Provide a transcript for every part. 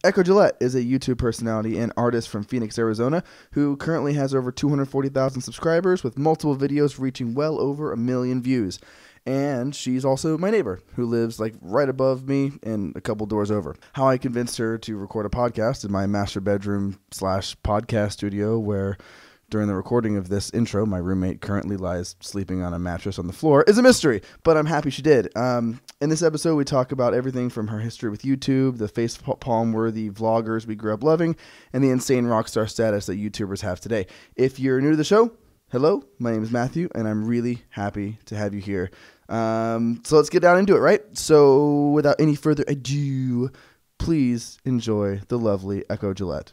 Echo Gillette is a YouTube personality and artist from Phoenix, Arizona, who currently has over 240,000 subscribers with multiple videos reaching well over 1 million views. And she's also my neighbor who lives like right above me and a couple doors over. How I convinced her to record a podcast in my master bedroom / podcast studio, where during the recording of this intro, my roommate currently lies sleeping on a mattress on the floor, is a mystery, but I'm happy she did. In this episode, we talk about everything from her history with YouTube, the facepalm-worthy vloggers we grew up loving, and the insane rock star status that YouTubers have today. If you're new to the show, hello, my name is Matthew, and I'm really happy to have you here. So let's get down into it, right? So without any further ado, please enjoy the lovely Echo Gillette.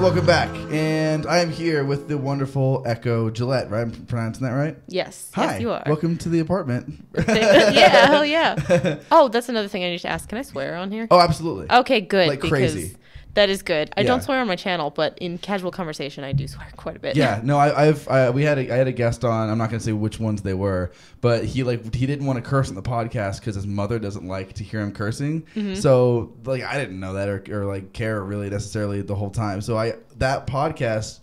Welcome back, and I am here with the wonderful Echo Gillette, right? I'm pronouncing that right? Yes. Hi. Yes, you are. Welcome to the apartment. Yeah, hell yeah. Oh, that's another thing I need to ask. Can I swear on here? Oh, absolutely. Okay, good. Like crazy. That is good. I Yeah. don't swear on my channel, but in casual conversation, I do swear quite a bit. Yeah, no, I had a guest on. I'm not gonna say which ones they were, but he didn't want to curse on the podcast because his mother doesn't like to hear him cursing. Mm-hmm. So like I didn't know that or like care really necessarily the whole time. So that podcast.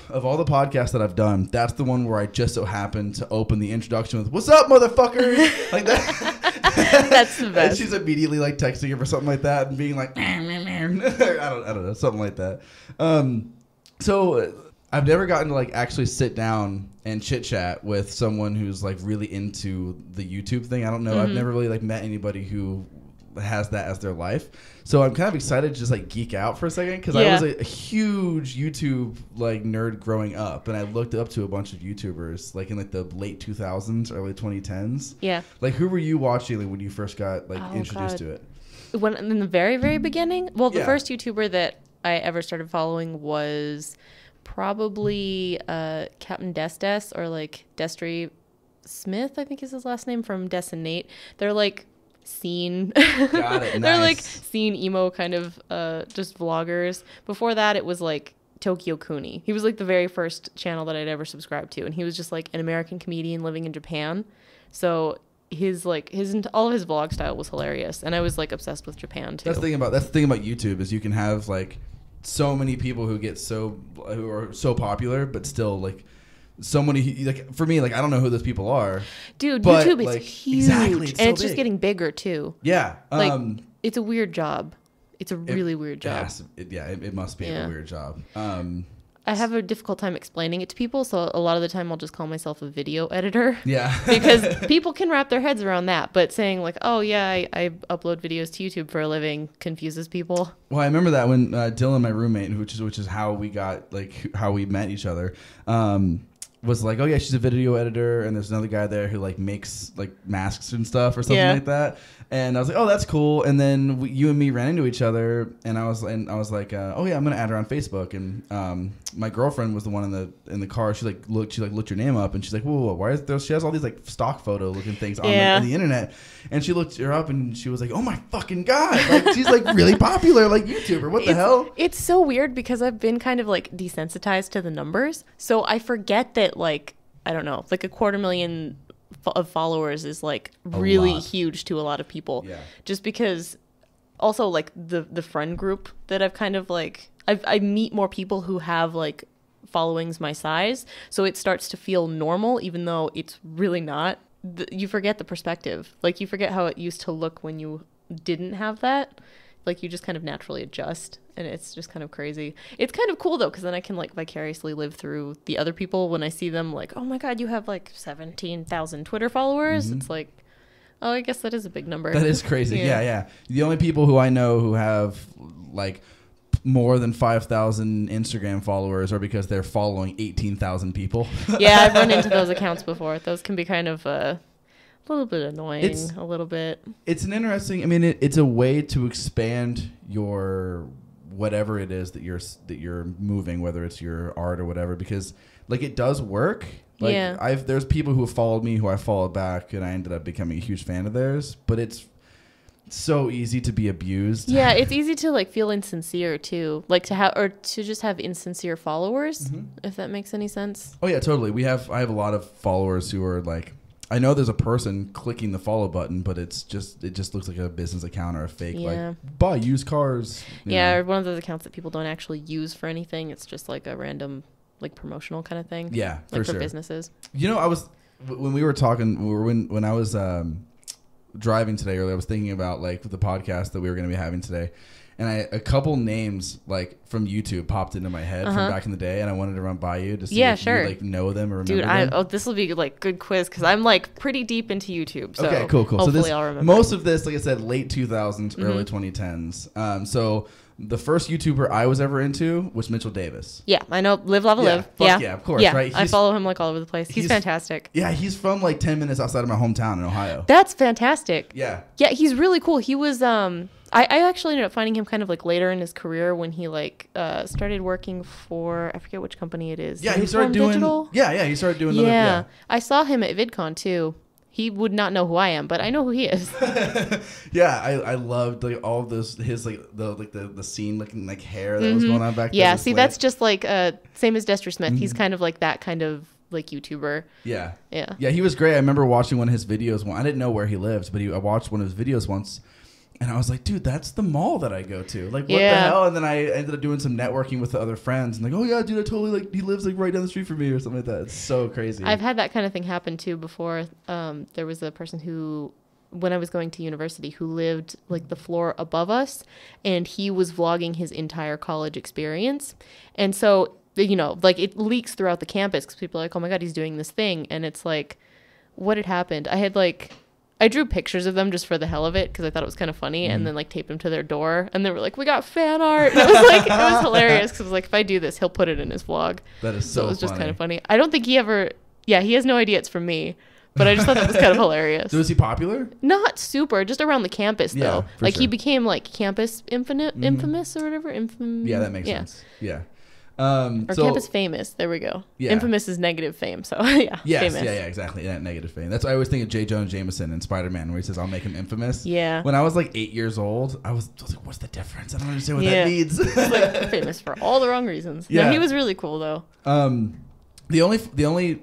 Of all the podcasts that I've done, that's the one where I just so happened to open the introduction with "What's up, motherfuckers?" like that. That's the best. And she's immediately like texting him or something like that and being like, I don't know, something like that. So I've never gotten to like actually sit down and chit chat with someone who's like really into the YouTube thing. I don't know. Mm-hmm. I've never really like met anybody who has that as their life. So I'm kind of excited to just like geek out for a second because I was a huge YouTube like nerd growing up, and I looked up to a bunch of YouTubers like in like the late 2000s, early 2010s. Yeah. Like who were you watching like when you first got like introduced to it? When in the very, very beginning? Well, the first YouTuber that I ever started following was probably Captain Des or like Destry Smith, I think is his last name, from Des and Nate. They're like scene Got it. Nice. They're like scene emo kind of just vloggers. Before that it was like Tokyo Kuni. He was like the very first channel that I'd ever subscribed to, and he was just like an American comedian living in Japan. So all of his vlog style was hilarious, and I was like obsessed with Japan too. That's the thing about YouTube is you can have like so many people who are so popular but still like so many, like for me, like I don't know who those people are. Dude, but, YouTube is like, huge, exactly, and it's just getting bigger too. Yeah, like it's a weird job. It's a really weird job. It must be a weird job. I have a difficult time explaining it to people, so a lot of the time I'll just call myself a video editor. Yeah, because people can wrap their heads around that, but saying like, "Oh yeah, I upload videos to YouTube for a living," confuses people. Well, I remember that when Dylan, my roommate, which is how we got how we met each other. Was like, oh yeah, she's a video editor, and there's another guy there who like makes like masks and stuff or something like that. And I was like, oh, that's cool. And then you and me ran into each other, and I was like, oh yeah, I'm gonna add her on Facebook. And my girlfriend was the one in the car. She looked your name up, and she's like, whoa, why is there? She has all these like stock photo looking things on the internet, and she looked her up, and she was like, oh my fucking god, like she's like really popular, like YouTuber. What the hell? It's so weird because I've been kind of like desensitized to the numbers, so I forget that like I don't know, like 250,000 of followers is like really huge to a lot of people. Yeah. Just because also like the friend group that I've kind of like I meet more people who have like followings my size, so it starts to feel normal even though it's really not. You forget the perspective. Like you forget how it used to look when you didn't have that. Like you just kind of naturally adjust, and it's just kind of crazy. It's kind of cool though, because then I can like vicariously live through the other people when I see them like, oh my god, you have like 17,000 Twitter followers. Mm-hmm. It's like, oh, I guess that is a big number. That is crazy. Yeah. The only people who I know who have like more than 5,000 Instagram followers are because they're following 18,000 people. Yeah, I've run into those accounts before. Those can be kind of a little bit annoying, a little bit. It's an interesting, I mean, it's a way to expand your whatever it is that you're moving, whether it's your art or whatever, because like it does work, Like, yeah. there's people who have followed me who I followed back, and I ended up becoming a huge fan of theirs. But it's so easy to be abused. Yeah, it's easy to like feel insincere too, like to have or to just have insincere followers, if that makes any sense. Oh yeah, totally. I have a lot of followers who are like, I know there's a person clicking the follow button, but it just looks like a business account or a fake like buy used cars. Yeah, or one of those accounts that people don't actually use for anything. It's just like a random like promotional kind of thing. Yeah, like for sure. businesses. You know, when we were talking, when I was driving today earlier, I was thinking about like the podcast that we were going to be having today, and a couple names like from YouTube popped into my head from back in the day, and I wanted to run by you to see if you like know them or remember them. Dude, this will be like good quiz because I'm like pretty deep into YouTube. So okay, cool. Hopefully I'll remember. Most of this, like I said, late 2000s, early 2010s. So the first YouTuber I was ever into was Mitchell Davis. Yeah, I know. Live, Lava, Live. Yeah, of course. Yeah, right? I follow him like all over the place. He's fantastic. Yeah, he's from like 10 minutes outside of my hometown in Ohio. That's fantastic. Yeah. Yeah, he's really cool. He was I actually ended up finding him kind of like later in his career when he like started working for, I forget which company it is. Yeah, he started doing Digital? he started doing yeah. I saw him at VidCon too. He would not know who I am, but I know who he is. Yeah, I loved like all of those his like the scene looking like hair that was going on back then. Yeah, see, that's just like same as Dexter Smith. He's kind of like that kind of like YouTuber. Yeah. Yeah. Yeah, he was great. I remember watching one of his videos. I didn't know where he lived, but I watched one of his videos once. And I was like, dude, that's the mall that I go to. Like, what the hell? And then I ended up doing some networking with the other friends. And like, oh, yeah, dude, I totally, like, he lives, like, right down the street from me or something like that. It's so crazy. I've had that kind of thing happen, too, before. There was a person who, when I was going to university, who lived, like, the floor above us. And he was vlogging his entire college experience. And so, you know, like, it leaks throughout the campus because people are like, oh, my God, he's doing this thing. And it's like, what had happened? I drew pictures of them just for the hell of it because I thought it was kind of funny, and then like taped them to their door, and they were like, "We got fan art." And it was hilarious because I was like, if I do this, he'll put it in his vlog. That is so. It was just kind of funny. I don't think he ever. Yeah, he has no idea it's from me, but I just thought that was kind of hilarious. So is he popular? Not super, just around the campus though. Like he became like campus infamous or whatever. Yeah, that makes sense. Yeah. Or campus famous. There we go. Yeah. Infamous is negative fame. So yeah. Yes, famous. yeah, exactly. Yeah, negative fame. That's why I always think of J. Jonah Jameson in Spider-Man, where he says, "I'll make him infamous." Yeah. When I was like 8 years old, I was like, "What's the difference? I don't understand what that means." Like famous for all the wrong reasons. Yeah. No, he was really cool though. The only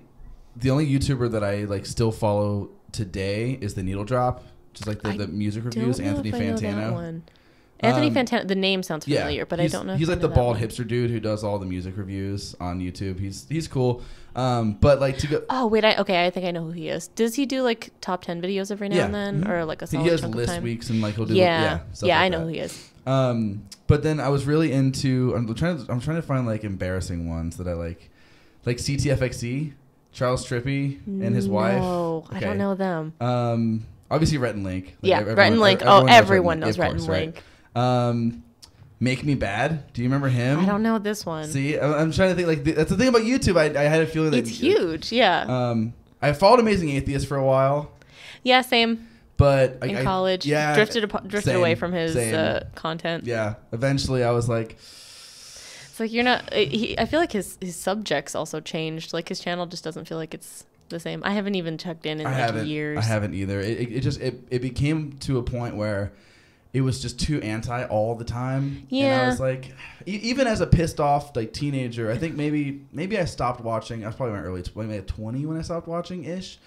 YouTuber that I like still follow today is the Needle Drop, just like the music reviews. Anthony Fantano. Anthony Fantano, the name sounds familiar, but I don't know. He's like the bald hipster dude who does all the music reviews on YouTube. He's cool. But like to go. Oh wait, I think I know who he is. Does he do like top 10 videos every now and then, or like a solid he has chunk list of time? weeks and like he'll do I know who he is. But then I was really into. I'm trying to find like embarrassing ones that I like CTFXE, Charles Trippy and his wife. No, I don't know them. Obviously Rhett and Link. Rhett and Link. Everyone knows Rhett and Link. Make Me Bad. Do you remember him? I don't know this one. See, I'm trying to think. Like that's the thing about YouTube. I had a feeling that it's huge. Yeah. I followed Amazing Atheist for a while. Yeah, same. But in college, drifted away from his content. Yeah. Eventually, I was like, it's like you're not. I feel like his subjects also changed. Like his channel just doesn't feel like it's the same. I haven't even checked in years. I haven't either. It became to a point where it was just too anti all the time. Yeah. And I was like, even as a pissed off like teenager, I think maybe I stopped watching. I was probably my early 20 when I stopped watching ish.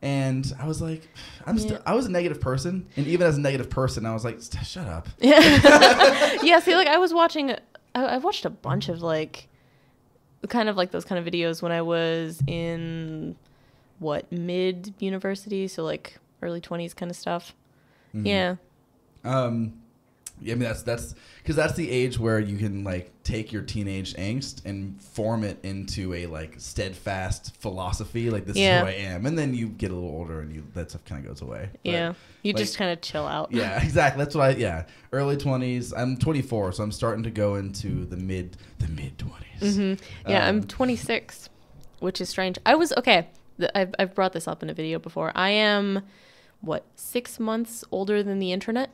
And I was like, I was a negative person. And even as a negative person, I was like, shut up. Yeah. See, like I watched a bunch of like kind of like those kind of videos when I was in mid university. So like early 20s kind of stuff. Mm-hmm. Yeah. I mean that's because that's the age where you can like take your teenage angst and form it into a like steadfast philosophy, like this is who I am, and then you get a little older and that stuff kind of goes away. Yeah, you like, just kind of chill out. Yeah, exactly. That's what early 20s. I'm 24, so I'm starting to go into the mid 20s. Mm-hmm. Yeah, I'm 26, which is strange. I was I've brought this up in a video before. I am 6 months older than the internet.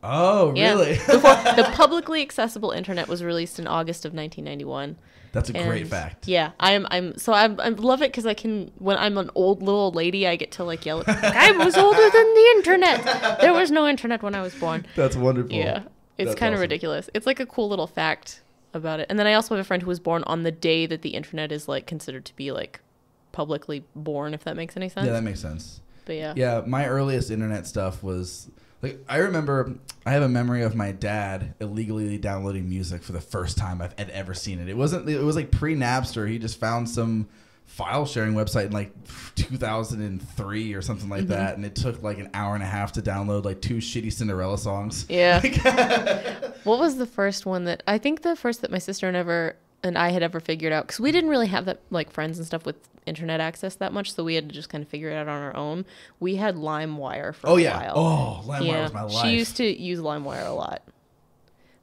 Oh, really? Before the publicly accessible internet was released in August of 1991. That's a great fact. Yeah, I love it because I can, when I'm an little old lady, I get to like yell at I was older than the internet. There was no internet when I was born. That's wonderful. Yeah, it's kind of ridiculous. It's like a cool little fact about it. And then I also have a friend who was born on the day that the internet is like considered to be like publicly born, if that makes any sense. Yeah, that makes sense. But yeah. Yeah, my earliest internet stuff was like, I remember I have a memory of my dad illegally downloading music for the first time I've ever seen it. It was like pre-Napster. He just found some file sharing website in like 2003 or something like that, and it took like an hour and a half to download like 2 shitty Cinderella songs. Yeah. What was the first one that I think the first that my sister and I had ever figured out, because we didn't really have that like friends and stuff with internet access that much, so we had to just kind of figure it out on our own. We had LimeWire for a while. Oh, LimeWire was my life. She used to use LimeWire a lot.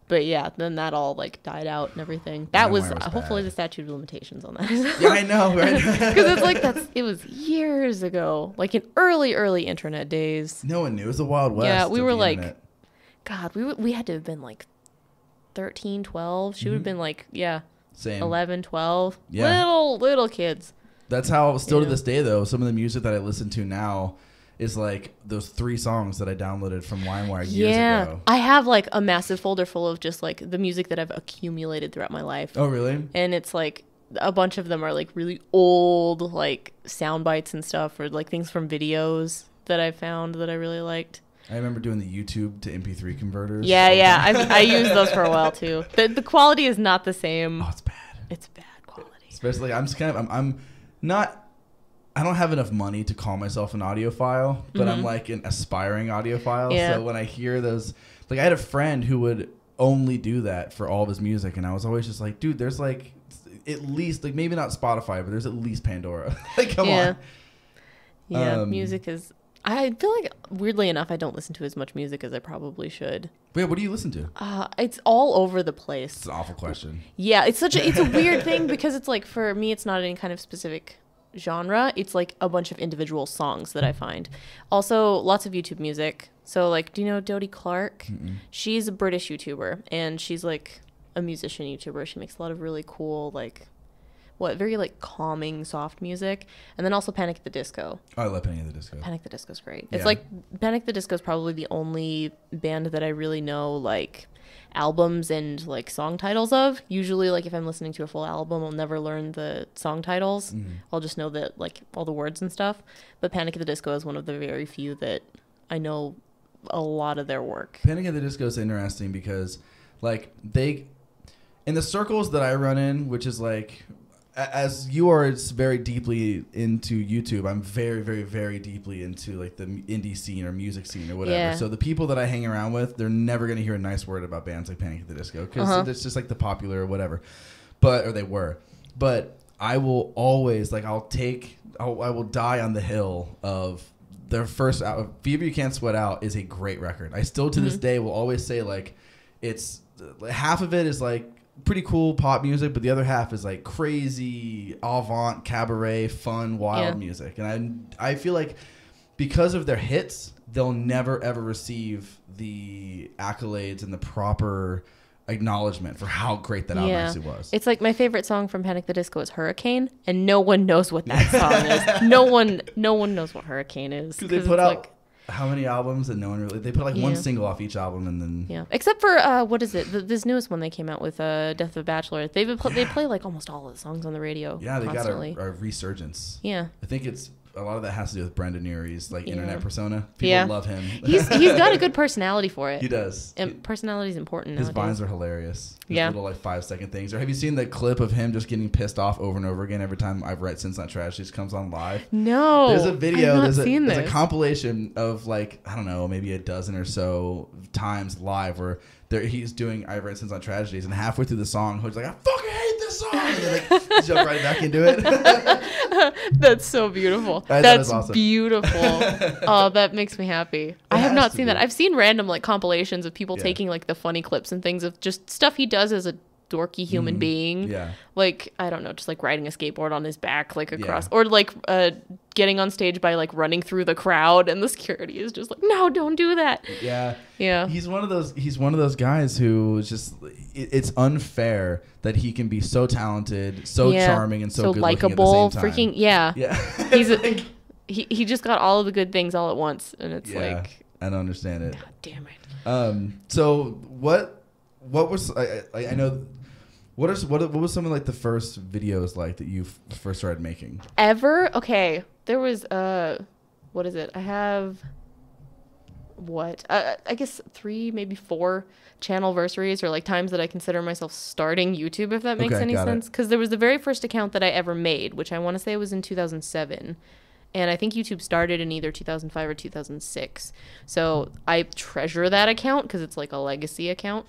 But yeah, then that all like died out and everything. That was hopefully the statute of limitations on that. Yeah, I know, right? Because it's like it was years ago, like in early internet days. No one knew. It was the Wild West. Yeah, we were like, internet. God, we had to have been like 13, 12. She would have been like, same 11, 12. Yeah. Little kids. That's how still to this day though. Some of the music that I listen to now is like those 3 songs that I downloaded from LimeWire years ago. I have like a massive folder full of just like the music that I've accumulated throughout my life. Oh, really? And it's like a bunch of them are like really old like sound bites and stuff, or like things from videos that I found that I really liked. I remember doing the YouTube to MP3 converters. Yeah. I used those for a while too. The quality is not the same. Oh, it's bad. It's bad quality. Especially, I'm not. I don't have enough money to call myself an audiophile, but I'm like an aspiring audiophile. Yeah. So when I hear those, like I had a friend who would only do that for all of his music, and I was always just like, dude, there's like at least like maybe not Spotify, but there's at least Pandora. Like, come on. Yeah, music is. I feel like weirdly enough, I don't listen to as much music as I probably should. Wait, what do you listen to? It's all over the place. It's an awful question. Yeah, it's a weird thing because it's like for me, it's not any kind of specific genre. It's like a bunch of individual songs that I find. Also, lots of YouTube music. So like, do you know Dodie Clark? Mm-mm. She's a British YouTuber, and she's like a musician YouTuber. She makes a lot of really cool like very like calming soft music. And then also Panic at the Disco. Oh, I love Panic at the Disco. Panic at the Disco's great. Yeah. It's like Panic at the Disco is probably the only band that I really know like albums and like song titles of. Usually like if I'm listening to a full album, I'll never learn the song titles. I'll just know that like all the words and stuff. But Panic at the Disco is one of the very few that I know a lot of their work. Panic at the Disco is interesting because like they in the circles that I run in, which is like as you are very deeply into YouTube, I'm very, very, very deeply into like the indie scene or music scene or whatever. Yeah. So the people that I hang around with, they're never going to hear a nice word about bands like Panic at the Disco because it's just like the popular or whatever. Or they were. But I will always, like I will die on the hill of their first album. Fever You Can't Sweat Out is a great record. I still to this day will always say like it's half of it is like pretty cool pop music, but the other half is like crazy avant cabaret fun wild music, and I feel like because of their hits they'll never ever receive the accolades and the proper acknowledgement for how great that album actually was. It's like my favorite song from Panic at the Disco is Hurricane, and no one knows what that song is. No one knows what Hurricane is because they put out like, how many albums and no one really they put like one single off each album and then except for what is it this newest one they came out with Death of a Bachelor. They play like almost all of the songs on the radio they constantly. Got a resurgence. I think it's a lot of that has to do with Brendan Urie's like internet persona. People love him. He's got a good personality for it. He does. And personality is important His nowadays. vines are hilarious. His little like 5-second things. Or have you seen the clip of him just getting pissed off over and over again every time I've Write Since Not Tragedies comes on live? No. There's a video. There's a compilation of like, I don't know, maybe a dozen or so times live where he's doing I Write Since Not Tragedies, and halfway through the song, he's like, I fucking hate this song. And then, like, jump right back into it. That's so beautiful. That's awesome. Beautiful. Oh, that makes me happy. I have not seen that. I've seen random like compilations of people taking like the funny clips and things of just stuff he does as a dorky human being. Yeah. Like, I don't know, just like riding a skateboard on his back, like across, or like getting on stage by like running through the crowd, and the security is just like, no, don't do that. Yeah. Yeah. He's one of those guys who is just, it's unfair that he can be so talented, so charming, and so good likable, looking at the same time. freaking, yeah. Yeah. He's he just got all of the good things all at once, and it's like, I don't understand it. God damn it. So what was I know. What was some of like the first videos like that you first started making? Ever? Okay. There was what is it? I have I guess 3, maybe 4 channelversaries, or like times that I consider myself starting YouTube, if that makes any sense. Because there was the very first account that I ever made, which I want to say was in 2007. And I think YouTube started in either 2005 or 2006. So I treasure that account because it's like a legacy account.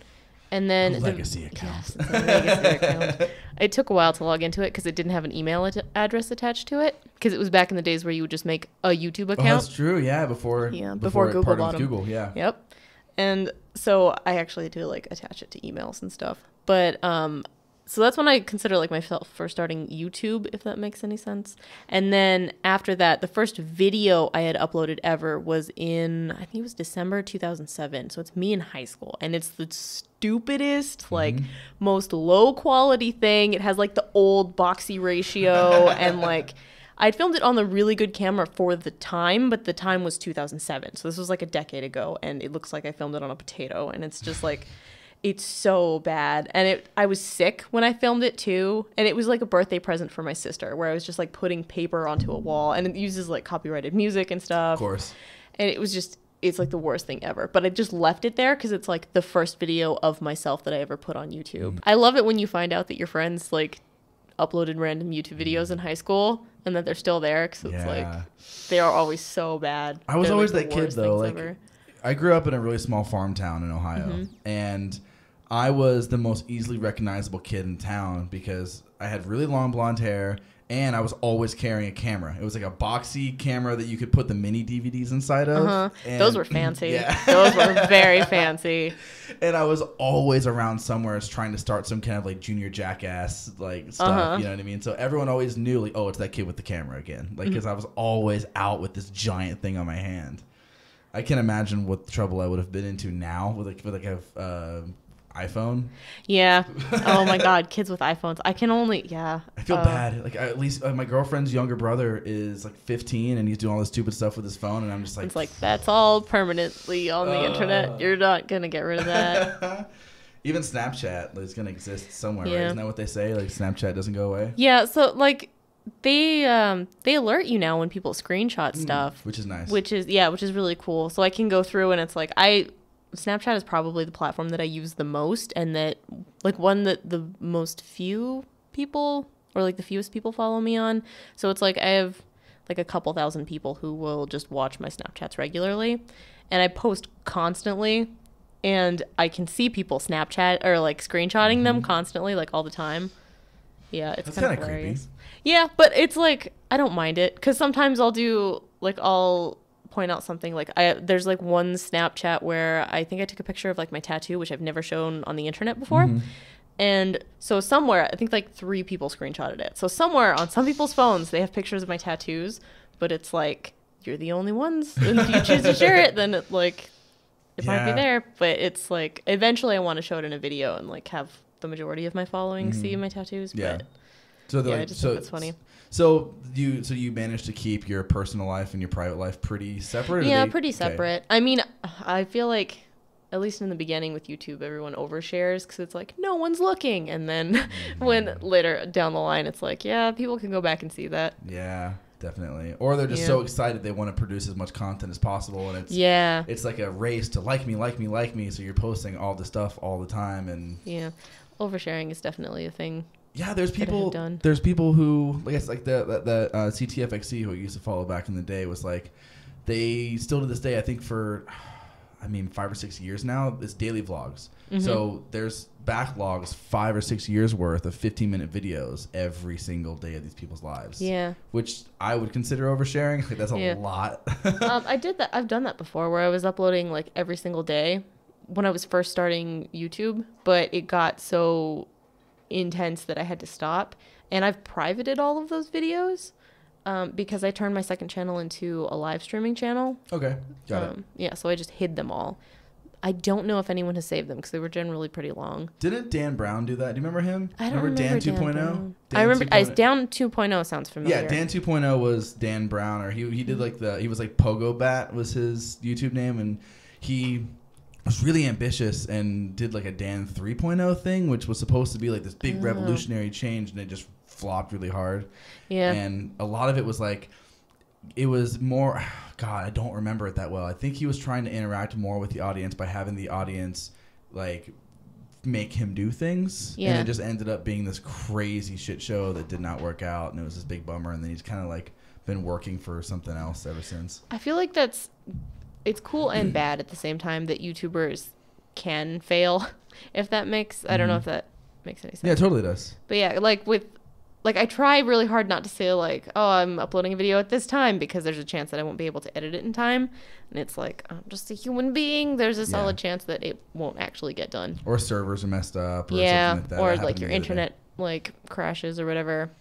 And then legacy account. Yes, it's a legacy account. It took a while to log into it because it didn't have an email address attached to it, because it was back in the days where you would just make a YouTube account. Oh, that's true. Yeah, before Google bought them. Google, yeah. Yep. And so I actually had to like attach it to emails and stuff. But so that's when I consider like myself for starting YouTube, if that makes any sense. And then after that, the first video I had uploaded ever was in, I think it was December 2007. So it's me in high school, and it's the stupidest, like most low quality thing. It has like the old boxy ratio and like I'd filmed it on the really good camera for the time, but the time was 2007. So this was like a decade ago, and it looks like I filmed it on a potato, and it's just like, it's so bad. And I was sick when I filmed it too. And it was like a birthday present for my sister, where I was just like putting paper onto a wall, and it uses like copyrighted music and stuff. Of course. And it was just, it's like the worst thing ever. But I just left it there because it's like the first video of myself that I ever put on YouTube. I love it when you find out that your friends like uploaded random YouTube videos in high school and that they're still there, because it's like, they are always so bad. I was They're always like that kid though. Like ever. I grew up in a really small farm town in Ohio, and I was the most easily recognizable kid in town because I had really long blonde hair, and I was always carrying a camera. It was like a boxy camera that you could put the mini DVDs inside of. And those were fancy. Those were very fancy. And I was always around somewhere trying to start some kind of like junior jackass like stuff. You know what I mean? So everyone always knew like, oh, it's that kid with the camera again. Like, because I was always out with this giant thing on my hand. I can't imagine what trouble I would have been into now with a iPhone. Yeah. Oh my God, kids with iPhones. I feel bad. Like at least my girlfriend's younger brother is like 15, and he's doing all this stupid stuff with his phone, and I'm just like, it's like, that's all permanently on the internet. You're not gonna get rid of that. Even Snapchat is gonna exist somewhere, right? Isn't that what they say? Like Snapchat doesn't go away. Yeah. So like they alert you now when people screenshot stuff, which is nice. Which is really cool. So I can go through, and it's like Snapchat is probably the platform that I use the most, and that like one that the most few people, or like the fewest people follow me on. So it's like I have like a couple thousand people who will just watch my Snapchats regularly, and I post constantly, and I can see people Snapchat or like screenshotting them constantly, like all the time. Yeah, it's kind of creepy. Yeah, but it's like I don't mind it, because sometimes I'll point out something like there's like one Snapchat where I think I took a picture of like my tattoo, which I've never shown on the internet before. And so somewhere, I think like 3 people screenshotted it. So somewhere on some people's phones, they have pictures of my tattoos, but it's like, you're the only ones. And if you choose to share it, then it might be there. But it's like, eventually I want to show it in a video and like have the majority of my following see my tattoos. Yeah. But I just think that's funny. So you managed to keep your personal life and your private life pretty separate? Yeah, pretty separate. Okay. I mean, I feel like, at least in the beginning with YouTube, everyone overshares because it's like, no one's looking. And then when later down the line, it's like, yeah, people can go back and see that. Yeah, definitely. Or they're just so excited they want to produce as much content as possible. And it's like a race to like me. So you're posting all the stuff all the time. And yeah, oversharing is definitely a thing. Yeah, there's people who, I guess, like the CTFXC who I used to follow back in the day, was like, they still to this day, I think for 5 or 6 years now, it's daily vlogs. So there's backlogs 5 or 6 years worth of 15-minute videos every single day of these people's lives. Yeah. Which I would consider oversharing. Like, that's a lot. I did that. I've done that before, where I was uploading like every single day when I was first starting YouTube, but it got so intense that I had to stop. And I've privated all of those videos because I turned my second channel into a live streaming channel. Okay, got it. Yeah, so I just hid them all. I don't know if anyone has saved them because they were generally pretty long. Didn't Dan Brown do that? Do you remember him? I don't remember Dan 2.0. Dan I remember 2.0. Dan 2.0 sounds familiar. Yeah, Dan 2.0 was Dan Brown, or he did like he was like Pogo Bat was his YouTube name, and he was really ambitious and did like a Dan 3.0 thing, which was supposed to be like this big revolutionary change, and it just flopped really hard. Yeah. And a lot of it was like, it was more, God, I don't remember it that well. I think he was trying to interact more with the audience by having the audience like make him do things. Yeah. And it just ended up being this crazy shit show that did not work out, and it was this big bummer. And then he's kind of like been working for something else ever since. I feel like it's cool and bad at the same time that YouTubers can fail. If that makes, I don't know if that makes any sense. Yeah, it totally does. But yeah, like I try really hard not to say like, oh, I'm uploading a video at this time, because there's a chance that I won't be able to edit it in time. And it's like, I'm just a human being. There's a solid chance that it won't actually get done. Or servers are messed up. Or yeah, something like that. or That like your happened the other internet like crashes or whatever.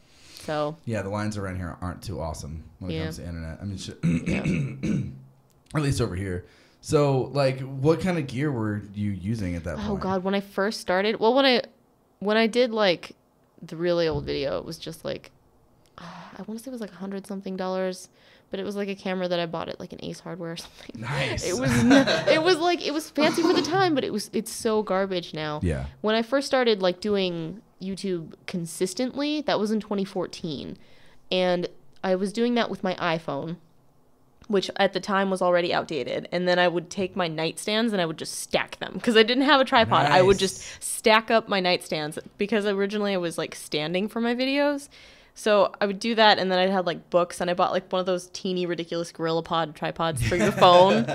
So yeah, the lines around here aren't too awesome when it comes to internet. I mean, at least over here. So, like, what kind of gear were you using at that point? Oh God, when I first started, well, when I did like the really old video, it was just like, I want to say it was like $100-something, but it was like a camera that I bought at like an Ace Hardware or something. Nice. It was fancy for the time, but it's so garbage now. Yeah. When I first started like doing YouTube consistently, that was in 2014, and I was doing that with my iPhone, which at the time was already outdated. And then I would take my nightstands and I would just stack them because I didn't have a tripod. Nice. I would just stack up my nightstands because originally I was like standing for my videos. So I would do that, and then I'd have like books, and I bought like one of those teeny ridiculous GorillaPod tripods for your phone.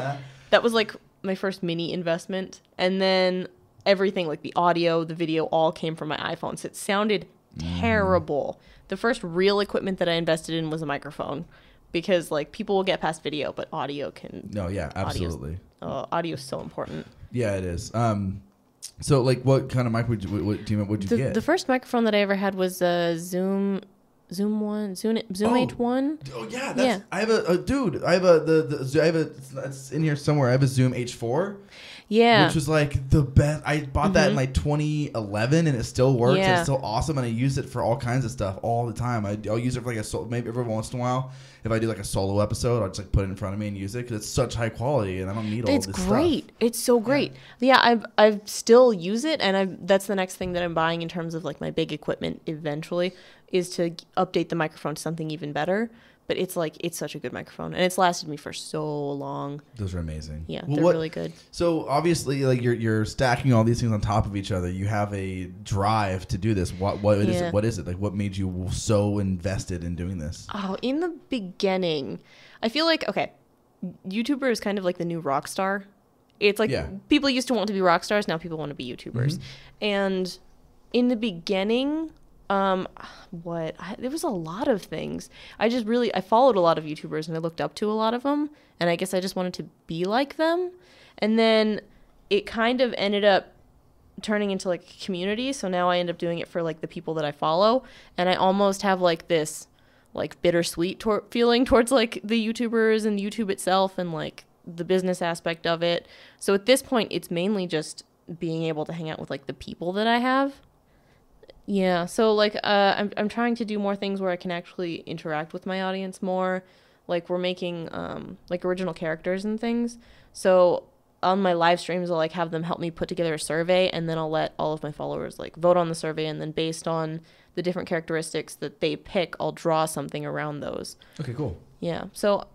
That was like my first mini investment. And then everything, like the audio, the video, all came from my iPhone. So it sounded terrible. The first real equipment that I invested in was a microphone. Because like people will get past video, but audio can. No, yeah, absolutely. Audio is so important. Yeah, it is. So like, what kind of mic would you get? The first microphone that I ever had was a Zoom H1. Oh yeah, I have it's in here somewhere. I have a Zoom H4. Yeah. Which was like the best. I bought that in like 2011, and it still works. Yeah. It's still awesome, and I use it for all kinds of stuff all the time. I'll use it for like maybe every once in a while. If I do like a solo episode, I'll just like put it in front of me and use it because it's such high quality, and I don't need all this stuff. It's great. It's so great. Yeah, I still use it, and that's the next thing that I'm buying in terms of like my big equipment eventually is to update the microphone to something even better. But it's such a good microphone, and it's lasted me for so long. Those are amazing. Yeah, they're really good. So obviously, like you're stacking all these things on top of each other. You have a drive to do this. What is it? What is it? Like, what made you so invested in doing this? Oh, in the beginning, I feel like YouTuber is kind of like the new rock star. It's like people used to want to be rock stars. Now people want to be YouTubers, and in the beginning. There was a lot of things. I followed a lot of YouTubers and I looked up to a lot of them, and I guess I just wanted to be like them. And then it kind of ended up turning into like a community. So now I end up doing it for like the people that I follow, and I almost have like this like bittersweet feeling towards like the YouTubers and YouTube itself and like the business aspect of it. So at this point, it's mainly just being able to hang out with like the people that I have. Yeah, so like I'm trying to do more things where I can actually interact with my audience more. Like we're making like original characters and things. So on my live streams, I'll like have them help me put together a survey, and then I'll let all of my followers like vote on the survey, and then based on the different characteristics that they pick, I'll draw something around those. Okay, cool. Yeah, so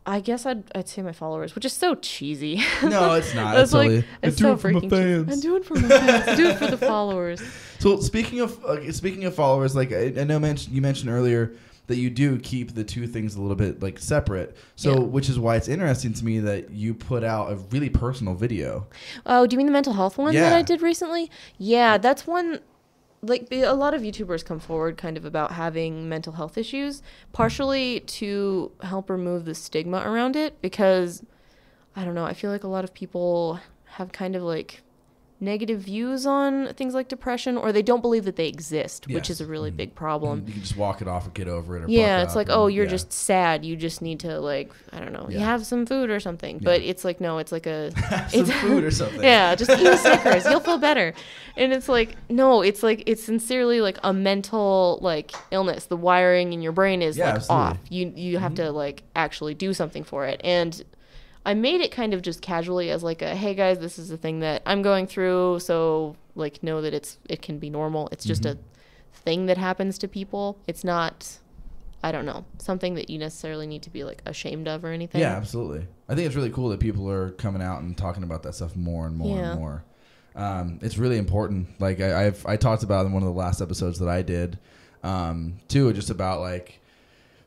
I guess I'd say my followers, which is so cheesy. No, it's not. It's like, it's so freaking cheesy. I do it for my fans. I do it for the followers. So speaking of followers, like I know you mentioned earlier that you do keep the two things a little bit like separate. So which is why it's interesting to me that you put out a really personal video. Oh, do you mean the mental health one that I did recently? Yeah, that's one. Like a lot of YouTubers come forward kind of about having mental health issues, partially to help remove the stigma around it, because I don't know, I feel like a lot of people have kind of like negative views on things like depression, or they don't believe that they exist, which is a really big problem. You can just walk it off or get over it. Or it's like, oh, you're just sad. You just need to, like, I don't know, you have some food or something. But it's like, no, it's like a... some food or something. Just eat a Snickers. You'll feel better. And it's like, no, it's like, it's sincerely like a mental, like, illness. The wiring in your brain is like off. You have to like actually do something for it. And I made it kind of just casually as like a, hey guys, this is the thing that I'm going through, so like know that it can be normal. It's just a thing that happens to people. It's not, I don't know, something that you necessarily need to be like ashamed of or anything. Yeah, absolutely. I think it's really cool that people are coming out and talking about that stuff more and more and more. It's really important. Like I talked about in one of the last episodes that I did too, just about like,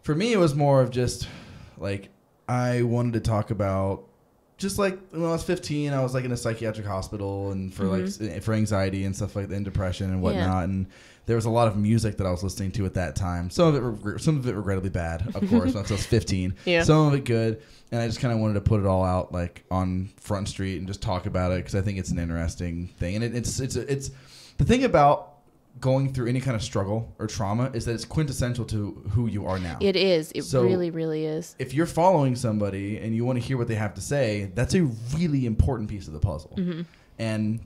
for me it was more of just like, I wanted to talk about just like when I was 15, I was like in a psychiatric hospital and for like for anxiety and stuff like that and depression and whatnot. And there was a lot of music that I was listening to at that time. Some of it regrettably bad, of course, because I was 15. Some of it good. And I just kind of wanted to put it all out like on Front Street and just talk about it because I think it's an interesting thing. And it's the thing about going through any kind of struggle or trauma is that it's quintessential to who you are now. It is. It really, really is. If you're following somebody and you want to hear what they have to say, that's a really important piece of the puzzle. And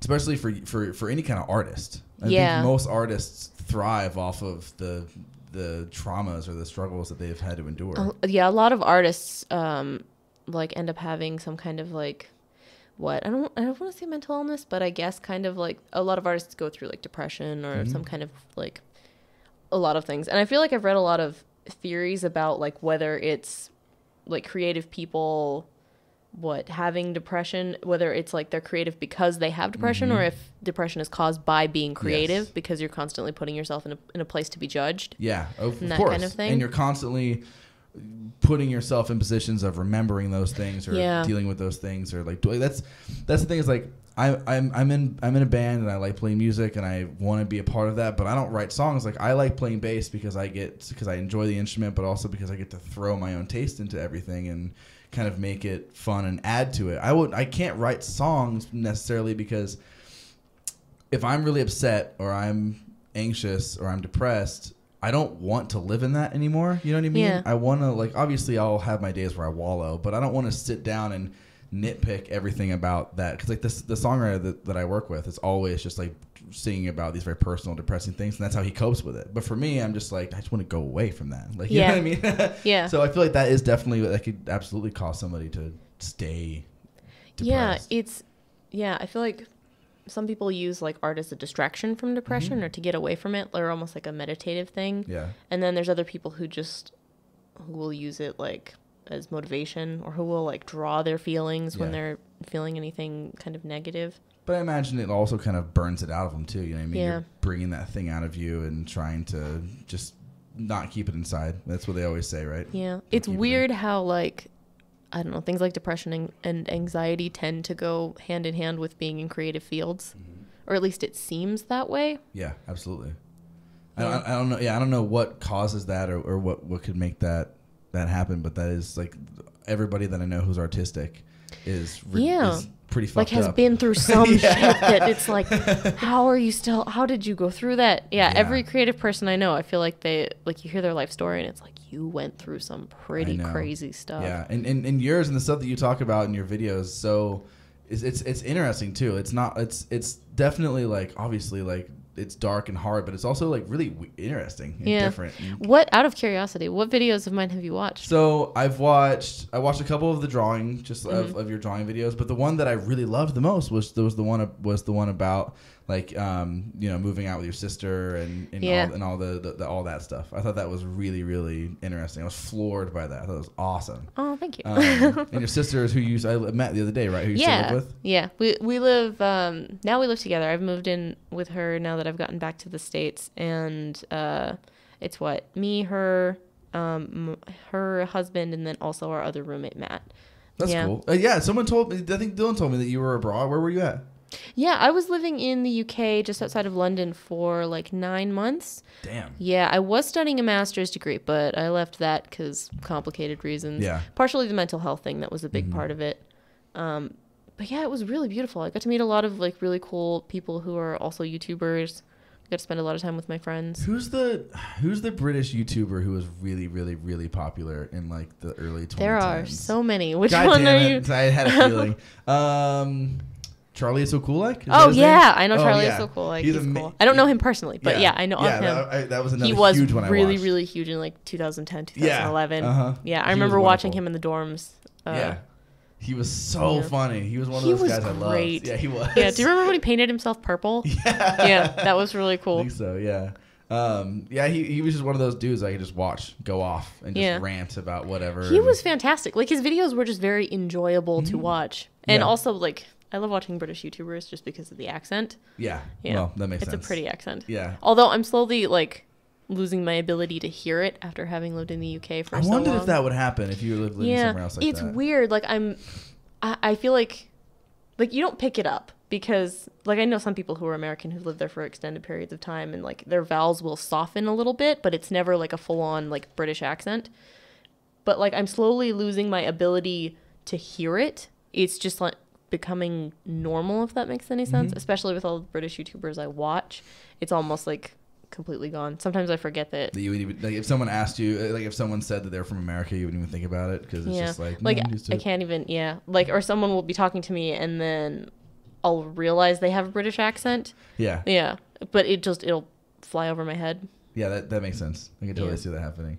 especially for any kind of artist. I think most artists thrive off of the traumas or the struggles that they've had to endure. A lot of artists like end up having some kind of like, I don't want to say mental illness, but I guess kind of like a lot of artists go through like depression or some kind of like a lot of things. And I feel like I've read a lot of theories about like whether it's like creative people having depression, whether it's like they're creative because they have depression or if depression is caused by being creative because you're constantly putting yourself in a place to be judged. Yeah, of that course. Kind of thing. And you're constantly putting yourself in positions of remembering those things or dealing with those things or like that's the thing is like I'm in a band and I like playing music and I want to be a part of that, but I don't write songs. Like I like playing bass because I enjoy the instrument, but also because I get to throw my own taste into everything and kind of make it fun and add to it. I can't write songs necessarily because if I'm really upset or I'm anxious or I'm depressed, I don't want to live in that anymore. You know what I mean? Yeah. I want to, like, obviously I'll have my days where I wallow, but I don't want to sit down and nitpick everything about that. Because, like, the songwriter that I work with is always just, like, singing about these very personal, depressing things, and that's how he copes with it. But for me, I'm just like, I just want to go away from that. Like, you know what I mean? Yeah. So I feel like that is definitely, that could absolutely cause somebody to stay depressed. I feel like some people use like art as a distraction from depression or to get away from it, or almost like a meditative thing. Yeah. And then there's other people who will use it like as motivation, or who will like draw their feelings when they're feeling anything kind of negative. But I imagine it also kind of burns it out of them too. You know what I mean? Yeah. You're bringing that thing out of you and trying to just not keep it inside. That's what they always say, right? Yeah. It's weird how like, I don't know, things like depression and anxiety tend to go hand in hand with being in creative fields, or at least it seems that way. Yeah, absolutely. Yeah. I don't know. Yeah, I don't know what causes that or what could make that happen, but that is like everybody that I know who's artistic is pretty fucked like has up. been through some shit that it's like, how did you go through that? Yeah, every creative person I know, I feel like you hear their life story and it's like, you went through some pretty crazy stuff. Yeah, and yours and the stuff that you talk about in your videos, so it's interesting too. It's definitely like, obviously like it's dark and hard, but it's also like really interesting and different. Out of curiosity, what videos of mine have you watched? So I watched a couple of the drawing, of your drawing videos, but the one that I really loved the most was the one about like moving out with your sister and all all that stuff. I thought that was really, really interesting. I was floored by that. I thought it was awesome. Oh, thank you. And your sister is who I met the other day, right? Who you still live with? Yeah. We live now we live together. I've moved in with her now that I've gotten back to the States, and it's me, her, her husband, and then also our other roommate Matt. That's cool. Someone told me. I think Dylan told me that you were abroad. Where were you at? Yeah, I was living in the UK just outside of London for like 9 months. Damn. Yeah, I was studying a master's degree, but I left that because complicated reasons. Yeah. Partially the mental health thing, that was a big part of it. But But yeah, it was really beautiful. I got to meet a lot of like really cool people who are also YouTubers. I got to spend a lot of time with my friends. Who's the British YouTuber who was really, really, really popular in like the early 2010s? There are so many. Which God one damn are it. you? I had a feeling. Charlie is so cool like? Oh yeah, I know Charlie is so cool like. He's cool. I don't know him personally, but I know of him. That was another he was huge one really, I watched. really huge in like 2010, 2011. Yeah, I remember watching him in the dorms. He was so funny. He was one of those guys I loved. Yeah, he was. Yeah, do you remember when he painted himself purple? Yeah, that was really cool. I think so, yeah. He was just one of those dudes I could just watch go off and just rant about whatever. He was fantastic. Like his videos were just very enjoyable to watch. And also like I love watching British YouTubers just because of the accent. Yeah. Well, that makes sense. It's a pretty accent. Yeah. Although I'm slowly like losing my ability to hear it after having lived in the UK for so long. I wondered if that would happen if you lived somewhere else like that. It's weird. Like I feel like you don't pick it up because like I know some people who are American who live there for extended periods of time and like their vowels will soften a little bit, but it's never like a full on like British accent. But like I'm slowly losing my ability to hear it. It's just like becoming normal, if that makes any sense, especially with all the British YouTubers I watch. It's almost like completely gone. Sometimes I forget that you would even, like if someone asked you, like if someone said that they're from America, you wouldn't even think about it because it's just like I can't even like, or someone will be talking to me and then I'll realize they have a British accent. Yeah, but it'll fly over my head. Yeah, that makes sense. I can totally see that happening.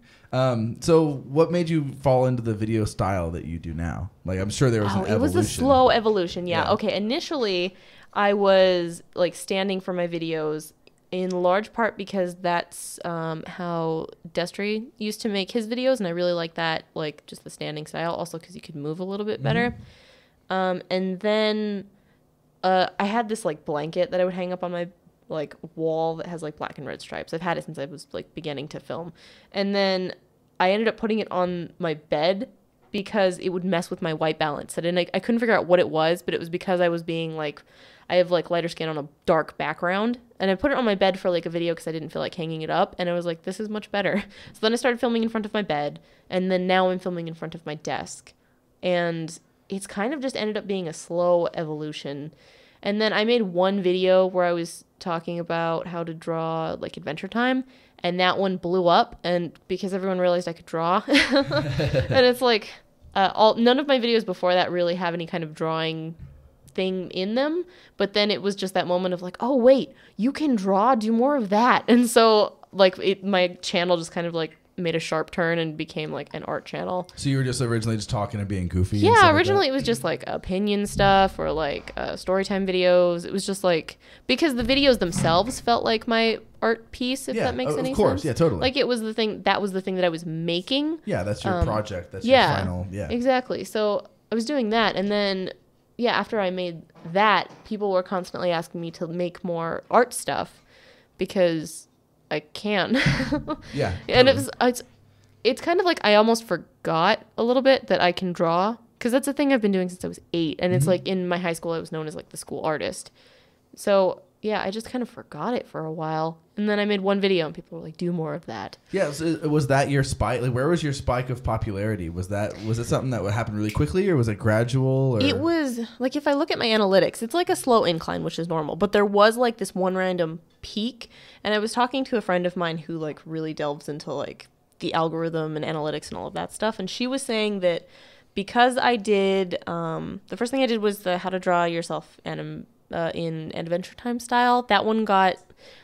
So what made you fall into the video style that you do now? Like, I'm sure there was an evolution. It was a slow evolution. Yeah. Okay. Initially, I was like standing for my videos in large part because that's how Destry used to make his videos. And I really like that, like just the standing style. Also because you could move a little bit better. And then I had this like blanket that I would hang up on my like wall that has like black and red stripes. I've had it since I was like beginning to film. And then I ended up putting it on my bed because it would mess with my white balance. And I couldn't figure out what it was, but it was because I was being like, I have like lighter skin on a dark background. And I put it on my bed for like a video because I didn't feel like hanging it up. And I was like, this is much better. So then I started filming in front of my bed. And then now I'm filming in front of my desk. And it's kind of just ended up being a slow evolution. And then I made one video where I was talking about how to draw like Adventure Time, and that one blew up, and because everyone realized I could draw. And it's like none of my videos before that really have any kind of drawing thing in them, but then it was just that moment of like, oh wait, you can draw, do more of that. And so like my channel just kind of like made a sharp turn and became like an art channel. So you were just originally just talking and being goofy? Yeah, originally it was just like opinion stuff or like storytime videos. It was just like, because the videos themselves felt like my art piece, if that makes any sense. Of course, yeah, totally. Like it was the thing that I was making. Yeah, that's your project. That's your final, Exactly. So I was doing that, and then after I made that, people were constantly asking me to make more art stuff because I can. Yeah. And it's kind of like I almost forgot a little bit that I can draw, because that's a thing I've been doing since I was 8, and it's like in my high school I was known as like the school artist. So yeah, I just kind of forgot it for a while, and then I made one video and people were like, do more of that. Yeah. So was that your spike? Like, where was your spike of popularity? Was it something that would happen really quickly, or was it gradual? Or? It was like, if I look at my analytics, it's like a slow incline, which is normal, but there was like this one random peak. And I was talking to a friend of mine who like really delves into like the algorithm and analytics and all of that stuff, and she was saying that because I did the first thing I did was the how to draw yourself in Adventure Time style. That one got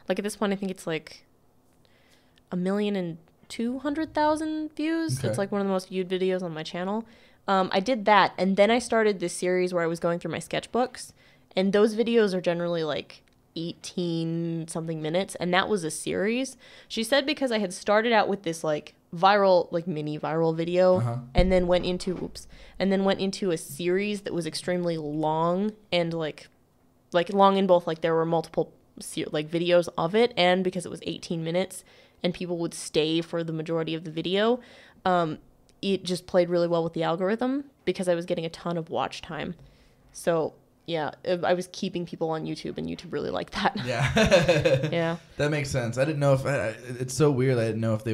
like, at this point I think it's like 1,200,000 views. Okay. It's like one of the most viewed videos on my channel. I did that, and then I started this series where I was going through my sketchbooks, and those videos are generally like 18 something minutes, and that was a series. She said because I had started out with this like viral, like mini viral video, and then went into a series that was extremely long, and like long in both, like there were multiple like videos of it, and because it was 18 minutes and people would stay for the majority of the video, it just played really well with the algorithm because I was getting a ton of watch time. So yeah, I was keeping people on YouTube, and YouTube really liked that. Yeah. Yeah. That makes sense. I didn't know if it's so weird. I didn't know if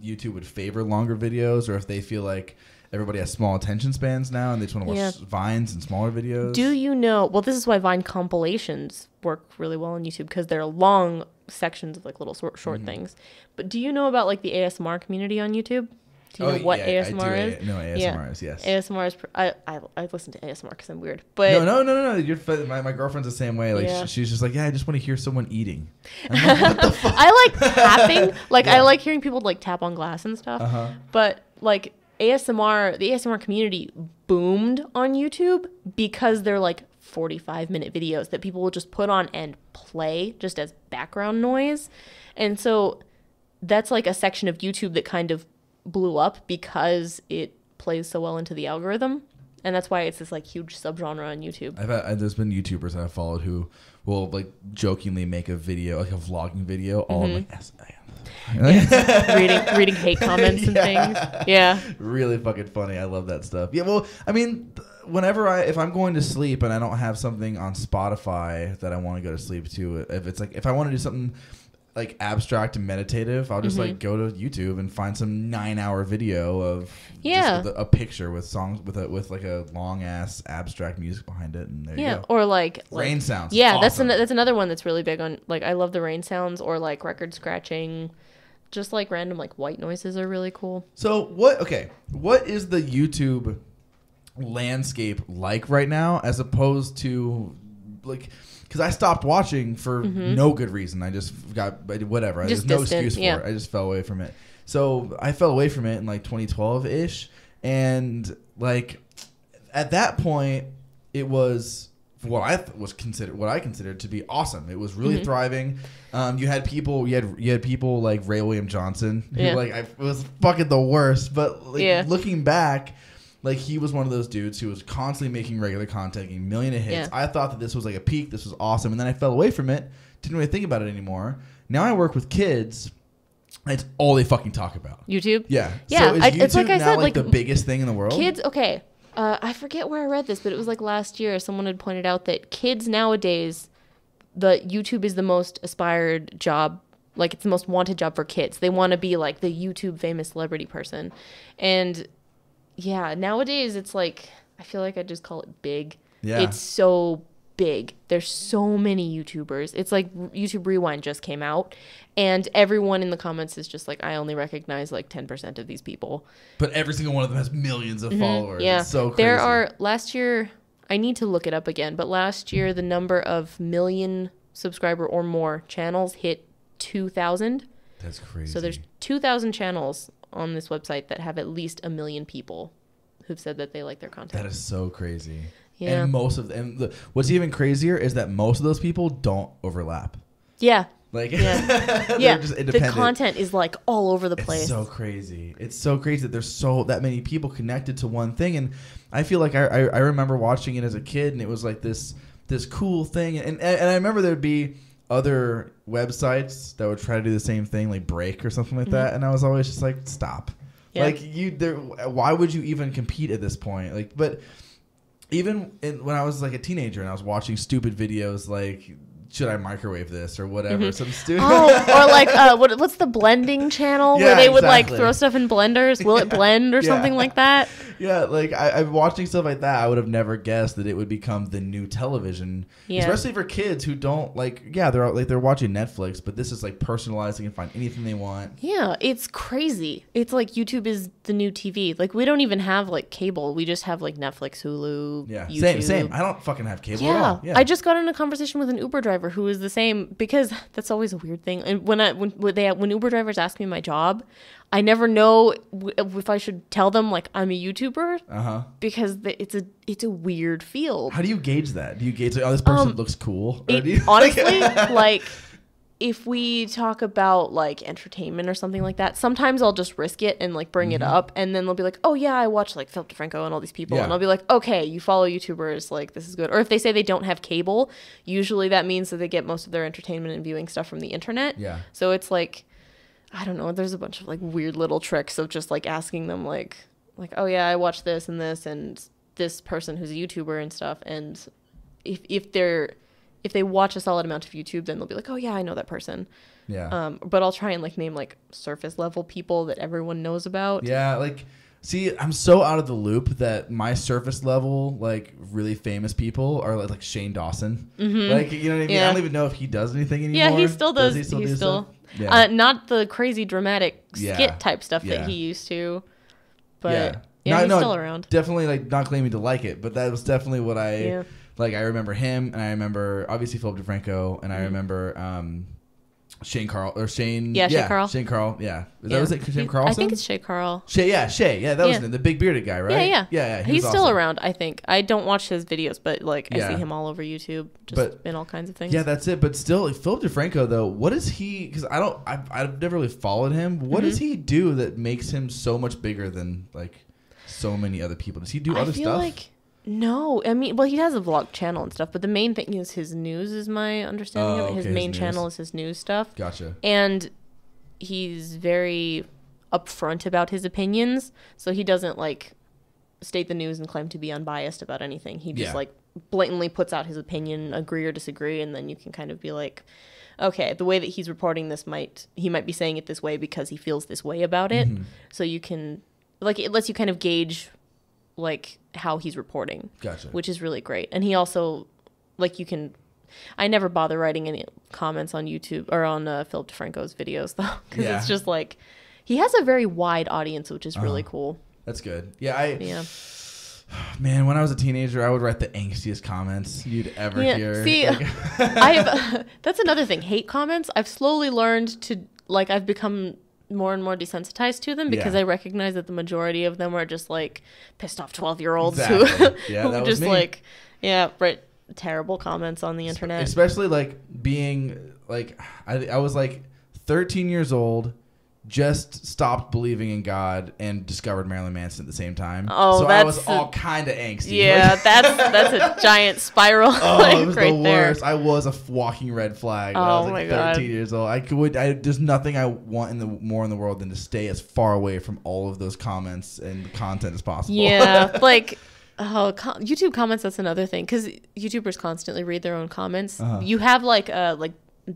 YouTube would favor longer videos, or if they feel like everybody has small attention spans now, and they just want to watch Vines and smaller videos. Do you know? Well, this is why Vine compilations work really well on YouTube, because they're long sections of like little short things. But do you know about like the ASMR community on YouTube? Do you know what ASMR is? No, ASMR is, yes. ASMR is... I listen to ASMR because I'm weird. But No. My girlfriend's the same way. Like, she's just like, I just want to hear someone eating. I'm like, what the fuck? I like tapping. Like, I like hearing people, like, tap on glass and stuff. But, like, the ASMR community boomed on YouTube because they're, like, 45-minute videos that people will just put on and play just as background noise. And so that's, like, a section of YouTube that kind of blew up because it plays so well into the algorithm, and that's why it's this like huge subgenre on YouTube. There's been YouTubers that I've followed who will like jokingly make a video, like a vlogging video, all like reading hate comments and things. Yeah, really fucking funny. I love that stuff. Yeah, well, I mean, if I'm going to sleep and I don't have something on Spotify that I want to go to sleep to, if I want to do something like abstract and meditative, I'll just like go to YouTube and find some 9-hour video of just a picture with songs with like a long ass abstract music behind it, and there you go. Or like rain sounds. Yeah, awesome. that's another one that's really big on. Like, I love the rain sounds, or like record scratching, just like random like white noises are really cool. So what is the YouTube landscape like right now, as opposed to like? Because I stopped watching for no good reason. I just got whatever. There's no excuse for it. I just fell away from it. So I fell away from it in like 2012-ish. And like at that point, it was what I considered to be awesome. It was really thriving. You had people like Ray William Johnson, who it was fucking the worst. But like, looking back, like, he was one of those dudes who was constantly making regular content, getting a million of hits. I thought that this was like a peak. This was awesome. And then I fell away from it. Didn't really think about it anymore. Now I work with kids. And it's all they fucking talk about. YouTube? Yeah. Yeah. So is YouTube it's like I now said, like the biggest thing in the world? Kids, okay. I forget where I read this, but it was like last year. Someone had pointed out that kids nowadays, the YouTube is the most aspired job. Like, it's the most wanted job for kids. They want to be like the YouTube famous celebrity person. And yeah, nowadays it's like, I feel like I just call it big. Yeah. It's so big. There's so many YouTubers. It's like YouTube Rewind just came out, and everyone in the comments is just like, I only recognize like 10% of these people. But every single one of them has millions of followers. Yeah. It's so crazy. Last year, I need to look it up again, but last year the number of million subscriber or more channels hit 2,000. That's crazy. So there's 2,000 channels on this website that have at least 1 million people who've said that they like their content. That is so crazy. Yeah. And what's even crazier is that most of those people don't overlap. Yeah. Like, they're just independent. The content is like all over the place. It's so crazy. It's so crazy that there's that many people connected to one thing. And I feel like I remember watching it as a kid, and it was like this cool thing. And I remember there'd be other websites that would try to do the same thing, like Break or something like that, and I was always just like, stop. Yeah. Like, why would you even compete at this point? Like, but even when I was like a teenager and I was watching stupid videos like, should I microwave this or whatever? Some stupid. Or like what's the blending channel where they would like throw stuff in blenders? Will it blend or something like that? Yeah, like I'm watching stuff like that. I would have never guessed that it would become the new television, especially for kids who don't like. Yeah, they're watching Netflix, but this is like personalizing and find anything they want. Yeah, it's crazy. It's like YouTube is the new TV. Like, we don't even have like cable. We just have like Netflix, Hulu. Yeah, YouTube. same. I don't fucking have cable at all. Yeah, I just got in a conversation with an Uber driver who is the same, because that's always a weird thing. And when Uber drivers ask me my job, I never know if I should tell them like I'm a YouTuber, because it's a weird field. How do you gauge that? Do you gauge like, oh, this person looks cool? Honestly, like, if we talk about like entertainment or something like that, sometimes I'll just risk it and like bring it up, and then they'll be like, oh yeah, I watch like Philip DeFranco and all these people, and I'll be like, okay, you follow YouTubers, like this is good. Or if they say they don't have cable, usually that means that they get most of their entertainment and viewing stuff from the internet. Yeah. So it's like, I don't know, there's a bunch of like weird little tricks of just like asking them like, oh yeah, I watch this and this person who's a YouTuber and stuff, and if they watch a solid amount of YouTube, then they'll be like, oh yeah, I know that person. Yeah. But I'll try and like name like surface level people that everyone knows about. Yeah, like See, I'm so out of the loop that my surface level, like, really famous people are like Shane Dawson. Like, you know what I mean? Yeah. I don't even know if he does anything anymore. Yeah, he still does. He He's do still stuff? Yeah. not the crazy dramatic skit type stuff that he used to. But he's still around. Definitely, like, not claiming to like it, but that was definitely what I like. I remember him, and I remember obviously Philip DeFranco, and I remember Shane Carl. Shane Carl. Yeah. Was it Shane Carlson? I think it's Shay Carl. Shay. Yeah, that was the big bearded guy, right? Yeah. He's still around, I think. I don't watch his videos, but like I see him all over YouTube, in all kinds of things. Yeah, that's it. But still, like, Philip DeFranco though, what is he? Because I've never really followed him. What does he do that makes him so much bigger than like so many other people? Does he do other stuff? No, I mean, well, he has a vlog channel and stuff, but the main thing is his news, is my understanding of it. His main channel is his news stuff. Gotcha. And he's very upfront about his opinions, so he doesn't, like, state the news and claim to be unbiased about anything. He just, like, blatantly puts out his opinion, agree or disagree, and then you can kind of be like, okay, the way that he's reporting this he might be saying it this way because he feels this way about it. So you can, like, it lets you kind of gauge, like, how he's reporting. Gotcha. Which is really great. And he also, like, I never bother writing any comments on YouTube or on Philip DeFranco's videos, though, because it's just like, he has a very wide audience, which is really cool. That's good. Man, when I was a teenager, I would write the angstiest comments you'd ever hear. See, that's another thing. Hate comments, I've slowly learned to, like, I've become more and more desensitized to them because I recognize that the majority of them are just like pissed off 12-year-olds who just like write terrible comments on the internet. Especially like being like I was like 13 years old, just stopped believing in God and discovered Marilyn Manson at the same time. So I was all kind of angsty. Yeah, that's a giant spiral. It was the worst. There. I was a walking red flag when I was like 13 years old. There's nothing I want more in the world than to stay as far away from all of those comments and content as possible. Yeah, like YouTube comments. That's another thing, because YouTubers constantly read their own comments. You have like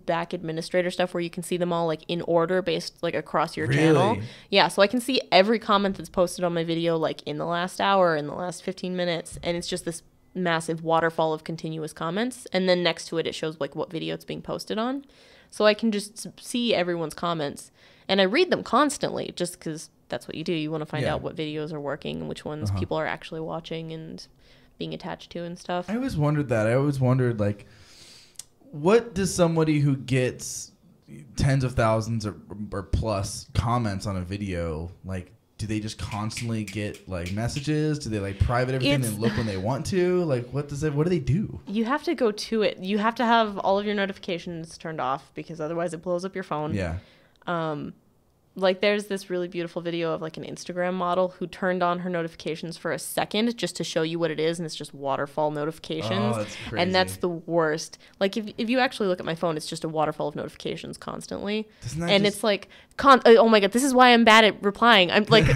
back administrator stuff where you can see them all like in order based like across your channel. Yeah, so I can see every comment that's posted on my video like in the last hour, in the last 15 minutes, and it's just this massive waterfall of continuous comments, and then next to it shows like what video it's being posted on. So I can just see everyone's comments, and I read them constantly just because that's what you do. You want to find out what videos are working and which ones people are actually watching and being attached to and stuff. I always wondered that. I always wondered, like, what does somebody who gets tens of thousands or plus comments on a video, like, do they just constantly get like messages? Do they like private everything and look when they want to? Like, what do they do? You have to go to it. You have to have all of your notifications turned off because otherwise it blows up your phone. Yeah. Like, there's this really beautiful video of like an Instagram model who turned on her notifications for a second just to show you what it is, and it's just waterfall notifications. Oh, that's crazy. And that's the worst. Like, if you actually look at my phone, it's just a waterfall of notifications constantly. It's like, oh my God, this is why I'm bad at replying. I'm like,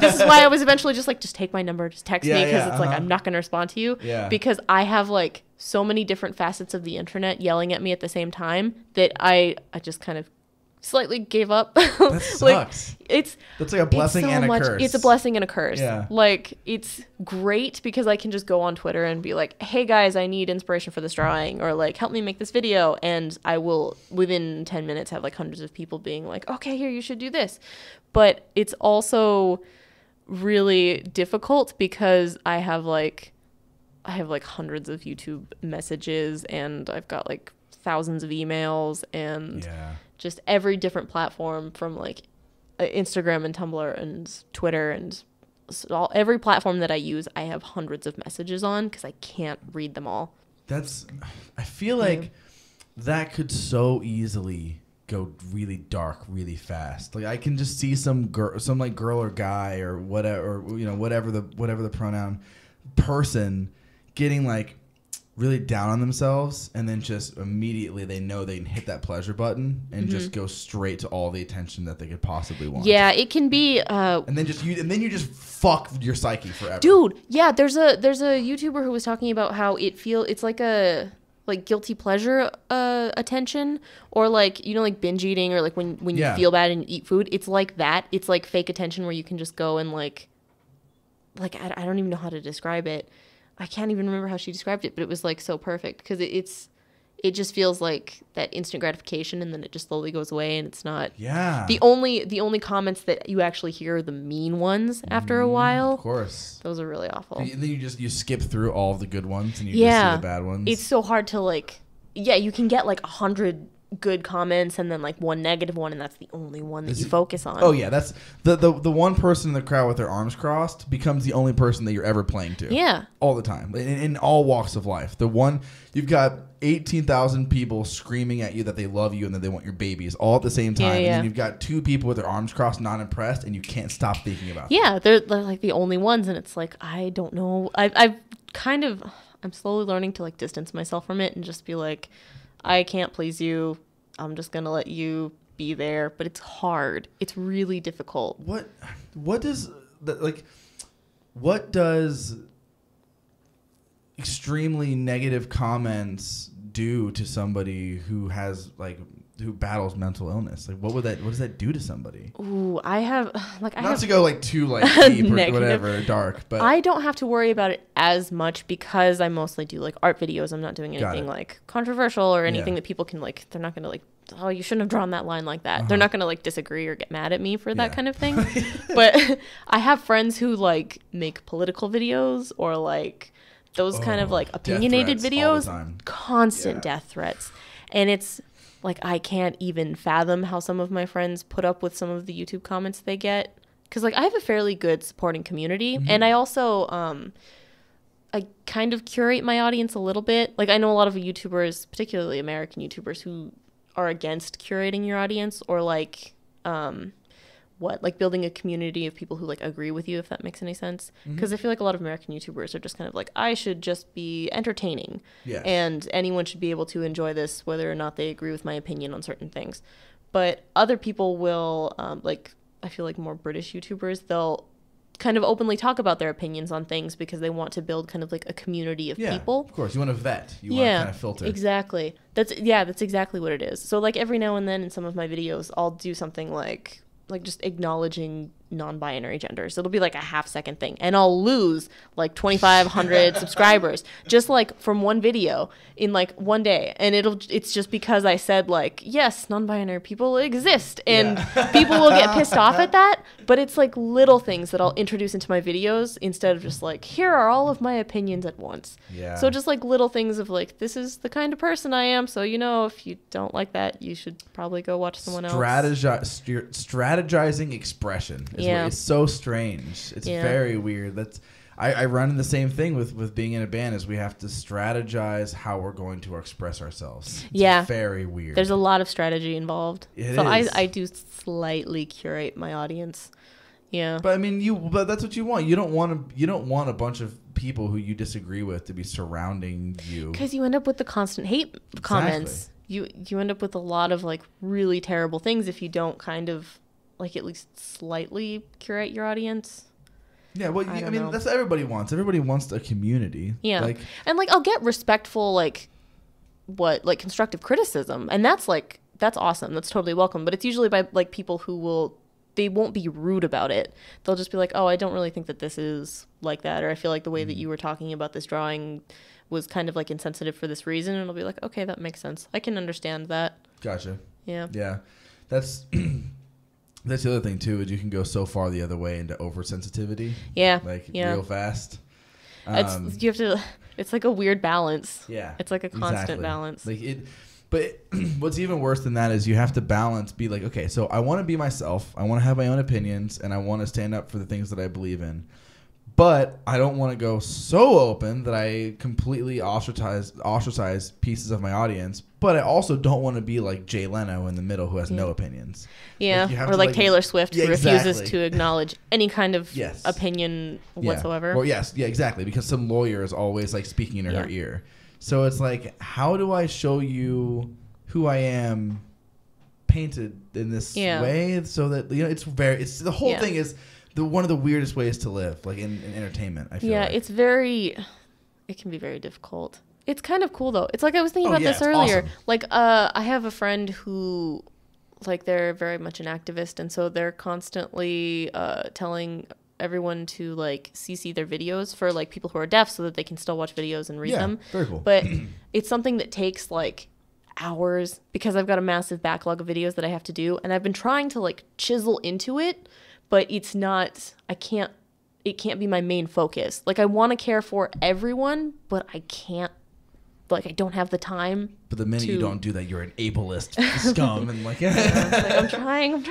this is why I was eventually just like, just take my number, just text me, because it's like, I'm not going to respond to you. Yeah. Because I have like so many different facets of the internet yelling at me at the same time that I just kind of slightly gave up. That sucks. That's like a blessing and a curse. It's a blessing and a curse. Yeah. Like, it's great because I can just go on Twitter and be like, hey guys, I need inspiration for this drawing, or like, help me make this video, and I will within 10 minutes have like hundreds of people being like, okay, here, you should do this. But it's also really difficult because I have like hundreds of YouTube messages, and I've got like thousands of emails, and just every different platform from like Instagram and Tumblr and Twitter and every platform that I use, I have hundreds of messages on because I can't read them all. I feel like that could so easily go really dark really fast. Like, I can just see some girl or guy or whatever, or, you know, whatever the pronoun person getting like really down on themselves, and then just immediately they know they can hit that pleasure button and just go straight to all the attention that they could possibly want. Yeah, it can be and then you just fuck your psyche forever. Dude, yeah, there's a YouTuber who was talking about how it's like a like guilty pleasure attention, or like, you know, like binge eating, or like when you feel bad and eat food. It's like that. It's like fake attention where you can just go and like like, I don't even know how to describe it. I can't even remember how she described it, but it was like so perfect because it just feels like that instant gratification, and then it just slowly goes away, and it's not. Yeah. The only comments that you actually hear are the mean ones after a while. Of course. Those are really awful. And then you skip through all of the good ones and you just see the bad ones. It's so hard to like. Yeah, you can get like 100 good comments and then like one negative one, and that's the only one that you focus on. Oh yeah, that's the one person in the crowd with their arms crossed becomes the only person that you're ever playing to. Yeah, all the time in all walks of life. The one you've got 18,000 people screaming at you that they love you and that they want your babies all at the same time, and then you've got 2 people with their arms crossed, not impressed, and you can't stop thinking about. Yeah, they're like the only ones, and it's like I don't know. I'm slowly learning to like distance myself from it and just be like, I can't please you. I'm just going to let you be there. But it's hard. It's really difficult. What does extremely negative comments do to somebody who battles mental illness? Like, what does that do to somebody? Ooh, I have to go like too like deep or whatever, dark, but I don't have to worry about it as much because I mostly do like art videos. I'm not doing anything like controversial or anything that people can like. They're not going to like, oh, you shouldn't have drawn that line like that. They're not going to like disagree or get mad at me for that kind of thing. But I have friends who like make political videos or like those kind of like opinionated videos, constant death threats, and it's. Like, I can't even fathom how some of my friends put up with some of the YouTube comments they get. Because, like, I have a fairly good supporting community. And I also, I kind of curate my audience a little bit. Like, I know a lot of YouTubers, particularly American YouTubers, who are against curating your audience or, like, building a community of people who, like, agree with you, if that makes any sense. Because I feel like a lot of American YouTubers are just kind of like, I should just be entertaining. Yes. And anyone should be able to enjoy this, whether or not they agree with my opinion on certain things. But other people will, I feel like more British YouTubers, they'll kind of openly talk about their opinions on things because they want to build kind of like a community of people. Of course. You want to vet. You want to kind of filter. Exactly. That's exactly what it is. So, like, every now and then in some of my videos, I'll do something like just acknowledging non-binary genders. It'll be like a half-second thing, and I'll lose like 2,500 subscribers just like from one video in like one day, and it's just because I said like, yes, non-binary people exist, and people will get pissed off at that. But it's like little things that I'll introduce into my videos instead of just like, here are all of my opinions at once. So just like little things of like, this is the kind of person I am, so if you don't like that, you should probably go watch someone else. Strategizing expression. It's so strange. It's very weird. I run in the same thing with being in a band, is we have to strategize how we're going to express ourselves. It's very weird. There's a lot of strategy involved. It is. I do slightly curate my audience. Yeah. But I mean, but that's what you want. You don't want a bunch of people who you disagree with to be surrounding you. Because you end up with the constant hate comments. You end up with a lot of like really terrible things if you don't kind of like at least slightly curate your audience. Yeah, well, I mean, that's what everybody wants. Everybody wants a community. Yeah, and like I'll get respectful like constructive criticism, and that's awesome. That's totally welcome. But it's usually by like people who they won't be rude about it. They'll just be like, oh, I don't really think that this is like that, or I feel like the way that you were talking about this drawing was kind of like insensitive for this reason, and I'll be like, okay, that makes sense. I can understand that. Gotcha. Yeah. Yeah, that's. That's the other thing too, is you can go so far the other way into oversensitivity. Yeah. Real fast. It's like a weird balance. Yeah. It's like a constant balance. But what's even worse than that is you have to be like, okay, so I want to be myself. I want to have my own opinions, and I want to stand up for the things that I believe in. But I don't want to go so open that I completely ostracize pieces of my audience. But I also don't want to be like Jay Leno in the middle who has no opinions. Yeah, or like Taylor Swift who refuses to acknowledge any kind of opinion whatsoever. Well, exactly, because some lawyer is always like speaking in her ear. So it's like, how do I show you who I am painted in this way so that it's the whole thing is one of the weirdest ways to live, like in entertainment, I feel like. It can be very difficult. It's kind of cool though. It's like I was thinking about this earlier. Awesome. Like I have a friend who like they're very much an activist, and so they're constantly telling everyone to like CC their videos for like people who are deaf so that they can still watch videos and read them. Very cool. But it's something that takes like hours because I've got a massive backlog of videos that I have to do, and I've been trying to like chisel into it, but it's not, it can't be my main focus. Like I want to care for everyone, but I can't, like I don't have the time. But the minute you don't do that, you're an ableist scum and like, I'm trying.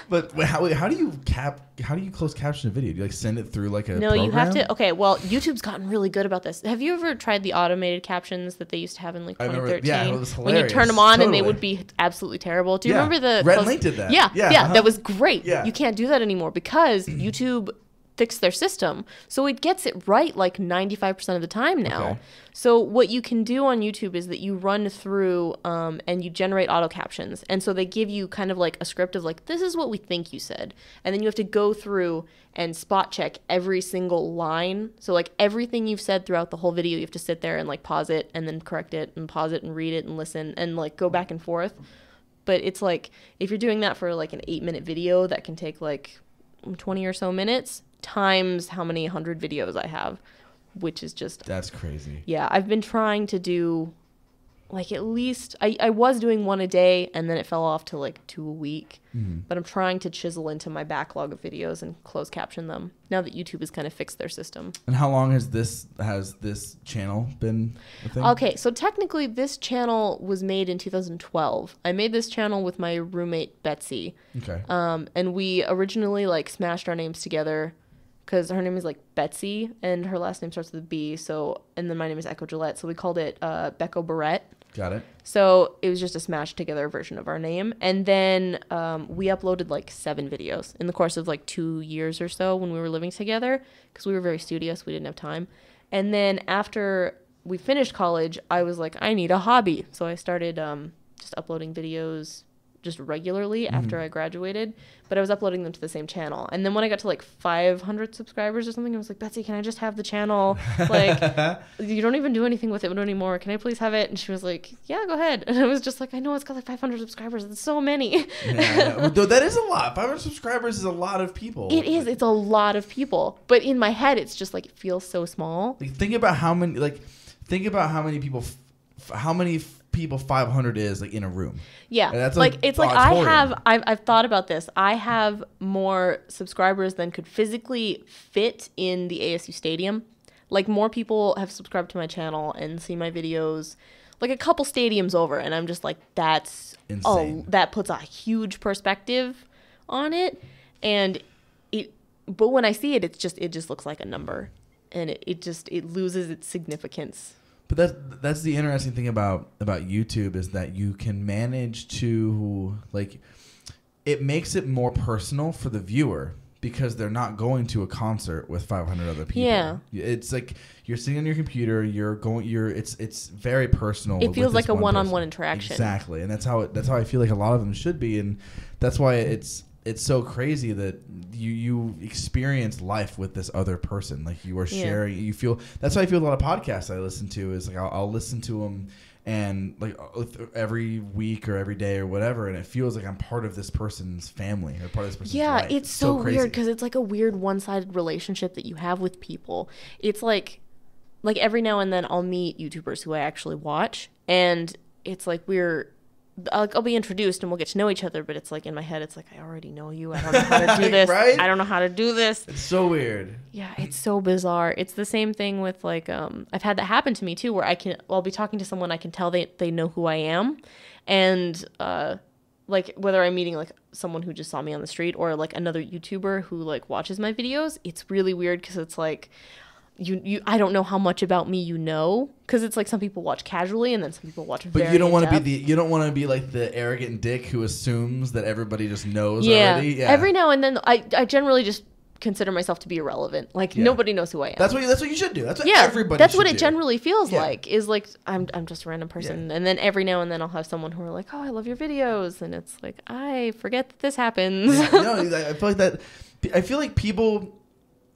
But how do you close caption a video? Do you like send it through like a No, program? you have to. Okay, well, YouTube's gotten really good about this. Have you ever tried the automated captions that they used to have in like 2013? Yeah, it was when you hilarious. turn them on and Totally. they would be absolutely terrible. Do you remember the Red Link did that? Yeah, Uh-huh. that was great. Yeah. You can't do that anymore because YouTube fixed their system. So it gets it right like 95% of the time now. Okay. So what you can do on YouTube is that you run through and you generate auto captions. And so they give you kind of like a script of like, this is what we think you said. And then you have to go through and spot check every single line. So like everything you've said throughout the whole video, you have to sit there and like pause it and then correct it and pause it and read it and listen and like go back and forth. But it's like, if you're doing that for like an 8-minute video, that can take like 20 or so minutes times how many 100 videos I have, which is just... That's crazy. Yeah, I've been trying to do like at least... I was doing one a day and then it fell off to like 2 a week. Mm-hmm. But I'm trying to chisel into my backlog of videos and close caption them now that YouTube has kind of fixed their system. And how long has this channel been a thing? Okay, so technically this channel was made in 2012. I made this channel with my roommate Betsy. Okay. And we originally like smashed our names together because her name is like Betsy and her last name starts with a B. So, and then my name is Echo Gillette. So we called it Becco Barrett. Got it. So it was just a smashed together version of our name. And then we uploaded like 7 videos in the course of like 2 years or so when we were living together because we were very studious. We didn't have time. And then after we finished college, I was like, I need a hobby. So I started just uploading videos just regularly after I graduated, but I was uploading them to the same channel. And then when I got to like 500 subscribers or something, I was like, Betsy, can I just have the channel? Like, you don't even do anything with it anymore. Can I please have it? And she was like, yeah, go ahead. And I was just like, I know it's got like 500 subscribers. That's so many. Yeah. Though that is a lot. 500 subscribers is a lot of people. It is. It's a lot of people. But in my head, it's just like, it feels so small. Like, think about how many people, how many people 500 is like in a room. Yeah, that's like it's like auditorium. I've thought about this. I have more subscribers than could physically fit in the ASU stadium. Like more people have subscribed to my channel and see my videos, like a couple stadiums over, and I'm just like, that's insane. That puts a huge perspective on it, and but when I see it, it just looks like a number, and it loses its significance. But that's the interesting thing about YouTube is that you can manage to like, it makes it more personal for the viewer because they're not going to a concert with 500 other people. Yeah, it's like you're sitting on your computer. It's very personal. It feels like a one-on-one interaction. Exactly, and that's how I feel like a lot of them should be, and that's why it's so crazy that you experience life with this other person. Like you are sharing, you feel, that's how I feel a lot of podcasts I listen to is like, I'll listen to them and like every week or every day or whatever. And it feels like I'm part of this person's family or part of this person's life. It's so weird because it's like a weird one-sided relationship that you have with people. It's like every now and then I'll meet YouTubers who I actually watch and it's like I'll be introduced and we'll get to know each other, but it's like in my head, it's like, I already know you. I don't know how to do this. Right? I don't know how to do this. It's so weird. Yeah, it's so bizarre. It's the same thing with like, I've had that happen to me too, where I'll be talking to someone, I can tell they know who I am. And, like whether I'm meeting like someone who just saw me on the street or like another YouTuber who like watches my videos, it's really weird because it's like, I don't know how much about me you know, because it's like some people watch casually and then some people watch very But you don't want to be in-depth. you don't want to be like the arrogant dick who assumes that everybody just knows already. Yeah. Every now and then I generally just consider myself to be irrelevant. Like nobody knows who I am. That's what you should do. That's what everybody That's should what it do. generally feels like. Is like I'm just a random person, and then every now and then I'll have someone who are like, oh, I love your videos, and it's like I forget that this happens. No, I feel like that. I feel like people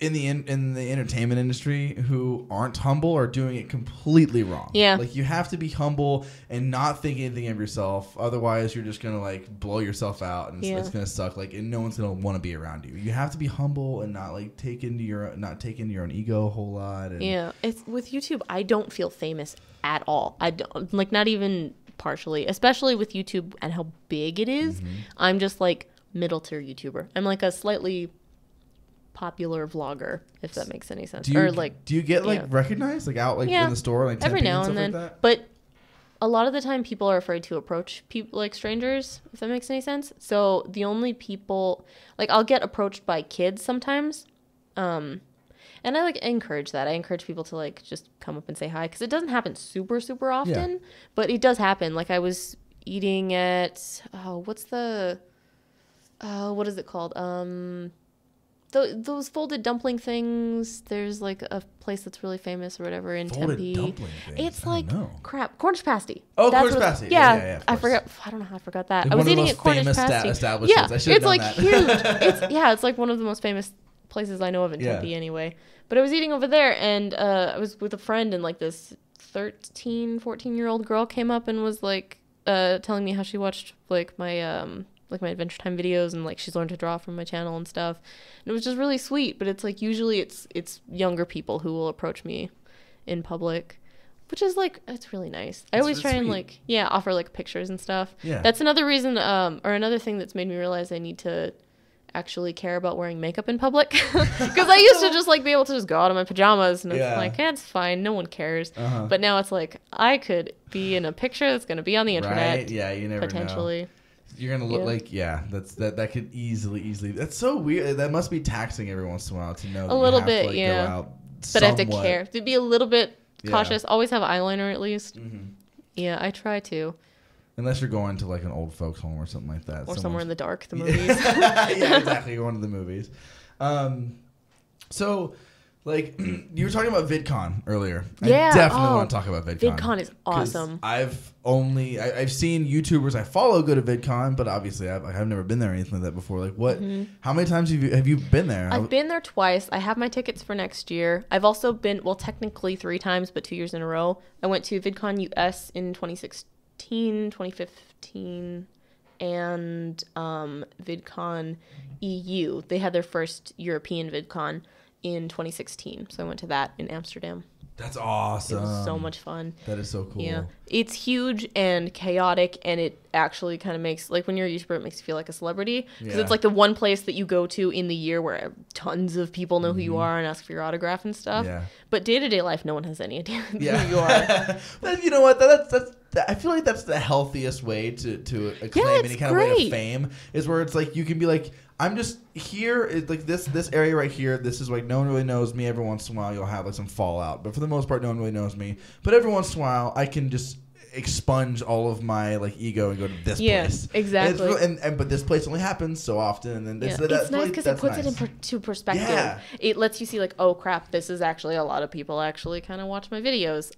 in the entertainment industry who aren't humble are doing it completely wrong. Yeah. Like, you have to be humble and not think anything of yourself. Otherwise, you're just gonna like blow yourself out, and it's gonna suck. Like, and no one's gonna want to be around you. You have to be humble and not like take into your own ego a whole lot. And yeah, it's with YouTube. I don't feel famous at all. I don't, like, not even partially, especially with YouTube and how big it is. I'm just like middle tier YouTuber. I'm like a slightly popular vlogger, if that makes any sense. Do you get like recognized like out like in the store like every now and then? like that? But a lot of the time people are afraid to approach people like strangers, if that makes any sense. So the only people, like, I'll get approached by kids sometimes, and I like encourage that. I encourage people to like just come up and say hi, because it doesn't happen super often, but it does happen. Like, I was eating at what is it called? Those folded dumpling things. There's like a place that's really famous or whatever in Tempe. Dumpling things? It's like crap. Cornish pasty. Oh, Cornish pasty. Yeah, I forgot. I don't know how I forgot that. Like, I was eating at Cornish pasty. Yeah, it's like huge. It's like one of the most famous places I know of in Tempe anyway. But I was eating over there, and I was with a friend, and like this 14-year-old girl came up and was like telling me how she watched like my Adventure Time videos, and like she's learned to draw from my channel and stuff. And it was just really sweet. But it's like usually it's younger people who will approach me in public, which is like, it's really nice. I always try and like offer like pictures and stuff. Yeah, that's another reason or another thing that's made me realize I need to actually care about wearing makeup in public, because I used to just like be able to just go out in my pajamas and it's like, it's fine, no one cares. But now it's like I could be in a picture that's going to be on the internet, right? Yeah, you never potentially know. You're gonna look like that could easily. That's so weird. That must be taxing every once in a while to know that a little you have bit, to, like, go out but I have to care to be a little bit cautious. Always have eyeliner at least. Yeah, I try to. Unless you're going to like an old folks home or something like that, or somewhere in the dark, the movies. Yeah, exactly. Going to the movies. So, like, you were talking about VidCon earlier. Yeah, I definitely want to talk about VidCon. VidCon is awesome. I've seen YouTubers I follow go to VidCon, but obviously I've never been there or anything like that before. Like, what? How many times have you been there? I've been there twice. I have my tickets for next year. I've also been, well, technically 3 times, but 2 years in a row. I went to VidCon US in 2016, 2015, and VidCon EU. They had their first European VidCon in 2016, so I went to that in Amsterdam. That's awesome. It was so much fun. That is so cool. Yeah, it's huge and chaotic, and it actually kind of makes, like, when you're a YouTuber, it makes you feel like a celebrity, because it's like the one place that you go to in the year where tons of people know who you are and ask for your autograph and stuff. Yeah. But day-to-day life, no one has any idea who you are. But you know what? That's I feel like that's the healthiest way to acclaim any kind of way of fame, is where it's like you can be like, I'm just here. It's like this area right here. This is like, no one really knows me. Every once in a while, you'll have like some fallout, but for the most part, no one really knows me. But every once in a while, I can just expunge all of my like ego and go to this place. Yes, exactly. And but this place only happens so often, and then it's nice because it puts it into perspective. Yeah. It lets you see like, oh crap, this is actually a lot of people actually kind of watch my videos.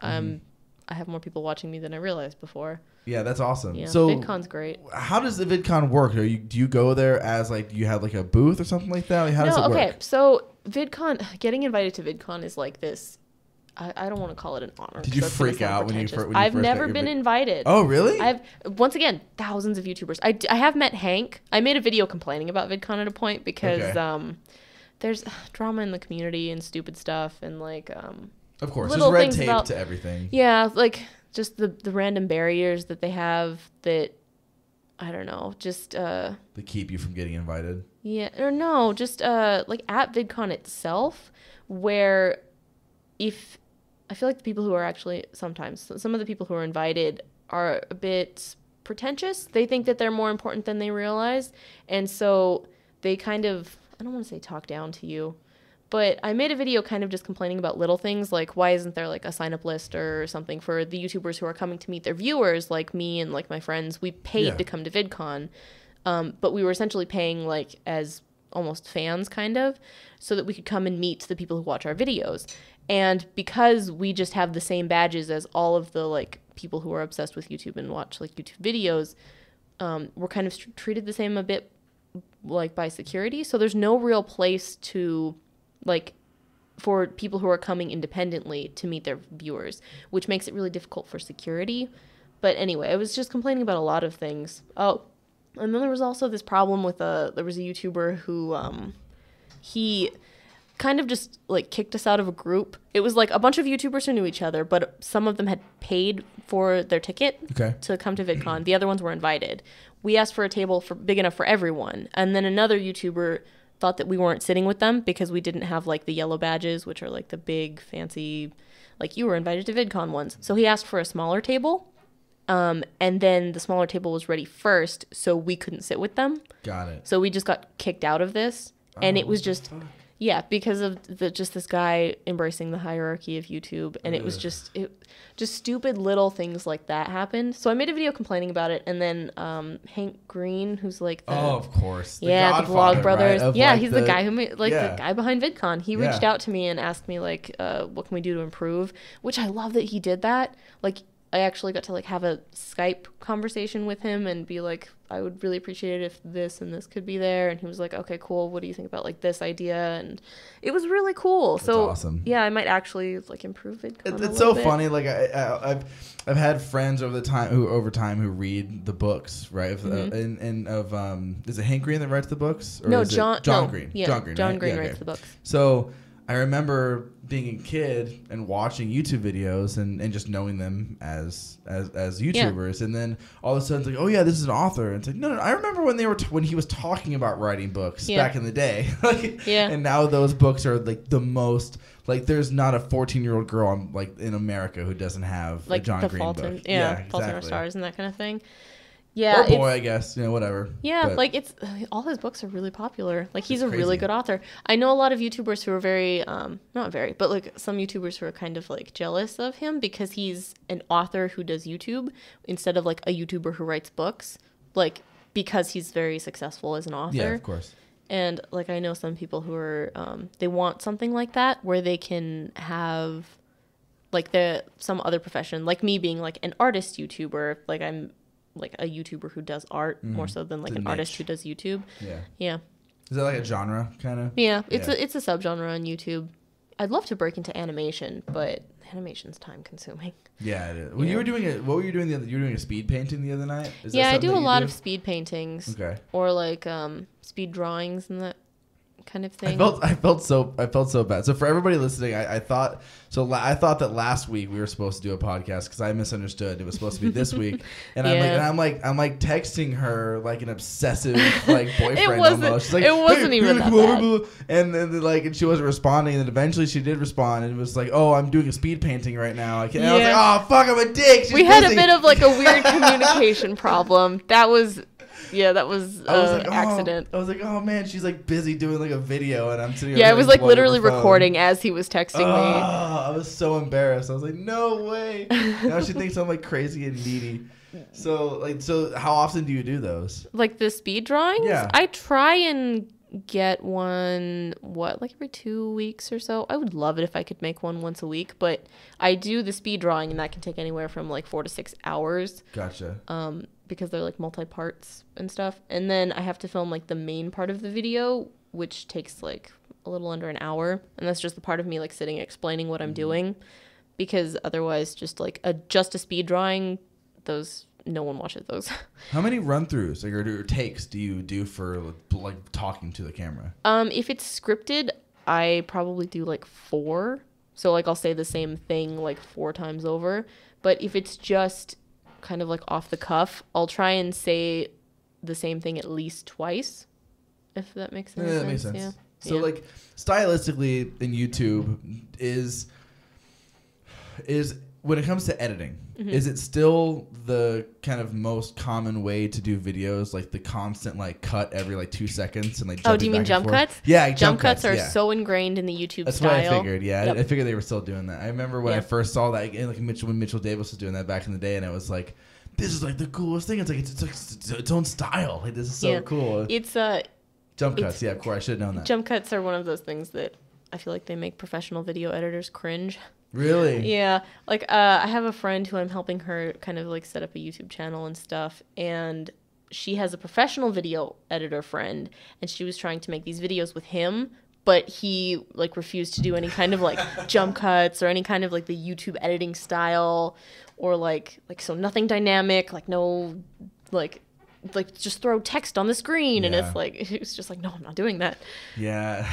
I have more people watching me than I realized before. Yeah, that's awesome. Yeah, so VidCon's great. How does the VidCon work? Do you go there as like, do you have like a booth or something like that? Like, how does it work? Okay, so VidCon, getting invited to VidCon is like this. I don't want to call it an honor. Did you freak out when you first I've never been invited. Oh, really? Once again, thousands of YouTubers. I have met Hank. I made a video complaining about VidCon at a point because there's drama in the community and stupid stuff and like of course, there's red tape to everything. Yeah, like just the random barriers that they have that, I don't know, just they keep you from getting invited. Yeah, or no, just like at VidCon itself, where I feel like the people who are actually sometimes some of the people who are invited are a bit pretentious. They think that they're more important than they realize, and so they kind of, I don't want to say talk down to you, but I made a video kind of just complaining about little things, like why isn't there like a sign-up list or something for the YouTubers who are coming to meet their viewers, like me and like my friends. We paid to come to VidCon, but we were essentially paying like as almost fans kind of, so that we could come and meet the people who watch our videos. And because we just have the same badges as all of the like people who are obsessed with YouTube and watch like YouTube videos, we're kind of treated the same a bit like by security. So there's no real place to like for people who are coming independently to meet their viewers, which makes it really difficult for security. But anyway, I was just complaining about a lot of things. Oh, and then there was also this problem with there was a YouTuber who he kind of just like kicked us out of a group. It was like a bunch of YouTubers who knew each other, but some of them had paid for their ticket to come to VidCon. The other ones were invited. We asked for a table big enough for everyone, and then another YouTuber thought that we weren't sitting with them because we didn't have like the yellow badges, which are like the big fancy, like you were invited to VidCon ones. So he asked for a smaller table. And then the smaller table was ready first, so we couldn't sit with them. Got it. So we just got kicked out of this, and it was just, because of just this guy embracing the hierarchy of YouTube, and it was just stupid little things like that happened. So I made a video complaining about it, and then Hank Green, who's like the, of course, the Vlogbrothers, right? He's the guy who made the guy behind VidCon. He reached out to me and asked me like, what can we do to improve? Which I love that he did that. Like, I actually got to like have a Skype conversation with him and be like, I would really appreciate it if this and this could be there. And he was like, okay, cool. What do you think about like this idea? And it was really cool. That's awesome. Yeah, I might actually like improve it. It's so funny. Like I've had friends over time who read the books, right? Is it Hank Green that writes the books? Or no, is John Green. Yeah, John Green writes the books. So I remember being a kid and watching YouTube videos and just knowing them as YouTubers, and then all of a sudden it's like, oh yeah, this is an author. And it's like, no, I remember when when he was talking about writing books back in the day. And now those books are like the most, like there's not a 14-year-old girl like in America who doesn't have like a John Green book. Fault in Our Stars and that kind of thing. Yeah, or boy, I guess, whatever. Yeah, but like it's all his books are really popular. Like he's a really good author. I know a lot of YouTubers who are very, not very, but like some YouTubers who are kind of like jealous of him because he's an author who does YouTube instead of like a YouTuber who writes books. Like because he's very successful as an author. Yeah, of course. And like I know some people who are, they want something like that where they can have, like some other profession, like me being like an artist YouTuber. Like I'm like a YouTuber who does art more so than like an artist who does YouTube. Yeah. Is that like a genre kind of? Yeah, it's a subgenre on YouTube. I'd love to break into animation, but animation's time consuming. Yeah, it is. Well, you were doing it. What were you doing you were doing a speed painting the other night? I do a lot of speed paintings. Okay. Or like speed drawings and that kind of thing. I felt so bad. So for everybody listening, I thought that last week we were supposed to do a podcast because I misunderstood. It was supposed to be this week, and I'm like texting her like an obsessive like boyfriend almost. She's like, it wasn't even that bad. And then and she wasn't responding, and then eventually she did respond, and it was like, oh, I'm doing a speed painting right now. And I was like, oh fuck, I'm a dick. She's we had a bit of like a weird communication problem. That was accident. I was like, oh man, she's like busy doing like a video, and I'm sitting. Yeah, I was like literally recording as he was texting me. I was so embarrassed. I was like, no way. Now she thinks I'm like crazy and needy. So how often do you do those? Like the speed drawings? Yeah. I try and get one like every 2 weeks or so. I would love it if I could make one once a week, but I do the speed drawing, and that can take anywhere from like 4 to 6 hours. Gotcha. Because they're like multi-parts and stuff. And then I have to film like the main part of the video, which takes like a little under an hour. And that's just the part of me like sitting explaining what I'm doing. Because otherwise just a speed drawing, no one watches those. How many run-throughs or takes do you do for like talking to the camera? If it's scripted, I probably do like 4. So like I'll say the same thing like 4 times over. But if it's just kind of like off the cuff, I'll try and say the same thing at least twice, if that makes sense. Yeah, that makes sense. So like stylistically in YouTube is when it comes to editing, is it still the kind of most common way to do videos, like the constant like cut every like 2 seconds and like oh, do you mean jump cuts? Yeah, jump cuts are so ingrained in the YouTube That's style. That's what I figured. Yeah, yep. I figured they were still doing that. I remember when I first saw that, like when Mitchell Davis was doing that back in the day, and it was like, this is like the coolest thing. It's like it's its own style. Like this is so cool. It's jump cuts. Yeah, of course I should have known that. Jump cuts are one of those things that I feel like they make professional video editors cringe. Really? Yeah. Like, I have a friend who I'm helping her kind of like set up a YouTube channel and stuff. And she has a professional video editor friend. And she was trying to make these videos with him. but he like refused to do any kind of like jump cuts or any kind of like the YouTube editing style, or like so nothing dynamic, like no like just throw text on the screen. And it's like, it was just like, no, I'm not doing that. Yeah.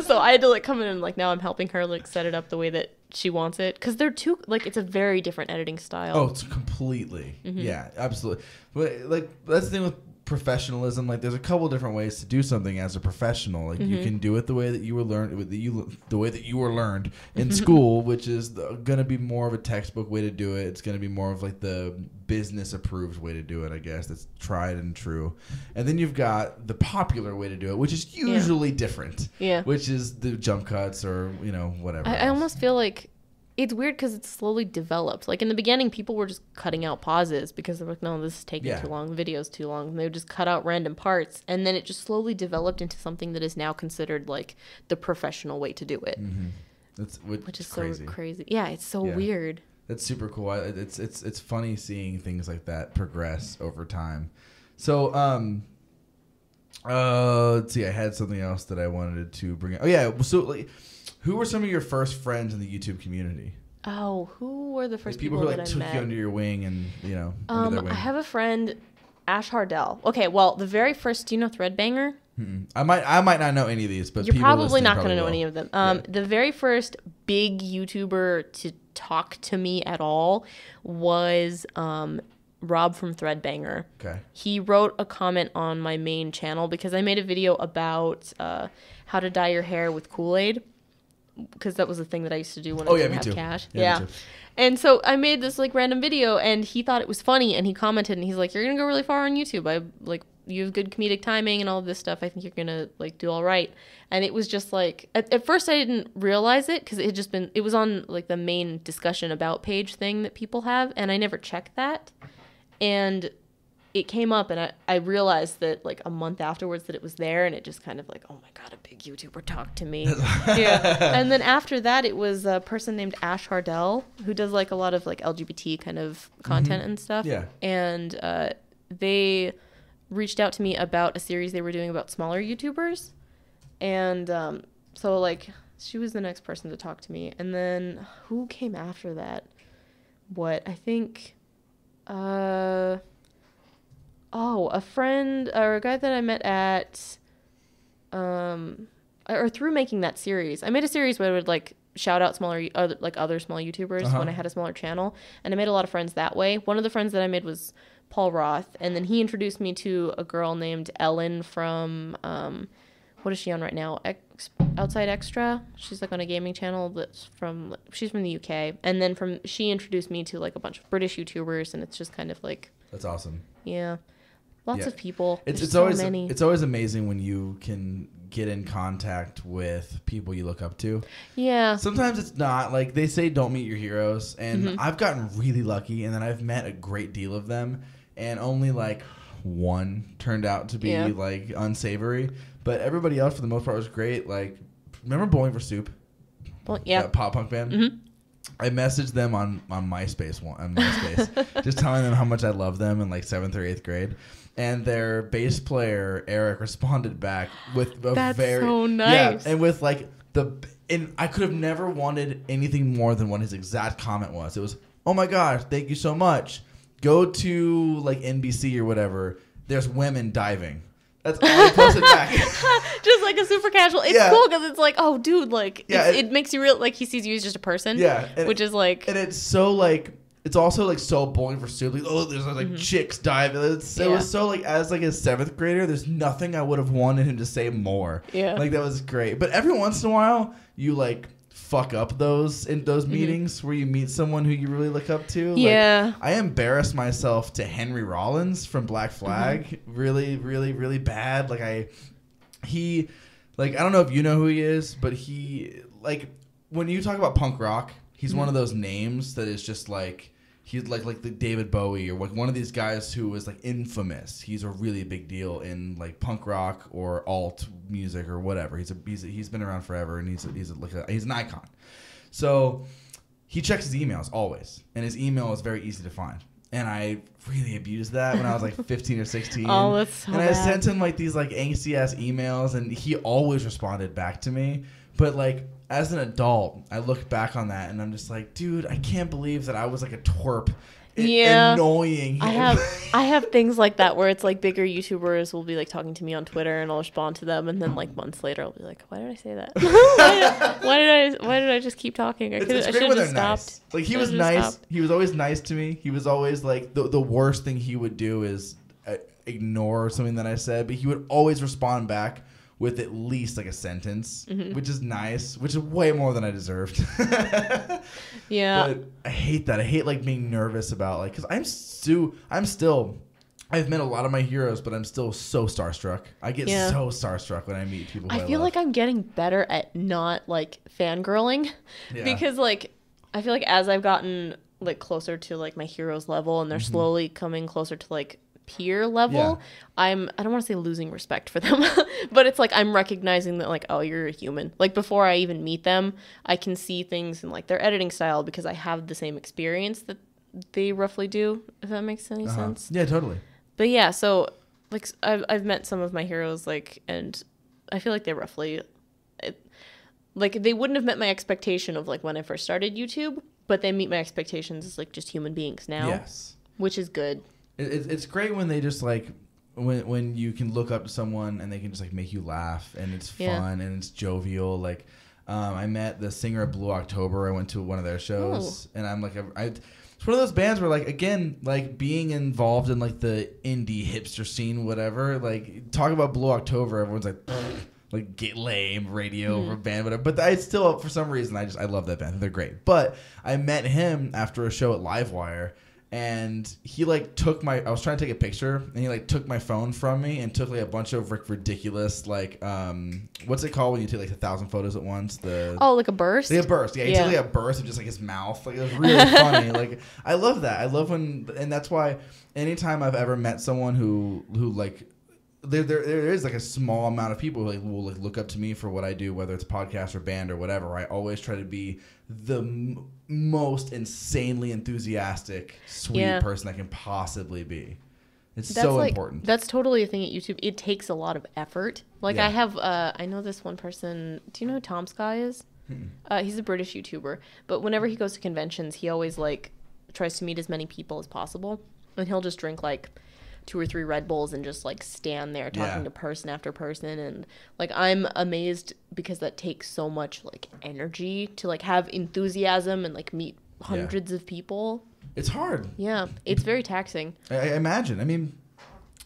So I had to like come in and like now I'm helping her like set it up the way that she wants it, because they're two, like, it's a very different editing style. Oh, it's completely. Yeah, absolutely. But like that's the thing with professionalism. Like there's a couple different ways to do something as a professional. Like you can do it the way that you were learned, the way that you were learned in school, which is going to be more of a textbook way to do it. It's going to be more of like the business approved way to do it, I guess. That's tried and true. And then you've got the popular way to do it, which is usually different. Yeah. Which is the jump cuts or, you know, whatever. I almost feel like it's weird because it's slowly developed. Like in the beginning, people were just cutting out pauses because they're like, no, this is taking too long. The video's too long. And they would just cut out random parts. And then it just slowly developed into something that is now considered like the professional way to do it. Which is crazy. So crazy. Yeah, it's so weird. That's super cool. It's funny seeing things like that progress over time. So, let's see. I had something else that I wanted to bring up. Oh yeah. So like, who were some of your first friends in the YouTube community? Oh, who were the first like people who like took you under your wing and, you know, under their wing? I have a friend, Ash Hardell. Okay, well, the very first, do you know Threadbanger? I might not know any of these, but you're probably not going to know any of them. The very first big YouTuber to talk to me at all was Rob from Threadbanger. Okay. He wrote a comment on my main channel because I made a video about how to dye your hair with Kool-Aid, because that was a thing that I used to do when I didn't have cash. Yeah. And so I made this like random video, and he thought it was funny, and he commented, and he's like, "You're gonna go really far on YouTube. I like you have good comedic timing and all of this stuff. I think you're gonna like do all right." And it was just like at first I didn't realize it because it was on like the main discussion about page thing that people have, and I never checked that, and it came up, and I realized that like a month afterwards that it was there, and it just kind of like, oh my God, a big YouTuber talked to me. Yeah. And then after that, it was a person named Ash Hardell who does like a lot of like LGBT kind of content and stuff. Yeah. And they reached out to me about a series they were doing about smaller YouTubers. And so like she was the next person to talk to me. And then who came after that? I think... a friend or a guy that I met at, or through making that series. I made a series where I would like shout out other small YouTubers when I had a smaller channel, and I made a lot of friends that way. One of the friends that I made was Paul Roth, and then he introduced me to a girl named Ellen from, what is she on right now? Outside Extra. She's like on a gaming channel she's from the UK, and then she introduced me to like a bunch of British YouTubers, and it's just kind of like, that's awesome. Yeah. Lots of people. It's always amazing when you can get in contact with people you look up to. Yeah. Sometimes it's not. Like they say don't meet your heroes, and I've gotten really lucky, and then I've met a great deal of them, and only like one turned out to be like unsavory, but everybody else for the most part was great. Like remember Bowling for Soup? That pop punk band? I messaged them on MySpace, just telling them how much I love them in like 7th or 8th grade. And their bass player, Eric, responded back with That's so nice. Yeah, and with like and I could have never wanted anything more than what his exact comment was. It was, "Oh my gosh, thank you so much. Go to like NBC or whatever. There's women diving." That's all I posted back. Just like a super casual. It's cool because it's like, oh, dude, like, it makes you real. Like, he sees you as just a person. Yeah. Which is like. And it's so like. It's also like so Bowling for Soup. Like, oh, there's like chicks diving. It was so like as like a 7th grader, there's nothing I would have wanted him to say more. Yeah. Like that was great. But every once in a while, you like fuck up those meetings where you meet someone who you really look up to. Yeah. Like, I embarrassed myself to Henry Rollins from Black Flag. Really, really, really bad. Like I don't know if you know who he is, but he like when you talk about punk rock, he's one of those names that is just like he's like the David Bowie or like one of these guys who was like infamous. He's a really big deal in like punk rock or alt music or whatever. He's been around forever, and he's an icon. So he checks his emails always, and his email is very easy to find. And I really abused that when I was like 15 or 16. Oh, that's so And I bad. sent him like these like angsty ass emails, and he always responded back to me. But like as an adult, I look back on that and I'm just like, dude, I can't believe that I was like a twerp. Yeah. Annoying him. I have things like that where it's like bigger YouTubers will be like talking to me on Twitter and I'll respond to them, and then like months later I'll be like, why did I say that? why did I just keep talking? I should have just stopped. Nice. Like he was nice. Stopped. He was always nice to me. He was always like the worst thing he would do is ignore something that I said, but he would always respond back with at least like a sentence, which is nice, which is way more than I deserved. Yeah. But I hate that. I hate like being nervous about like, cause I've met a lot of my heroes, but I'm still so starstruck. I get so starstruck when I meet people. I feel like I'm getting better at not like fangirling because like, I feel like as I've gotten like closer to like my heroes level and they're slowly coming closer to like peer level, I don't want to say losing respect for them, but it's like I'm recognizing that like, oh, you're a human. Like before I even meet them, I can see things in like their editing style because I have the same experience that they roughly do, if that makes any sense. Yeah, totally. But yeah, so like I've met some of my heroes, like, and I feel like they roughly like they wouldn't have met my expectation of like when I first started YouTube, but they meet my expectations as like just human beings now. Yes. Which is good. It's great when they just like when you can look up to someone and they can just like make you laugh and it's fun and it's jovial. Like I met the singer of Blue October. I went to one of their shows and I'm like it's one of those bands where like again like being involved in like the indie hipster scene, whatever. Like talk about Blue October, everyone's like get lame radio band, whatever. But I still, for some reason, I love that band. They're great. But I met him after a show at Livewire. And he like took I was trying to take a picture and he like took my phone from me and took like a bunch of ridiculous like what's it called when you take like 1,000 photos at once? Like a burst? Yeah, a burst. Yeah, he took like a burst of just like his mouth. Like it was really funny. Like I love that. I love when, and that's why anytime I've ever met someone who like there is like a small amount of people who like will like look up to me for what I do, whether it's podcast or band or whatever. I always try to be the most insanely enthusiastic, sweet person I can possibly be. That's so important. That's totally a thing at YouTube. It takes a lot of effort. Like I have, I know this one person. Do you know who Tom Sky is? He's a British YouTuber, but whenever he goes to conventions, he always like tries to meet as many people as possible, and he'll just drink like 2 or 3 Red Bulls and just like stand there talking to person after person. And like I'm amazed because that takes so much like energy to like have enthusiasm and like meet hundreds of people. It's hard. Yeah, it's very taxing. I imagine. I mean,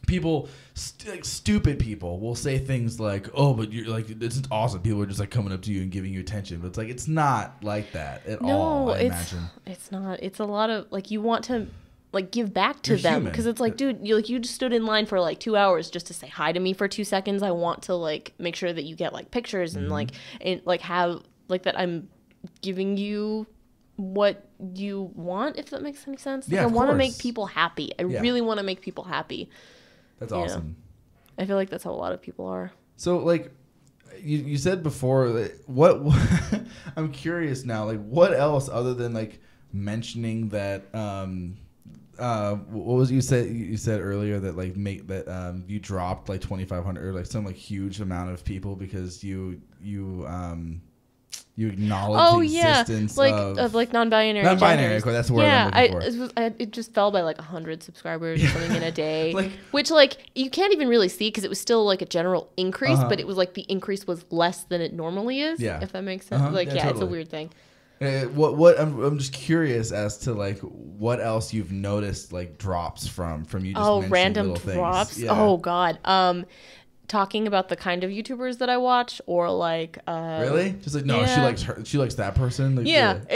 people, stupid people will say things like, "Oh, but you're like, this is awesome." People are just like coming up to you and giving you attention, but it's like it's not like that at all. I imagine it's not. It's a lot of like you want to like give back to them because it's like, dude, you just stood in line for like 2 hours just to say hi to me for 2 seconds. I want to like make sure that you get like pictures and like have like that I'm giving you what you want, if that makes any sense. Like, I want to make people happy. I really want to make people happy. That's awesome. I feel like that's how a lot of people are. So like you said before, what I'm curious now, like what else other than like mentioning that what was you said earlier that like you dropped like 2,500 or like some like huge amount of people because you acknowledge the existence of like non-binary. That's the word I'm looking for. It just fell by like 100 subscribers or something in a day, which like you can't even really see because it was still like a general increase, but it was like the increase was less than it normally is. Yeah, if that makes sense. Totally. It's a weird thing. What I'm just curious as to like what else you've noticed like drops from you just random drops. Yeah. Oh god. Talking about the kind of YouTubers that I watch, or like really just like she likes that person. Like,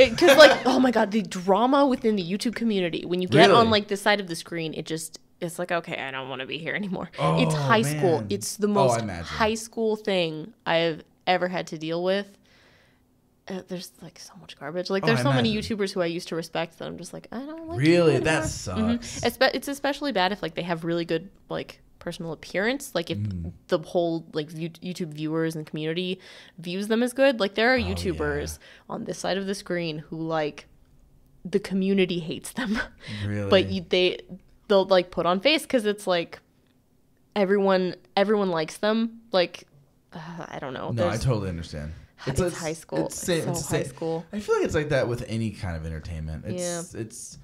because like oh my god, the drama within the YouTube community when you get on like this side of the screen, it's like, okay, I don't want to be here anymore. It's high school. It's the most high school thing I've ever had to deal with. There's like so much garbage. Like there's so many YouTubers who I used to respect that I'm just like, I don't like. Really, that sucks. It's especially bad if like they have really good like personal appearance. Like if the whole like YouTube viewers and community views them as good. Like there are YouTubers on this side of the screen who like the community hates them. Really? But they'll like put on face because it's like everyone likes them. Like I don't know. No, I totally understand. It's high school. It's so high school. I feel like it's like that with any kind of entertainment. It's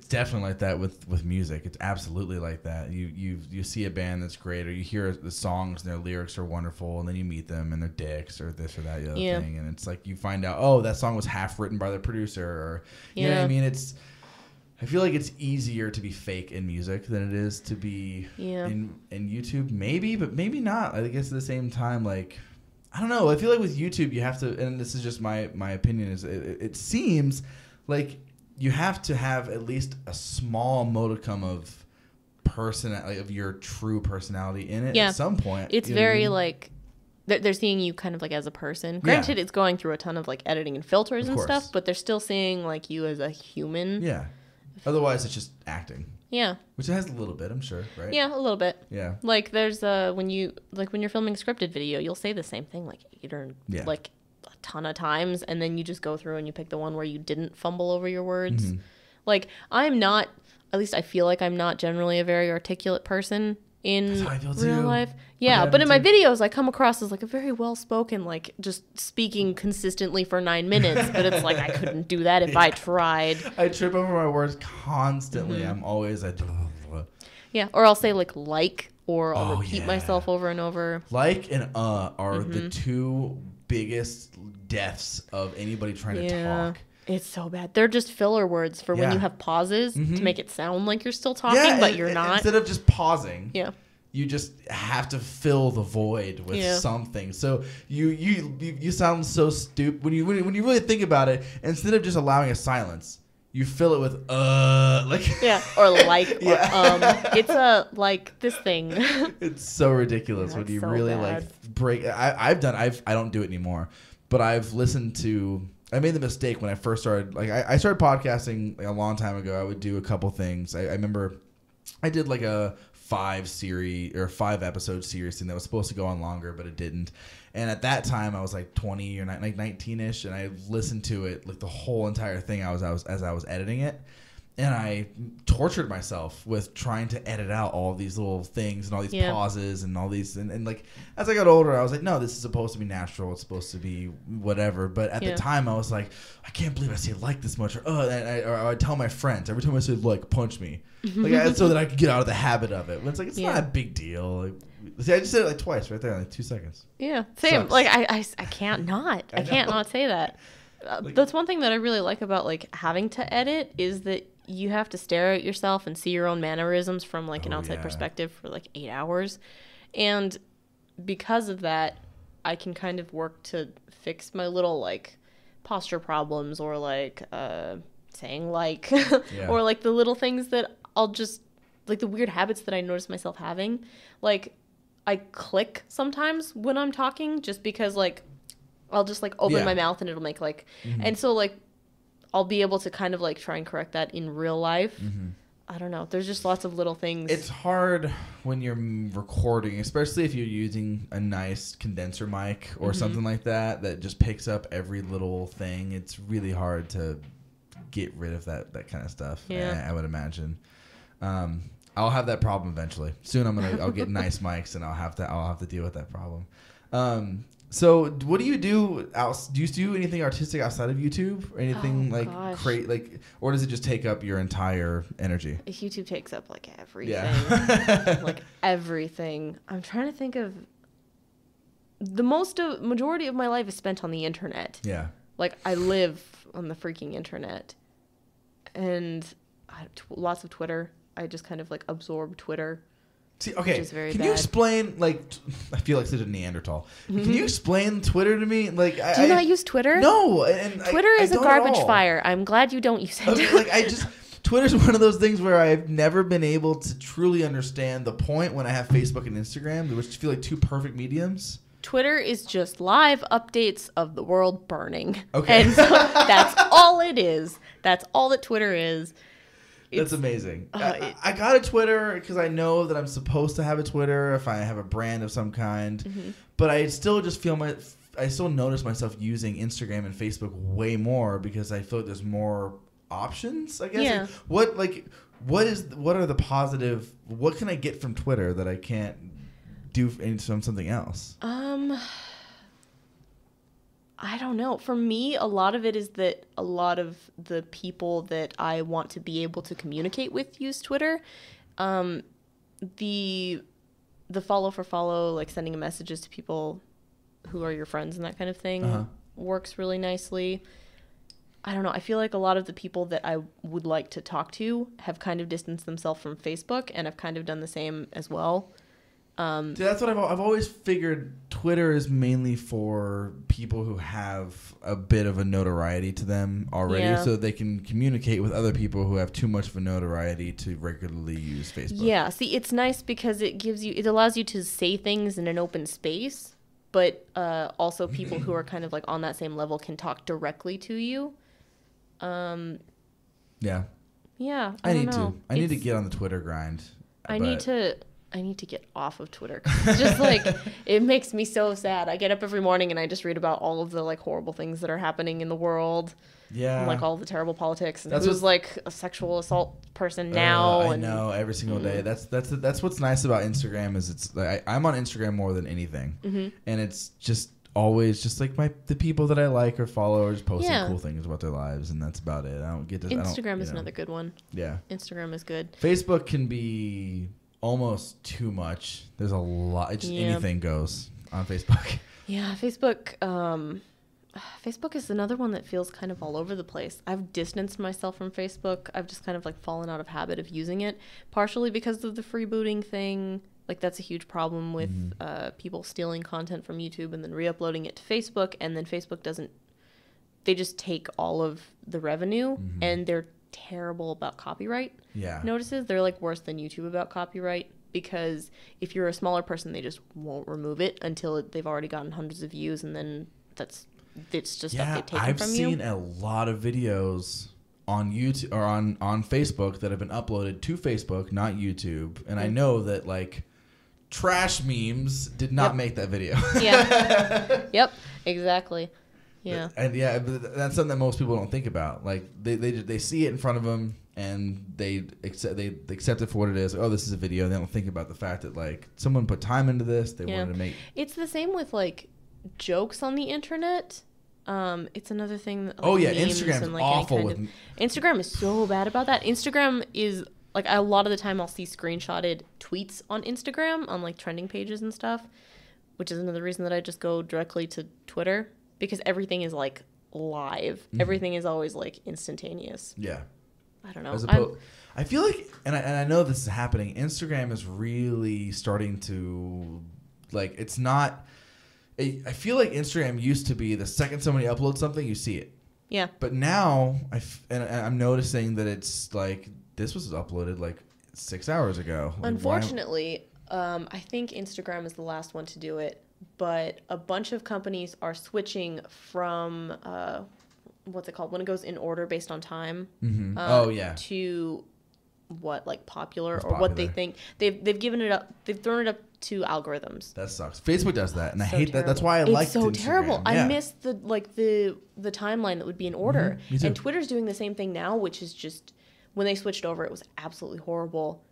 definitely like that with music. It's absolutely like that. You see a band that's great, or you hear the songs and their lyrics are wonderful, and then you meet them and they're dicks or this or that the other thing, and it's like you find out, oh, that song was half written by the producer, or you know what I mean. I feel like it's easier to be fake in music than it is to be in YouTube. Maybe, but maybe not. I guess at the same time, like, I don't know. I feel like with YouTube, you have to, and this is just my opinion, is it seems like you have to have at least a small modicum of of your true personality in it at some point. It's very like they're seeing you kind of like as a person. Granted, it's going through a ton of like editing and filters and stuff, but they're still seeing like you as a human. Yeah. Otherwise, it's just acting. Yeah. Which it has a little bit, I'm sure, right? Yeah, a little bit. Yeah. Like there's when you're filming a scripted video, you'll say the same thing like 8 or like a ton of times, and then you just go through and you pick the one where you didn't fumble over your words. Mm-hmm. Like I'm not, at least I feel like I'm not generally a very articulate person in real life. Yeah, but in my videos I come across as like a very well-spoken, like just speaking consistently for 9 minutes, but it's like I couldn't do that if I tried. I trip over my words constantly. I'm always or I'll say or I'll repeat myself over and over. Like and are the two biggest deaths of anybody trying to talk. It's so bad. They're just filler words for when you have pauses to make it sound like you're still talking, but you're not. Instead of just pausing, you just have to fill the void with something. So you sound so stupid when you really think about it. Instead of just allowing a silence, you fill it with or it's a like this thing. It's so ridiculous when you really bad. Like break. I don't do it anymore, but I've listened to. I made the mistake when I first started. Like I started podcasting like a long time ago. I would do a couple things. I remember I did like a 5 episode series thing that was supposed to go on longer, but it didn't. And at that time, I was like 20 or like 19ish, and I listened to it like the whole entire thing. As I was editing it. And I tortured myself with trying to edit out all these little things and all these pauses and all these. And like, as I got older, I was like, no, this is supposed to be natural. It's supposed to be whatever. But at the time, I was like, I can't believe I say like this much. Or I'd tell my friends every time I said like, punch me. Like, so that I could get out of the habit of it. But it's like, it's not a big deal. Like, see, I just said it like twice right there in like 2 seconds. Yeah, same. Sucks. Like, I can't not. I can't not say that. That's one thing that I really like about like having to edit is that you have to stare at yourself and see your own mannerisms from like an outside perspective for like 8 hours. And because of that, I can kind of work to fix my little like posture problems or like saying like or like the little things that I'll just like the weird habits that I notice myself having. Like I click sometimes when I'm talking just because like I'll just like open my mouth and it'll make like and so like I'll be able to kind of like try and correct that in real life. I don't know. There's just lots of little things. It's hard when you're recording, especially if you're using a nice condenser mic or something like that just picks up every little thing. It's really hard to get rid of that kind of stuff. Yeah. I would imagine. I'll have that problem eventually. Soon I'll get nice mics and I'll have to deal with that problem. So what do you do? Do you do anything artistic outside of YouTube or anything or does it just take up your entire energy? YouTube takes up like everything, like everything. I'm trying to think of the majority of my life is spent on the internet. Yeah, like I live on the freaking internet, and lots of Twitter. I just kind of like absorb Twitter. See, okay, can you explain, like, I feel like such a Neanderthal. Can you explain Twitter to me? Like, do you not use Twitter? No. Twitter is a garbage fire. I'm glad you don't use it. Like, Twitter's one of those things where I've never been able to truly understand the point when I have Facebook and Instagram, which feel like two perfect mediums. Twitter is just live updates of the world burning. Okay. And so that's all it is. That's all that Twitter is. That's amazing. I got a Twitter because I know that I'm supposed to have a Twitter if I have a brand of some kind. But I still just I still notice myself using Instagram and Facebook way more because I feel like there's more options, I guess. Yeah. What are the positive? What can I get from Twitter that I can't do from something else? I don't know. For me, a lot of it is that a lot of the people that I want to be able to communicate with use Twitter. The follow for follow, like sending messages to people who are your friends and that kind of thing, works really nicely. I don't know. I feel like a lot of the people that I would like to talk to have kind of distanced themselves from Facebook, and I've kind of done the same as well. That's what I've always figured. Twitter is mainly for people who have a bit of a notoriety to them already, so they can communicate with other people who have too much of a notoriety to regularly use Facebook. Yeah, see, it's nice because it allows you to say things in an open space, but also people who are kind of like on that same level can talk directly to you. Yeah. Yeah, I need to get on the Twitter grind. I need to get off of Twitter. It's just like, it makes me so sad. I get up every morning and I just read about all of the like horrible things that are happening in the world. Yeah. And, like all the terrible politics and who's like a sexual assault person now. I know every single day. That's what's nice about Instagram is it's like I'm on Instagram more than anything, and it's just always just like the people that I like or follow are just posting cool things about their lives, and that's about it. I don't get to Instagram is another good one. Yeah. Instagram is good. Facebook can be almost too much. There's a lot. Anything goes on Facebook. Yeah, Facebook. Facebook is another one that feels kind of all over the place. I've distanced myself from Facebook. I've just kind of like fallen out of habit of using it, partially because of the freebooting thing. Like that's a huge problem with people stealing content from YouTube and then re-uploading it to Facebook, and then Facebook doesn't. They just take all of the revenue, and they're terrible about copyright notices. They're like worse than YouTube about copyright, because if you're a smaller person, they just won't remove it until they've already gotten hundreds of views, and then it's just stuff they've taken from you. I've seen a lot of videos on YouTube or on Facebook that have been uploaded to Facebook, not YouTube, and I know that like trash memes did not make that video. Yep, exactly. Yeah. And that's something that most people don't think about. Like they see it in front of them and they accept it for what it is. Oh, this is a video. And they don't think about the fact that like someone put time into this. They wanted to make. It's the same with like jokes on the internet. It's another thing that, Instagram's and, like, awful. Instagram is so bad about that. Instagram is like a lot of the time I'll see screenshotted tweets on Instagram on like trending pages and stuff, which is another reason that I just go directly to Twitter. Because everything is like live. Everything is always like instantaneous. Yeah. I don't know. I feel like, and I know this is happening, Instagram is really starting to, like, it's not, I feel like Instagram used to be the second somebody uploads something, you see it. Yeah. But now, I'm noticing that it's like, this was uploaded like 6 hours ago. Like, unfortunately, I think Instagram is the last one to do it. But a bunch of companies are switching from what's it called when it goes in order based on time. To what, like popular or what they think they've given it up. They've thrown it up to algorithms. That sucks. Facebook does that, and I hate terrible. that. That's why I like. It's so Instagram. terrible. I miss the timeline that would be in order. Me too. And Twitter's doing the same thing now, which is just when they switched over, it was absolutely horrible.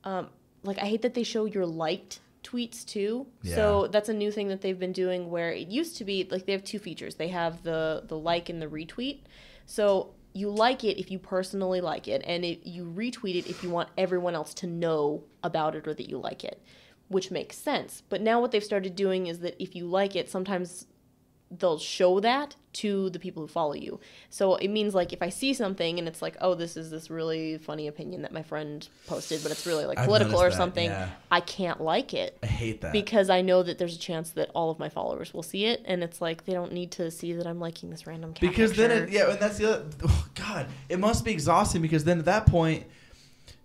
Like I hate that they show your liked tweets too. So that's a new thing that they've been doing, where it used to be like they have two features. They have the like and the retweet. So you like it if you personally like it, and you retweet it if you want everyone else to know about it or that you like it, which makes sense. But now what they've started doing is that if you like it, sometimes they'll show that to the people who follow you. So it means like if I see something and it's like, oh, this is this really funny opinion that my friend posted, but it's really like political or something, I can't like it. I hate that. Because I know that there's a chance that all of my followers will see it, and it's like they don't need to see that I'm liking this random cat because picture. then and that's the other. Oh God, it must be exhausting, because then at that point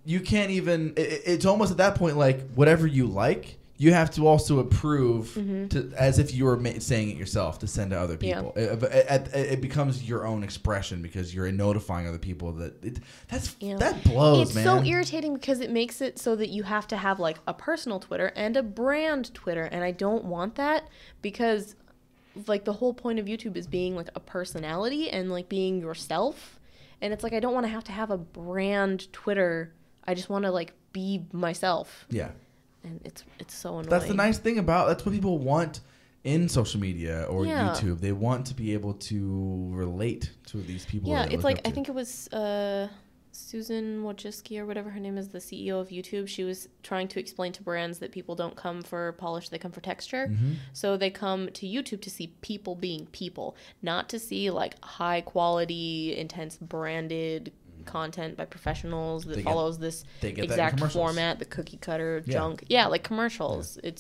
you can't even. It's almost at that point like whatever you like, you have to also approve to, as if you were saying it yourself, to send to other people. It becomes your own expression because you're notifying other people that that blows, it's man. So irritating because it makes it so that you have to have like a personal Twitter and a brand Twitter, and I don't want that, because like the whole point of YouTube is being like a personality and like being yourself. And it's like, I don't want to have a brand Twitter. I just want to like be myself. Yeah. And it's so annoying. That's the nice thing about, that's what people want in social media or YouTube. They want to be able to relate to these people. Yeah, it's like, I think it was Susan Wojcicki or whatever her name is, the CEO of YouTube. She was trying to explain to brands that people don't come for polish, they come for texture. Mm-hmm. So they come to YouTube to see people being people, not to see like high quality, intense branded content by professionals that follows this exact format, the cookie cutter junk. Yeah, like commercials. Yeah.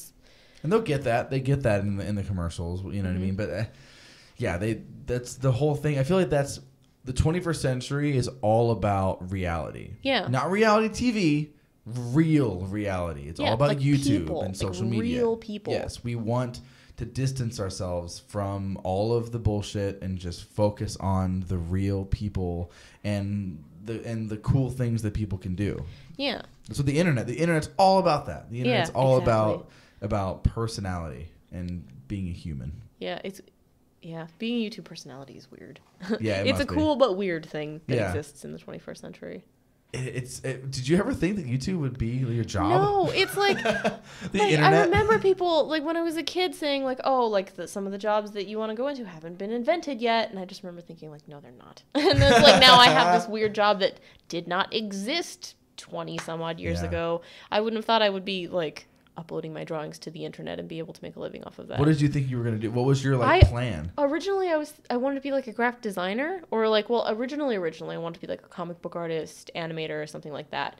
And they'll get that. They get that in the commercials. You know what I mean? But that's the whole thing. I feel like that's the 21st century is all about reality. Yeah. Not reality TV, real reality. It's all about like YouTube people, and social media. Real people. Yes, we want to distance ourselves from all of the bullshit and just focus on the real people and the cool things that people can do. Yeah. That's what the internet's all about that. The internet's all about personality and being a human. Yeah, being a YouTube personality is weird. Yeah, it's a cool but weird thing that exists in the 21st century. Did you ever think that YouTube would be your job? No, it's like the internet. I remember people like when I was a kid saying like, oh, like some of the jobs that you want to go into haven't been invented yet, and I just remember thinking like, no, they're not. And then like now I have this weird job that did not exist 20 some odd years ago. I wouldn't have thought I would be like uploading my drawings to the internet and be able to make a living off of that. What did you think you were going to do? What was your plan? Originally I wanted to be like a graphic designer, or like, well, originally I wanted to be like a comic book artist, animator, or something like that.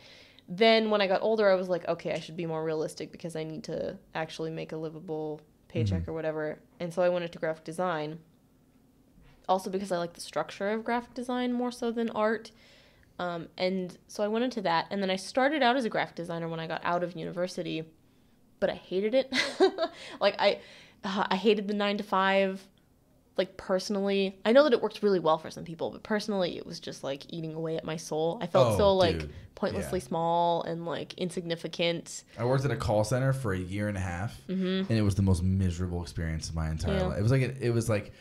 Then when I got older, I was like, okay, I should be more realistic because I need to actually make a livable paycheck or whatever. And so I went into graphic design. Also because I like the structure of graphic design more so than art. And so I went into that, and then I started out as a graphic designer when I got out of university. But I hated it. Like I hated the 9-to-5. Like personally, I know that it worked really well for some people, but personally, it was just like eating away at my soul. I felt pointlessly small and like insignificant. I worked at a call center for a year and a half, and it was the most miserable experience of my entire life. It was like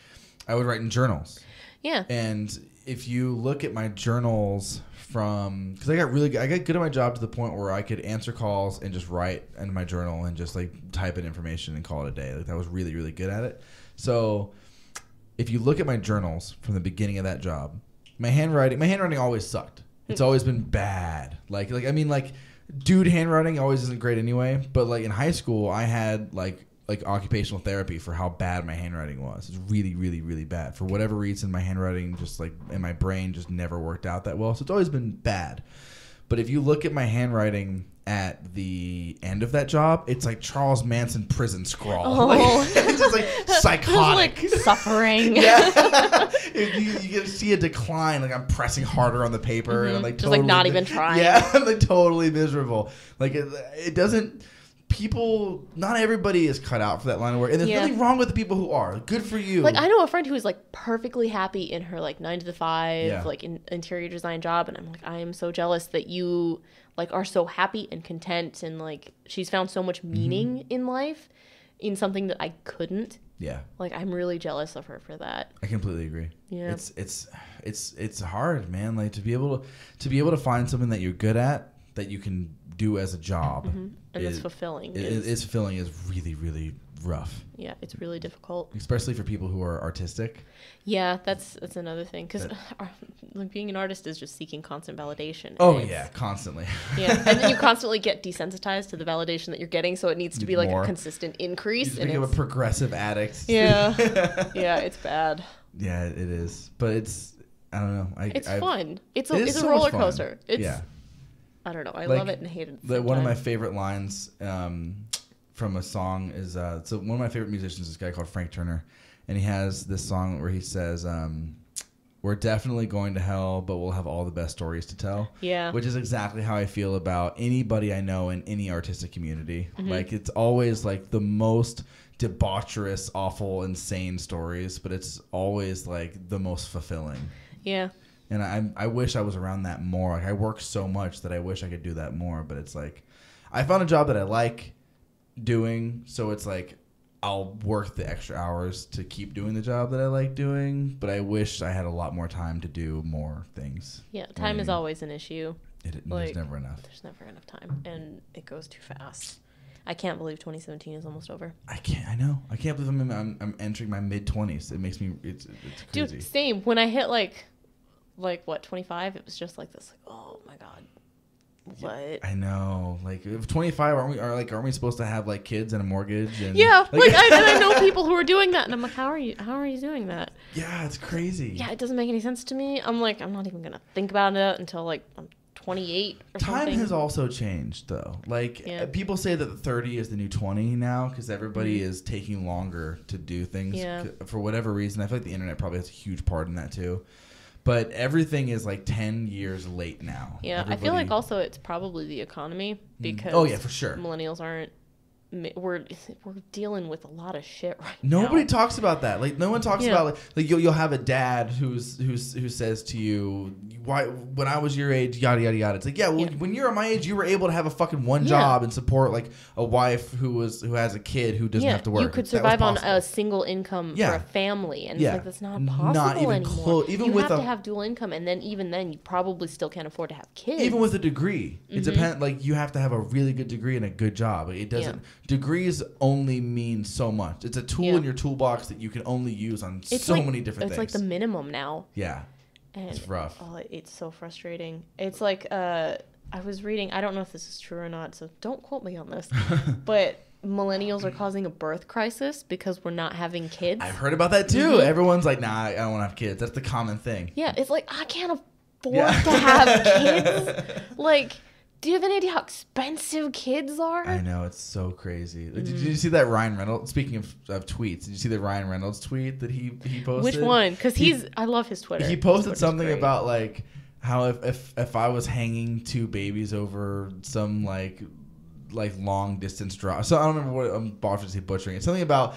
I would write in journals. Yeah. And if you look at my journals because I got good at my job to the point where I could answer calls and just write in my journal and just like type in information and call it a day. Like I was really, really good at it. So if you look at my journals from the beginning of that job, my handwriting always sucked. It's always been bad. Like dude handwriting always isn't great anyway. But like in high school, I had like occupational therapy for how bad my handwriting was. It's really, really, really bad. For whatever reason, my handwriting just like in my brain just never worked out that well. So it's always been bad. But if you look at my handwriting at the end of that job, it's like Charles Manson prison scrawl. Oh. Like, it's just like psychotic. Like suffering. Yeah. You see a decline. Like I'm pressing harder on the paper. And I'm like just like not even trying. Yeah, I'm like totally miserable. Like it doesn't... not everybody is cut out for that line of work, and there's nothing wrong with the people who are. Good for you. Like I know a friend who is like perfectly happy in her like 9-to-5 like interior design job, and I'm like, I am so jealous that you like are so happy and content, and like she's found so much meaning in life in something that I couldn't. Yeah. Like I'm really jealous of her for that. I completely agree. Yeah. It's hard, man. Like to be able to find something that you're good at that you can do as a job. And it's fulfilling. It's fulfilling is really, really rough. Yeah, it's really difficult. Especially for people who are artistic. Yeah, that's another thing. Because like being an artist is just seeking constant validation. Oh, yeah, constantly. Yeah, and then you constantly get desensitized to the validation that you're getting, so it needs to be like a consistent increase. You become a progressive addict. Yeah. Yeah, it's bad. Yeah, it is. But it's, I don't know. It's fun. It's a roller coaster. I don't know. I love it and hate it. One of my favorite lines from a song is so one of my favorite musicians is this guy called Frank Turner, and he has this song where he says, "We're definitely going to hell, but we'll have all the best stories to tell." Yeah, which is exactly how I feel about anybody I know in any artistic community. Like it's always like the most debaucherous, awful, insane stories, but it's always like the most fulfilling. Yeah. And I wish I was around that more. Like I work so much that I wish I could do that more. But it's like I found a job that I like doing, so it's like I'll work the extra hours to keep doing the job that I like doing, but I wish I had a lot more time to do more things. Yeah, time is always an issue. There's never enough. There's never enough time, and it goes too fast. I can't believe 2017 is almost over. I know. I can't believe I'm entering my mid-20s. It makes me it's crazy. Dude, same. When I hit like what, 25, it was just like this, like, oh my god. What? I know. Like, if 25, aren't we supposed to have like kids and a mortgage? And yeah, like I know people who are doing that, and I'm like, how are you doing that? Yeah, it's crazy. Yeah, it doesn't make any sense to me. I'm like, I'm not even gonna think about it until like I'm 28 or something. Time has also changed, though. Like, people say that 30 is the new 20 now because everybody is taking longer to do things for whatever reason. I feel like the internet probably has a huge part in that too. But everything is like 10 years late now. Yeah, I feel like also it's probably the economy because for sure. Millennials aren't. We're dealing with a lot of shit right Nobody now. talks about that. Like no one talks about like you'll have a dad who says to you, "Why when I was your age, yada yada yada." It's like when you're my age, you were able to have a fucking one job and support like a wife who has a kid who doesn't have to work. You could survive on a single income for a family, and it's like that's not possible not even anymore. Close. Even you with have to have dual income, and then even then, you probably still can't afford to have kids. Even with a degree, it depends. Like you have to have a really good degree and a good job. It doesn't. Degrees only mean so much. It's a tool in your toolbox that you can only use on many different things. It's like the minimum now. Yeah. And it's rough. Oh, it's so frustrating. It's like I was reading, I don't know if this is true or not, so don't quote me on this, but millennials are causing a birth crisis because we're not having kids. I've heard about that too. Everyone's like, nah, I don't want to have kids. That's the common thing. Yeah, it's like, I can't afford to have kids. Like, do you have any idea how expensive kids are? I know, it's so crazy. Did you see that Ryan Reynolds, speaking of tweets, did you see the Ryan Reynolds tweet that he posted? Which one? Because I love his Twitter. He posted something about like how if I was hanging two babies over some like long distance drop. So I don't remember what I'm obviously butchering it. Something about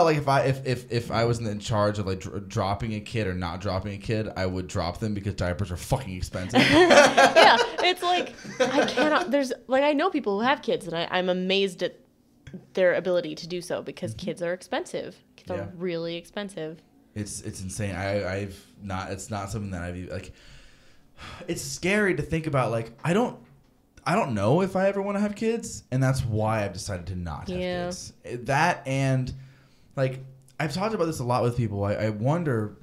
like if I was in charge of like dropping a kid or not dropping a kid, I would drop them because diapers are fucking expensive. Yeah, it's like I cannot. There's like I know people who have kids, and I'm amazed at their ability to do so because kids are expensive. Kids are really expensive. It's insane. It's not something that I've like. It's scary to think about. Like I don't know if I ever want to have kids, and that's why I've decided to not have kids. That and like I've talked about this a lot with people. I wonder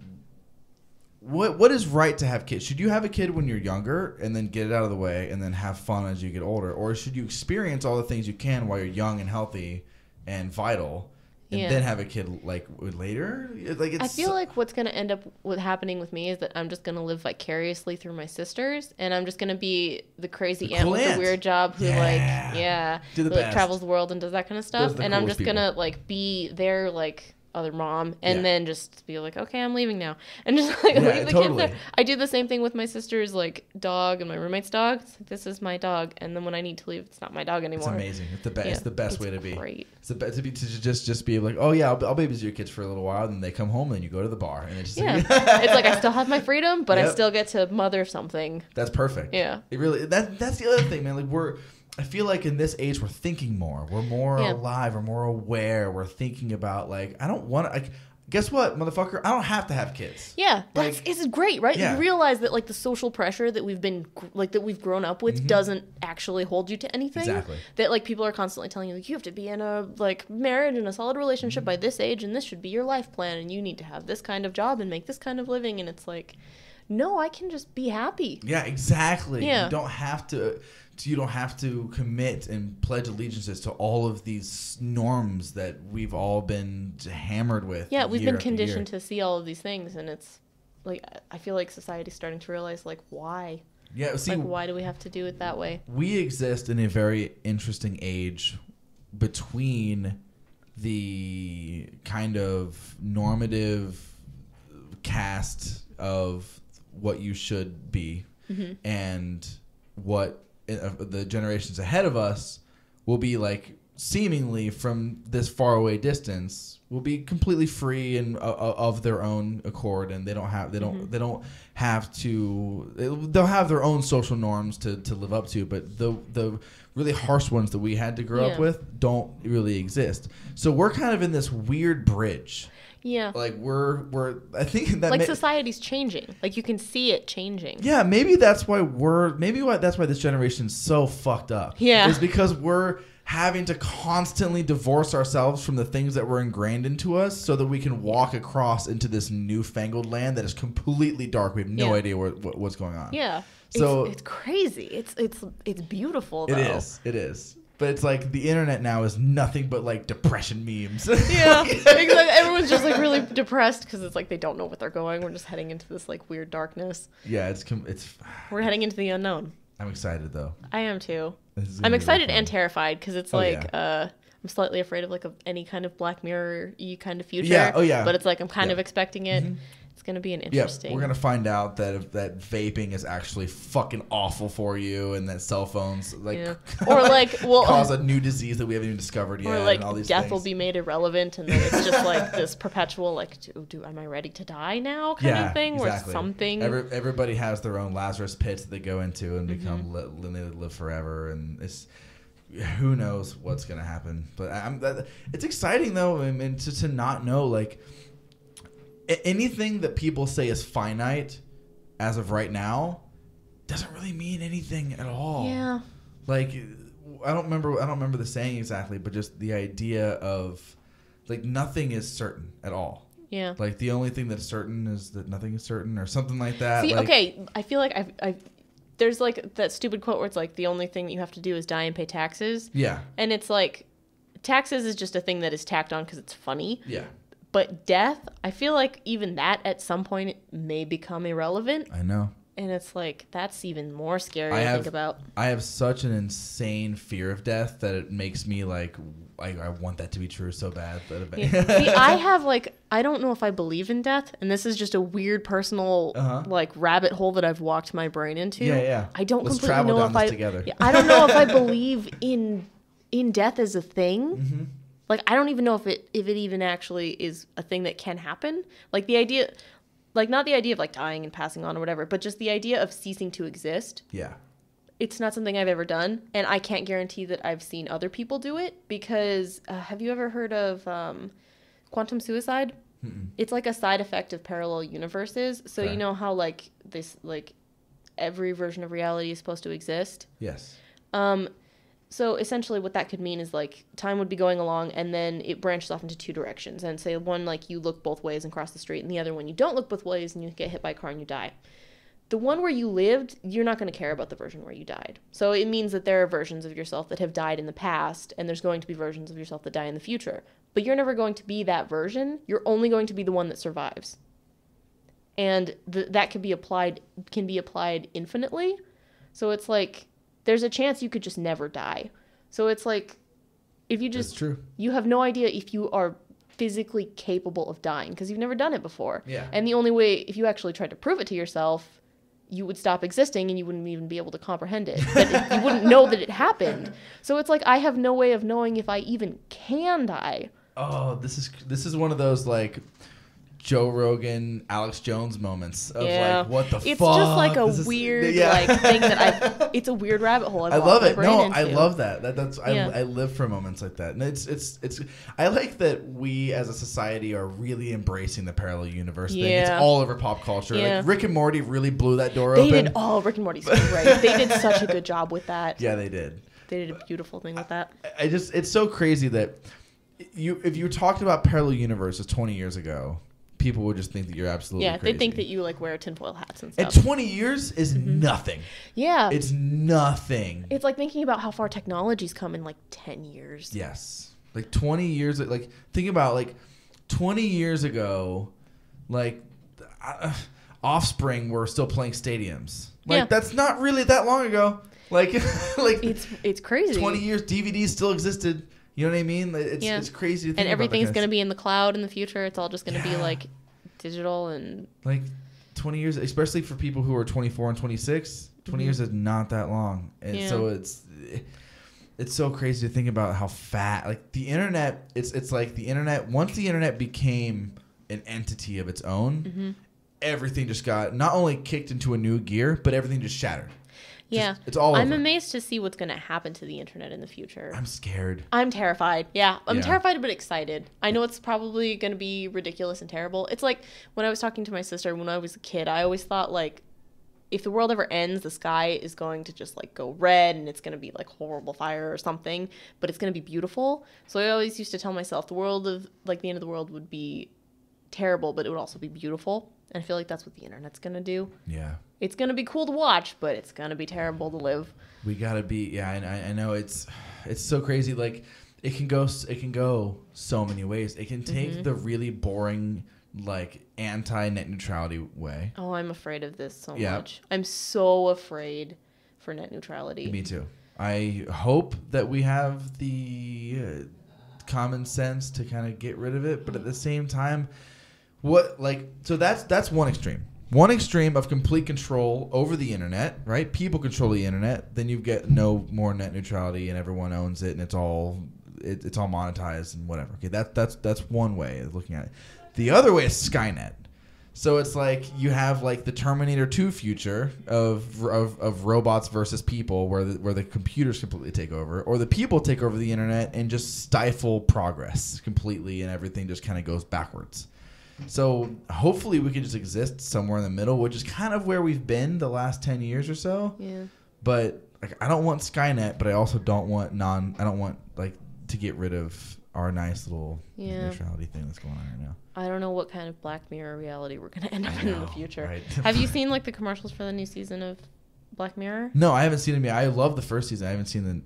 what is right to have kids. Should you have a kid when you're younger and then get it out of the way and then have fun as you get older, or should you experience all the things you can while you're young and healthy and vital? And then have a kid like later. Like I feel like what's gonna end up happening with me is that I'm just gonna live vicariously through my sisters, and I'm just gonna be the crazy aunt with the weird job who travels the world and does that kind of stuff. And I'm just gonna like be their like other mom, and then just be like, okay, I'm leaving now, and just like leave the kids there. I do the same thing with my sister's like dog and my roommate's dog. It's like, this is my dog, and then when I need to leave, it's not my dog anymore. It's amazing. It's the best. It's the best way to be. Great. It's the best to just be like, oh yeah, I'll babysit your kids for a little while, and then they come home, and then you go to the bar, and it's just it's like I still have my freedom, but I still get to mother something. That's perfect. Yeah. It really that's the other thing, man. Like I feel like in this age we're thinking more. We're more alive. We're more aware. We're thinking about like I don't want to. Like, guess what, motherfucker? I don't have to have kids. Yeah, it's great, right? Yeah. You realize that like the social pressure that we've grown up with doesn't actually hold you to anything. Exactly. That like people are constantly telling you like you have to be in a like marriage and a solid relationship by this age, and this should be your life plan, and you need to have this kind of job and make this kind of living, and it's like, no, I can just be happy. Yeah, exactly. Yeah. You don't have to commit and pledge allegiances to all of these norms that we've all been hammered with. Yeah, we've been conditioned to see all of these things, and it's like I feel like society's starting to realize like why. Yeah, see, like why do we have to do it that way? We exist in a very interesting age between the kind of normative cast of what you should be and what the generations ahead of us will be like seemingly from this far away distance will be completely free and of their own accord, and they'll have their own social norms to live up to, but the really harsh ones that we had to grow up with don't really exist. So we're kind of in this weird bridge. Yeah. Like we're I think that like society's changing. Like you can see it changing. Yeah, maybe that's why that's why this generation's so fucked up. Yeah. Is because we're having to constantly divorce ourselves from the things that were ingrained into us so that we can walk across into this newfangled land that is completely dark. We have no idea what's going on. Yeah. So it's crazy. It's beautiful though. It is. But it's like the internet now is nothing but like depression memes. Yeah, exactly. Everyone's just like really depressed because it's like they don't know what they're going. We're just heading into this like weird darkness. Yeah, it's. We're heading into the unknown. I'm excited though. I am too. I'm excited and terrified because it's I'm slightly afraid of like any kind of Black Mirror-y kind of future. Yeah. Oh yeah. But it's like I'm kind of expecting it. Mm-hmm. It's going to be an interesting. Yeah, we're going to find out that vaping is actually fucking awful for you, and that cell phones or like cause a new disease that we haven't even discovered yet. Or like and all these death things. will be made irrelevant, and then it's just like this perpetual like, am I ready to die now kind of thing, exactly. or something. Everybody has their own Lazarus pits that they go into and become live forever, and it's. Who knows what's going to happen? But it's exciting though. I mean, to not know like. Anything that people say is finite as of right now doesn't really mean anything at all. Yeah. Like I don't remember the saying exactly, but just the idea of like nothing is certain at all. Yeah. Like the only thing that's certain is that nothing is certain or something like that. See, like, okay, I feel like I've there's like that stupid quote where it's like the only thing that you have to do is die and pay taxes. Yeah. And it's like taxes is just a thing that is tacked on because it's funny. Yeah. But death, I feel like even that at some point may become irrelevant. I know. And it's like, that's even more scary to think about. I have such an insane fear of death that it makes me like, I want that to be true so bad. Yeah. See, I have like, I don't know if I believe in death. And this is just a weird personal like rabbit hole that I've walked my brain into. Yeah. I don't Let's completely know if together. I don't know if I believe in death as a thing. Mm-hmm. Like, I don't even know if it even actually is a thing that can happen. Like, the idea, like, not the idea of, like, dying and passing on or whatever, but just the idea of ceasing to exist. Yeah. It's not something I've ever done, and I can't guarantee that I've seen other people do it, because have you ever heard of quantum suicide? Mm-mm. It's, like, a side effect of parallel universes. So you know how, like, this, like, every version of reality is supposed to exist? Yes. So essentially what that could mean is like time would be going along and then it branches off into two directions. And say one, like you look both ways and cross the street, and the other one you don't look both ways and you get hit by a car and you die. The one where you lived, you're not going to care about the version where you died. So it means that there are versions of yourself that have died in the past, and there's going to be versions of yourself that die in the future. But you're never going to be that version. You're only going to be the one that survives. And that can be applied infinitely. So it's like, there's a chance you could just never die. So it's like, if you just, that's true. You have no idea if you are physically capable of dying because you've never done it before. Yeah. And the only way, if you actually tried to prove it to yourself, you would stop existing and you wouldn't even be able to comprehend it. But you wouldn't know that it happened. So it's like, I have no way of knowing if I even can die. Oh, this is one of those like Joe Rogan, Alex Jones moments of like, what the fuck? It's just like a weird like thing that it's a weird rabbit hole. I love it. No, I love that. I live for moments like that. And it's I like that we as a society are really embracing the parallel universe thing. It's all over pop culture. Yeah. Like Rick and Morty really blew that door open. They did. Oh, Rick and Morty's great. They did such a good job with that. Yeah, they did. They did a beautiful thing with that. It's so crazy that if you talked about parallel universes 20 years ago, people would just think that you're absolutely crazy. They think that you like wear tinfoil hats and stuff. And 20 years is nothing. Yeah. It's nothing. It's like thinking about how far technology's come in like 10 years. Yes. Like 20 years, like think about like 20 years ago, like Offspring were still playing stadiums. Like that's not really that long ago. Like it's crazy. 20 years, DVDs still existed. You know what I mean? It's crazy to think and everything's about going to be in the cloud in the future. It's all just going to be like digital and like 20 years, especially for people who are 24 and 26. 20 years is not that long, and so it's it's so crazy to think about how fat, like the internet, it's like the internet, once the internet became an entity of its own, everything just got not only kicked into a new gear, but everything just shattered. Yeah. It's all I'm over. amazed to see what's going to happen to the internet in the future. I'm scared. I'm terrified. Yeah. I'm terrified but excited. I know it's probably going to be ridiculous and terrible. It's like when I was talking to my sister when I was a kid, I always thought like if the world ever ends, the sky is going to just like go red and it's going to be like horrible fire or something, but it's going to be beautiful. So I always used to tell myself the world of like the end of the world would be terrible, but it would also be beautiful. And I feel like that's what the internet's going to do. Yeah. It's going to be cool to watch, but it's going to be terrible to live. We got to be, I know it's so crazy. Like it can go so many ways. It can take the really boring, like anti-net neutrality way. Oh, I'm afraid of this so much. I'm so afraid for net neutrality. Me too. I hope that we have the common sense to kind of get rid of it, but at the same time, so that's one extreme. One extreme of complete control over the internet, right? People control the internet. Then you get no more net neutrality, and everyone owns it, and it's all monetized and whatever. Okay, that's one way of looking at it. The other way is Skynet. So it's like you have like the Terminator 2 future of robots versus people, where the computers completely take over, or the people take over the internet and just stifle progress completely, and everything just kind of goes backwards. So hopefully we can just exist somewhere in the middle, which is kind of where we've been the last 10 years or so. Yeah. But like, I don't want Skynet, but I also don't want like to get rid of our nice little neutrality thing that's going on right now. I don't know what kind of Black Mirror reality we're going to end up in the future. Right? Have you seen like the commercials for the new season of Black Mirror? No, I haven't seen them yet. I love the first season. I haven't seen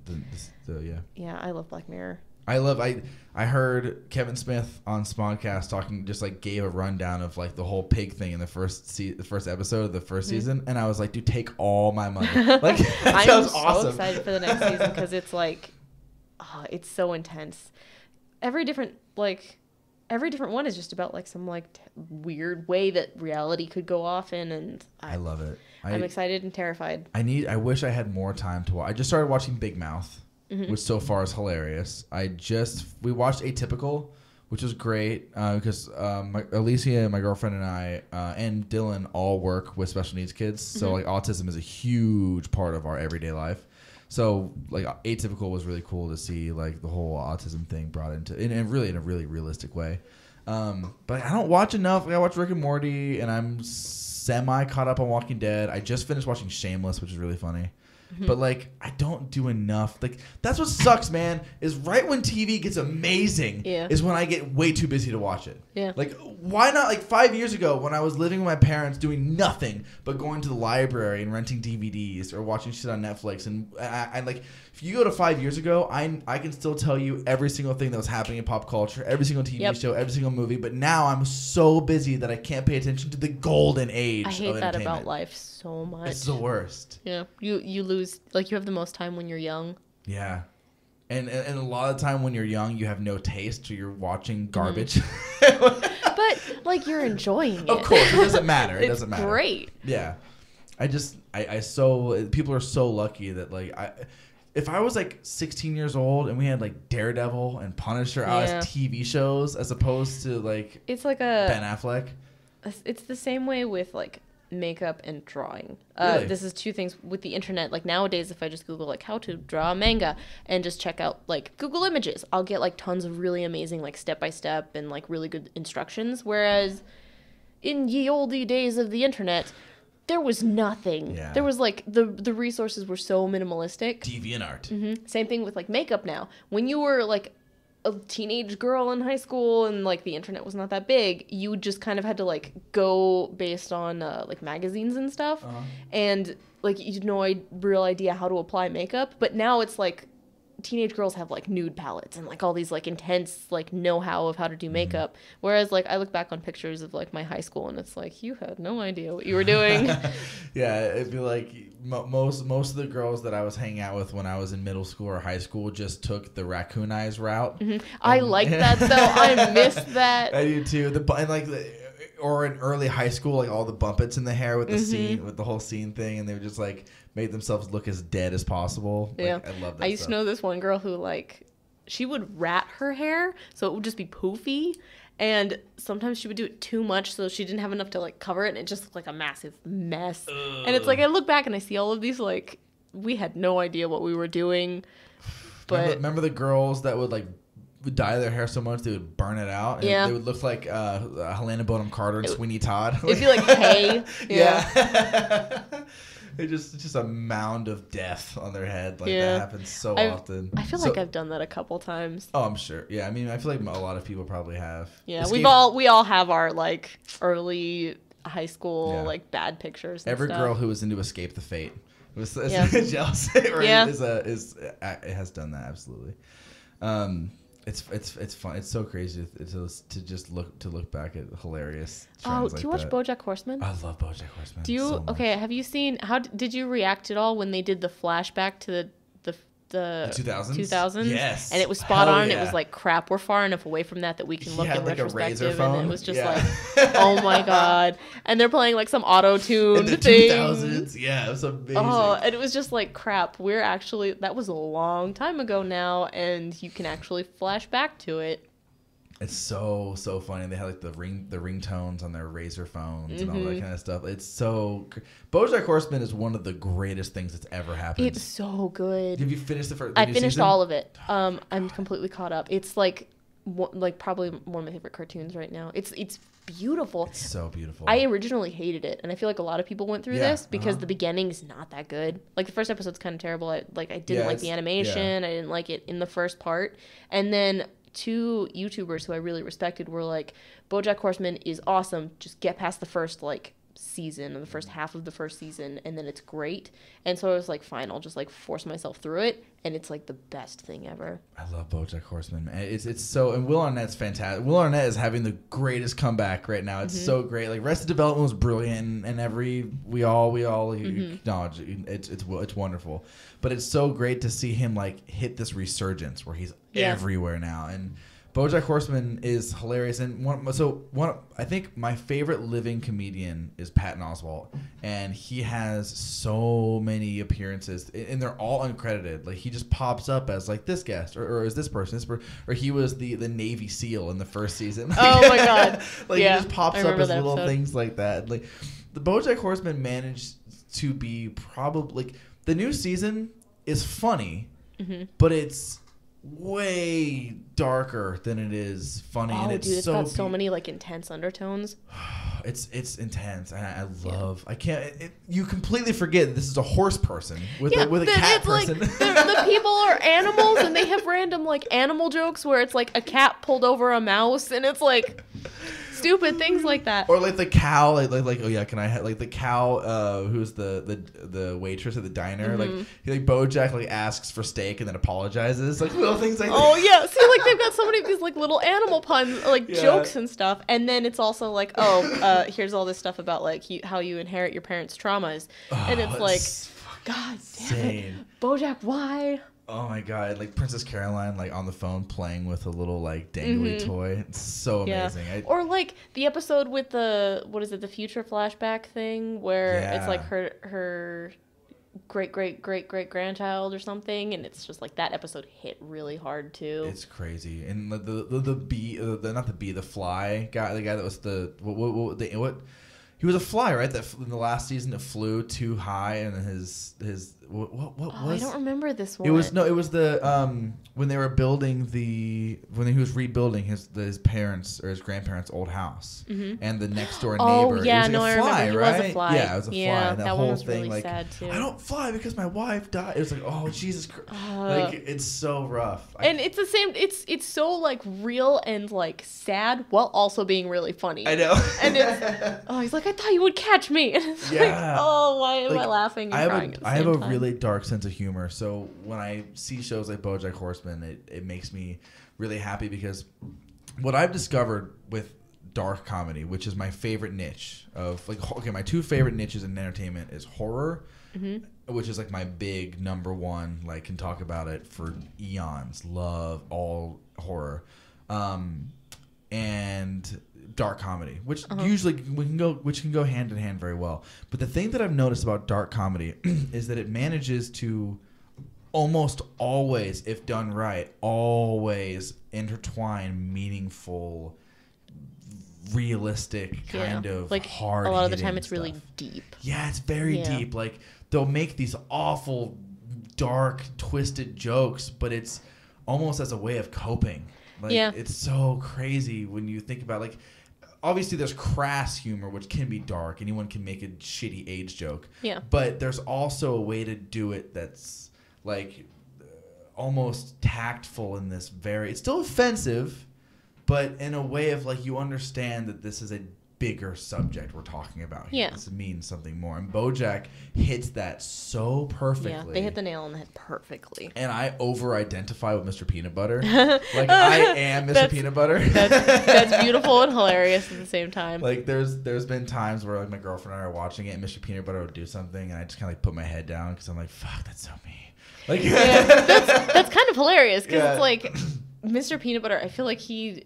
the Yeah, I love Black Mirror. I heard Kevin Smith on Smodcast talking, just like gave a rundown of like the whole pig thing in the first episode of the first season, and I was like, dude, take all my money. Like that sounds awesome. I'm so excited for the next season because it's like, it's so intense. Every different one is just about like some like weird way that reality could go off in, and I love it. I'm excited and terrified. I wish I had more time to watch. I just started watching Big Mouth. Which so far is hilarious. We watched Atypical, which was great because Alicia, my girlfriend, and I and Dylan all work with special needs kids. So like autism is a huge part of our everyday life. So like Atypical was really cool to see like the whole autism thing brought into in a really realistic way. But I don't watch enough. I watch Rick and Morty, and I'm semi caught up on Walking Dead. I just finished watching Shameless, which is really funny. But like I don't do enough. Like that's what sucks, man, is right when TV gets amazing is when I get way too busy to watch it. Yeah. Like why not like 5 years ago when I was living with my parents doing nothing but going to the library and renting DVDs or watching shit on Netflix, and I like if you go to 5 years ago, I can still tell you every single thing that was happening in pop culture, every single TV show, every single movie, but now I'm so busy that I can't pay attention to the golden age. I hate that about life so much. It's the worst. Yeah. You lose, like, you have the most time when you're young. Yeah. And a lot of the time when you're young, you have no taste, or you're watching garbage. But like you're enjoying it. Of course, it doesn't matter. It doesn't matter. It's great. Yeah. People are so lucky that like if I was like 16 years old and we had like Daredevil and Punisher out as TV shows as opposed to like it's like Ben Affleck. It's the same way with like makeup and drawing. Really? This is two things with the internet. Like nowadays, if I just Google like how to draw a manga and just check out like Google Images, I'll get like tons of really amazing like step-by-step and like really good instructions. Whereas in ye olde days of the internet, there was nothing. Yeah. There was like the resources were so minimalistic. DeviantArt. Mm-hmm. Same thing with like makeup now. When you were like a teenage girl in high school and like the internet was not that big, you just kind of had to like go based on like magazines and stuff, and like you had no real idea how to apply makeup. But now it's like teenage girls have like nude palettes and like all these like intense like know-how of how to do makeup, whereas like I look back on pictures of like my high school and it's like you had no idea what you were doing. Yeah, it'd be like most of the girls that I was hanging out with when I was in middle school or high school just took the raccoon eyes route. I like that though. I miss that. I do too. or in early high school, like all the bumpets in the hair with the scene, with the whole scene thing, and they would just like make themselves look as dead as possible. Like, Yeah, I love that. I used to know this one girl who like she would rat her hair so it would just be poofy, and sometimes she would do it too much so she didn't have enough to like cover it, and it just looked like a massive mess. And it's like I look back and I see all of these like we had no idea what we were doing. But remember the girls that would like dye their hair so much they would burn it out, and they would look like Helena Bonham Carter and Sweeney Todd. It'd be like hay. Yeah. It's just a mound of death on their head. Like that happens so often. I feel like I've done that a couple times. Oh, I'm sure. Yeah, I mean, I feel like a lot of people probably have. Yeah, we all have our like early high school like bad pictures. And Every stuff. girl who was into Escape the Fate was jealous. It has done that absolutely. It's fun. It's so crazy to just look back at hilarious trends do you watch BoJack Horseman? I love BoJack Horseman. Do you? So much. Okay, have you seen? How did you react at all when they did the flashback to the 2000s? 2000s? Yes. And it was spot on. Yeah. It was like, crap, we're far enough away from that we can look in like retrospective. A and it was just like, oh my God. And they're playing like some auto-tune in the thing. 2000s. Yeah, it was amazing. Oh, and it was just like, crap, that was a long time ago now, and you can actually flash back to it. It's so funny. They had like the ringtones on their Razor phones and all that kind of stuff. It's so. BoJack Horseman is one of the greatest things that's ever happened. It's so good. Have you finished the first? I finished all of it. I'm completely caught up. It's like probably one of my favorite cartoons right now. It's beautiful. It's so beautiful. I originally hated it, and I feel like a lot of people went through this because the beginning's not that good. Like the first episode's kind of terrible. I didn't like the animation. I didn't like it in the first part, and then. Two YouTubers who I really respected were like, BoJack Horseman is awesome. Just get past the first like season or the first half of the first season, and then it's great. And so I was like, fine, I'll just like force myself through it, and it's like the best thing ever. I love BoJack Horseman, man. It's so, and Will Arnett's fantastic. Will Arnett is having the greatest comeback right now. It's so great. Like Arrested Development was brilliant, and we all acknowledge it's wonderful. But it's so great to see him like hit this resurgence where he's everywhere now. And BoJack Horseman is hilarious. And I think my favorite living comedian is Patton Oswalt, and he has so many appearances, and they're all uncredited. Like he just pops up as like this guest, or as this person, or he was the Navy SEAL in the first season. Oh my God! Like he just pops up as little things like that. Like the BoJack Horseman managed to be probably like the new season is funny, but it's way darker than it is funny. Oh, and it's got so many like intense undertones. It's intense, and I love. I can't. You completely forget that this is a horse person with a cat person. Like, the people are animals, and they have random like animal jokes where it's like a cat pulled over a mouse, and it's like stupid things like that. Or like the cow, like oh yeah, can I have like the cow who's the waitress at the diner, like BoJack like asks for steak and then apologizes, like little things like that. Oh yeah, see, like they've got so many of these like little animal puns, like jokes and stuff, and then it's also like here's all this stuff about like how you inherit your parents' traumas, and it's like, God damn it, BoJack, why? Oh my God, like Princess Caroline like on the phone playing with a little like dangly toy. It's so amazing. Or like the episode with the future flashback thing where it's like her great grandchild or something, and it's just like that episode hit really hard too. It's crazy. And the fly guy, the guy that was what he was a fly, right? That in the last season it flew too high, and his what was? I don't remember this one. It was the when they were building when he was rebuilding his parents' or his grandparents' old house, and the next door neighbor. Oh yeah, it was like a fly, I remember. right? He was a fly. Yeah, it was a fly. And that whole one was thing, really like, sad too. I don't fly because my wife died. It was like, oh Jesus Christ, like it's so rough. And it's the same. It's so like real and like sad while also being really funny. I know. And it's he's like, I thought you would catch me. And it's like, oh, why am I laughing and crying at the same time? Really dark sense of humor, so when I see shows like BoJack Horseman, it makes me really happy, because what I've discovered with dark comedy, which is my favorite niche of my two favorite niches in entertainment is horror, which is like my big number one, like can talk about it for eons, love all horror, and dark comedy, which usually which can go hand in hand very well. But the thing that I've noticed about dark comedy is that it manages to almost always, if done right, always intertwine meaningful, realistic kind of like hard. A lot of the time, it's stuff. really deep. Yeah, it's very deep. Like they'll make these awful, dark, twisted jokes, but it's almost as a way of coping. Like, it's so crazy when you think about, like, obviously there's crass humor, which can be dark. Anyone can make a shitty age joke. Yeah. But there's also a way to do it that's, like, almost tactful in this it's still offensive, but in a way of, like, you understand that this is a bigger subject we're talking about here. Yeah. This means something more. And BoJack hits that so perfectly. Yeah, they hit the nail on the head perfectly. And I over-identify with Mr. Peanut Butter. Like, I am Mr. Peanut Butter. That's beautiful and hilarious at the same time. Like, there's been times where, like, my girlfriend and I are watching it, and Mr. Peanut Butter would do something, and I just kind of, like, put my head down because I'm like, fuck, that's so me. Like, that's kind of hilarious because it's like Mr. Peanut Butter, I feel like he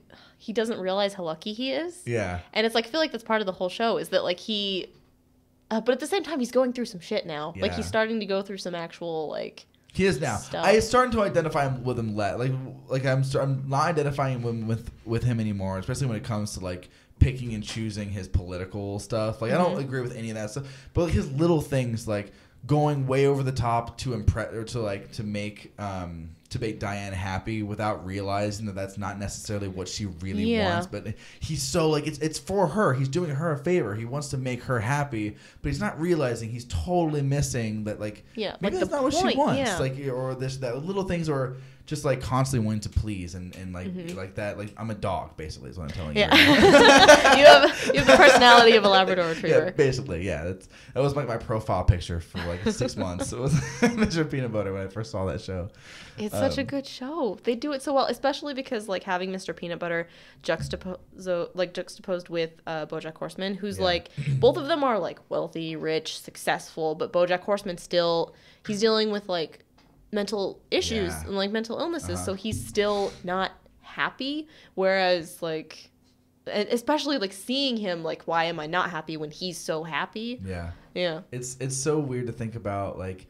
doesn't realize how lucky he is. Yeah. And it's like, I feel like that's part of the whole show is that, like, but at the same time, he's going through some shit now. Yeah. Like, he's starting to go through some actual, like, he is now. stuff. I starting to identify with him like I'm not identifying with him anymore, especially when it comes to, like, picking and choosing his political stuff. Like, I don't agree with any of that stuff, but, like, his little things, like going way over the top to impress or to make Diane happy without realizing that that's not necessarily what she really wants. But he's so, like, it's for her. He's doing her a favor. He wants to make her happy, but he's not realizing he's totally missing that, like, maybe like that's not point, what she wants. yeah. Like, or that little things are just, like, constantly wanting to please and like like that. Like, I'm a dog, basically, is what I'm telling you. Yeah. you have the personality of a Labrador Retriever. Yeah, basically, yeah. That was like my profile picture for, like, 6 months. It was Mr. Peanut Butter when I first saw that show. It's such a good show. They do it so well, especially because, like, having Mr. Peanut Butter juxtaposed with BoJack Horseman, who's like, both of them are, like, wealthy, rich, successful, but BoJack Horseman he's dealing with, like, mental issues and, like, mental illnesses, so he's still not happy. Whereas, like, and especially, like, seeing him, like, why am I not happy when he's so happy? Yeah. It's so weird to think about, like,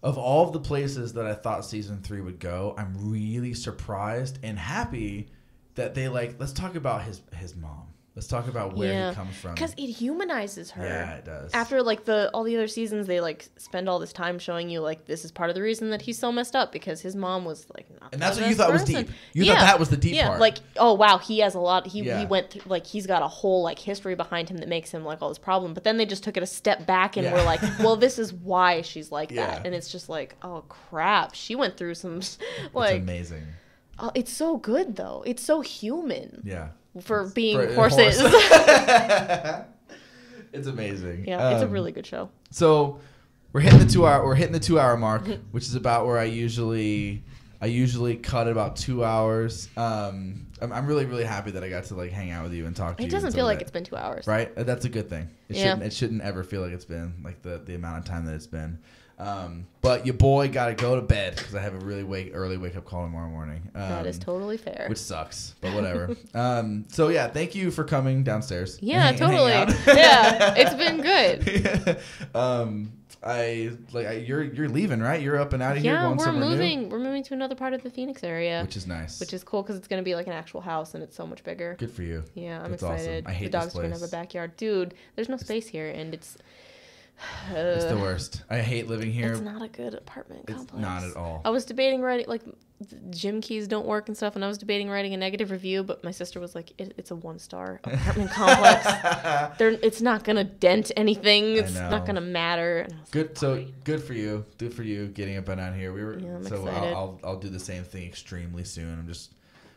of all of the places that I thought season 3 would go, I'm really surprised and happy that they, like, let's talk about his mom. Let's talk about where he comes from. Because it humanizes her. Yeah, it does. After, like, all the other seasons, they, like, spend all this time showing you, like, this is part of the reason that he's so messed up, because his mom was, like, not. And that's what you thought was deep. You thought that was the deep part. Like, oh wow, he has a lot. He went through, like, he's got a whole, like, history behind him that makes him, like, all this problem. But then they just took it a step back and were like, well, this is why she's like that. And it's just like, oh crap, she went through some, like, it's amazing. It's so good though. It's so human. Yeah. For being horses. It's amazing. Yeah, it's a really good show. So we're hitting the 2 hour mark, which is about where I usually cut at about 2 hours. I'm really, really happy that I got to, like, hang out with you and talk to you. It doesn't feel like it's been 2 hours. Right? That's a good thing. It shouldn't ever feel like it's been, like, the amount of time that it's been. But your boy got to go to bed because I have a really early wake up call tomorrow morning. That is totally fair. Which sucks, but whatever. So yeah, thank you for coming downstairs. Yeah, totally. Yeah, it's been good. You're leaving, right? You're up and out of here. Yeah, going we're moving. New? We're moving to another part of the Phoenix area, which is nice. Which is cool because it's gonna be like an actual house and it's so much bigger. Good for you. Yeah, I'm That's excited. Awesome. I hate the dogs this are gonna have a backyard, dude. There's no space here, and it's. It's the worst. I hate living here. It's not a good apartment complex. It's not at all. I was debating writing, like, gym keys don't work and stuff, and I was debating writing a negative review, but my sister was like, it's a 1-star apartment complex. It's not gonna dent anything. It's not gonna matter. Good. So good for you. Good for you getting up and out here. I'm excited. I'll do the same thing extremely soon. I'm just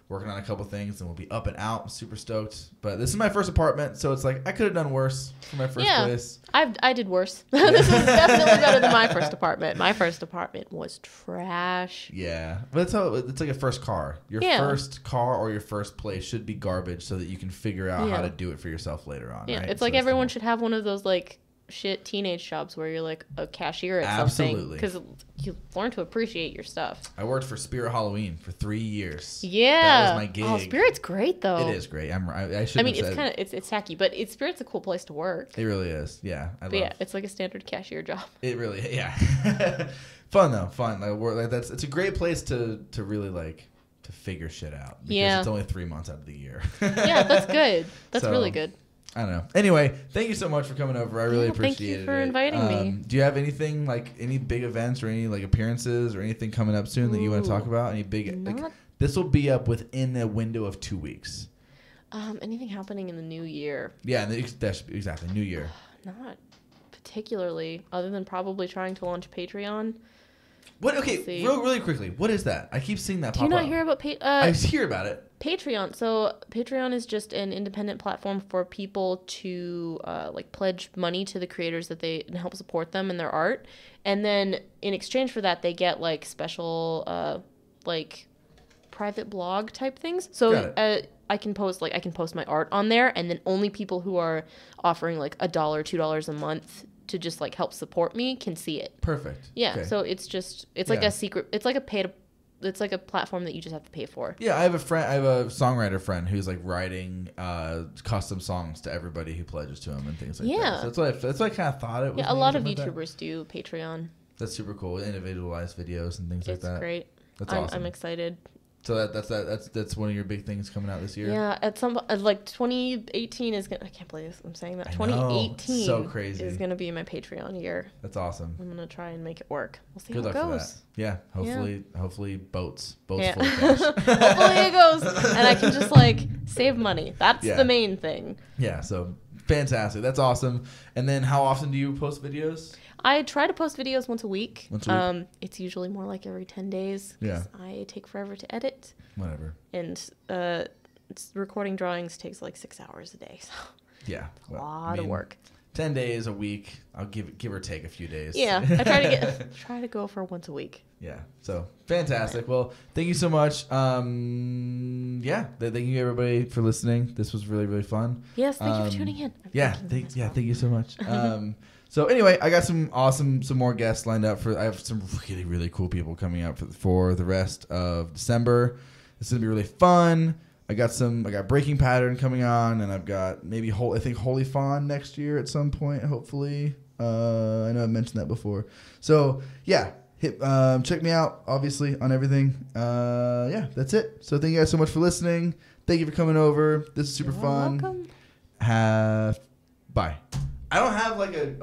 working on a couple things, and we'll be up and out. I'm super stoked. But this is my first apartment, so it's like I could have done worse for my first place. I did worse. This is definitely better than my first apartment. My first apartment was trash. Yeah, but it's like a first car. Your first car or your first place should be garbage, so that you can figure out how to do it for yourself later on. Yeah, right? it's like everyone should have one of those, like, shit teenage jobs where you're like a cashier at Absolutely. something because you learn to appreciate your stuff. I worked for Spirit Halloween for 3 years. Yeah, that was my gig. Oh, Spirit's great though. It is great. I should. I mean, it's kind of it's tacky, but Spirit's a cool place to work. It really is. Yeah, Yeah, it's like a standard cashier job. It really, yeah. Fun though, fun. It's a great place to really like to figure shit out. Because it's only 3 months out of the year. Yeah, that's good. That's really good. I don't know. Anyway, thank you so much for coming over. I really appreciate it. Thank you for inviting me. Do you have anything like any big events or any like appearances or anything coming up soon that you want to talk about? Any big? Like, this will be up within a window of 2 weeks. Anything happening in the new year? Yeah, that's exactly New Year. Not particularly, other than probably trying to launch Patreon. What? Okay, really quickly. What is that? I keep seeing that pop up. Do you not hear about I hear about it. Patreon? So Patreon is just an independent platform for people to like pledge money to the creators that they and help support them in their art, and then in exchange for that, they get like special like private blog type things. So I can post my art on there, and then only people who are offering like $1, $2 a month to just like help support me can see it. Perfect. Yeah. Okay. So it's like a secret. It's like it's like a platform that you just have to pay for. Yeah, I have a songwriter friend who's like writing custom songs to everybody who pledges to him and things like that. So that's what I kind of thought it was. Yeah, a lot of YouTubers do Patreon. That's super cool. Individualized videos and things like that. It's great. That's awesome. I'm excited. So that's one of your big things coming out this year. Yeah, at some like 2018 is gonna. I can't believe I'm saying that. 2018 so crazy. is gonna be my Patreon year. That's awesome. I'm gonna try and make it work. We'll see Good how it luck goes. For that. Yeah, hopefully boats yeah. full of cash. Hopefully it goes, and I can just like save money. That's the main thing. Yeah. So fantastic. That's awesome. And then, how often do you post videos? I try to post videos once a week. It's usually more like every 10 days. Yeah. I take forever to edit. Whatever. And recording drawings takes like 6 hours a day. So yeah. A lot of work. 10 days a week. I'll give or take a few days. Yeah. I try to go for once a week. Yeah. So fantastic. Well, thank you so much. Yeah. Thank you everybody for listening. This was really, really fun. Yes. Thank you for tuning in. Thank you so much. So anyway, I got some more guests lined up I have some really, really cool people coming up for the rest of December. It's going to be really fun. I got Breaking Pattern coming on, and I've got maybe Holy Fawn next year at some point, hopefully. I know I've mentioned that before. So yeah, check me out, obviously, on everything. Yeah, that's it. So thank you guys so much for listening. Thank you for coming over. This is super fun. Welcome. Bye. I don't have like a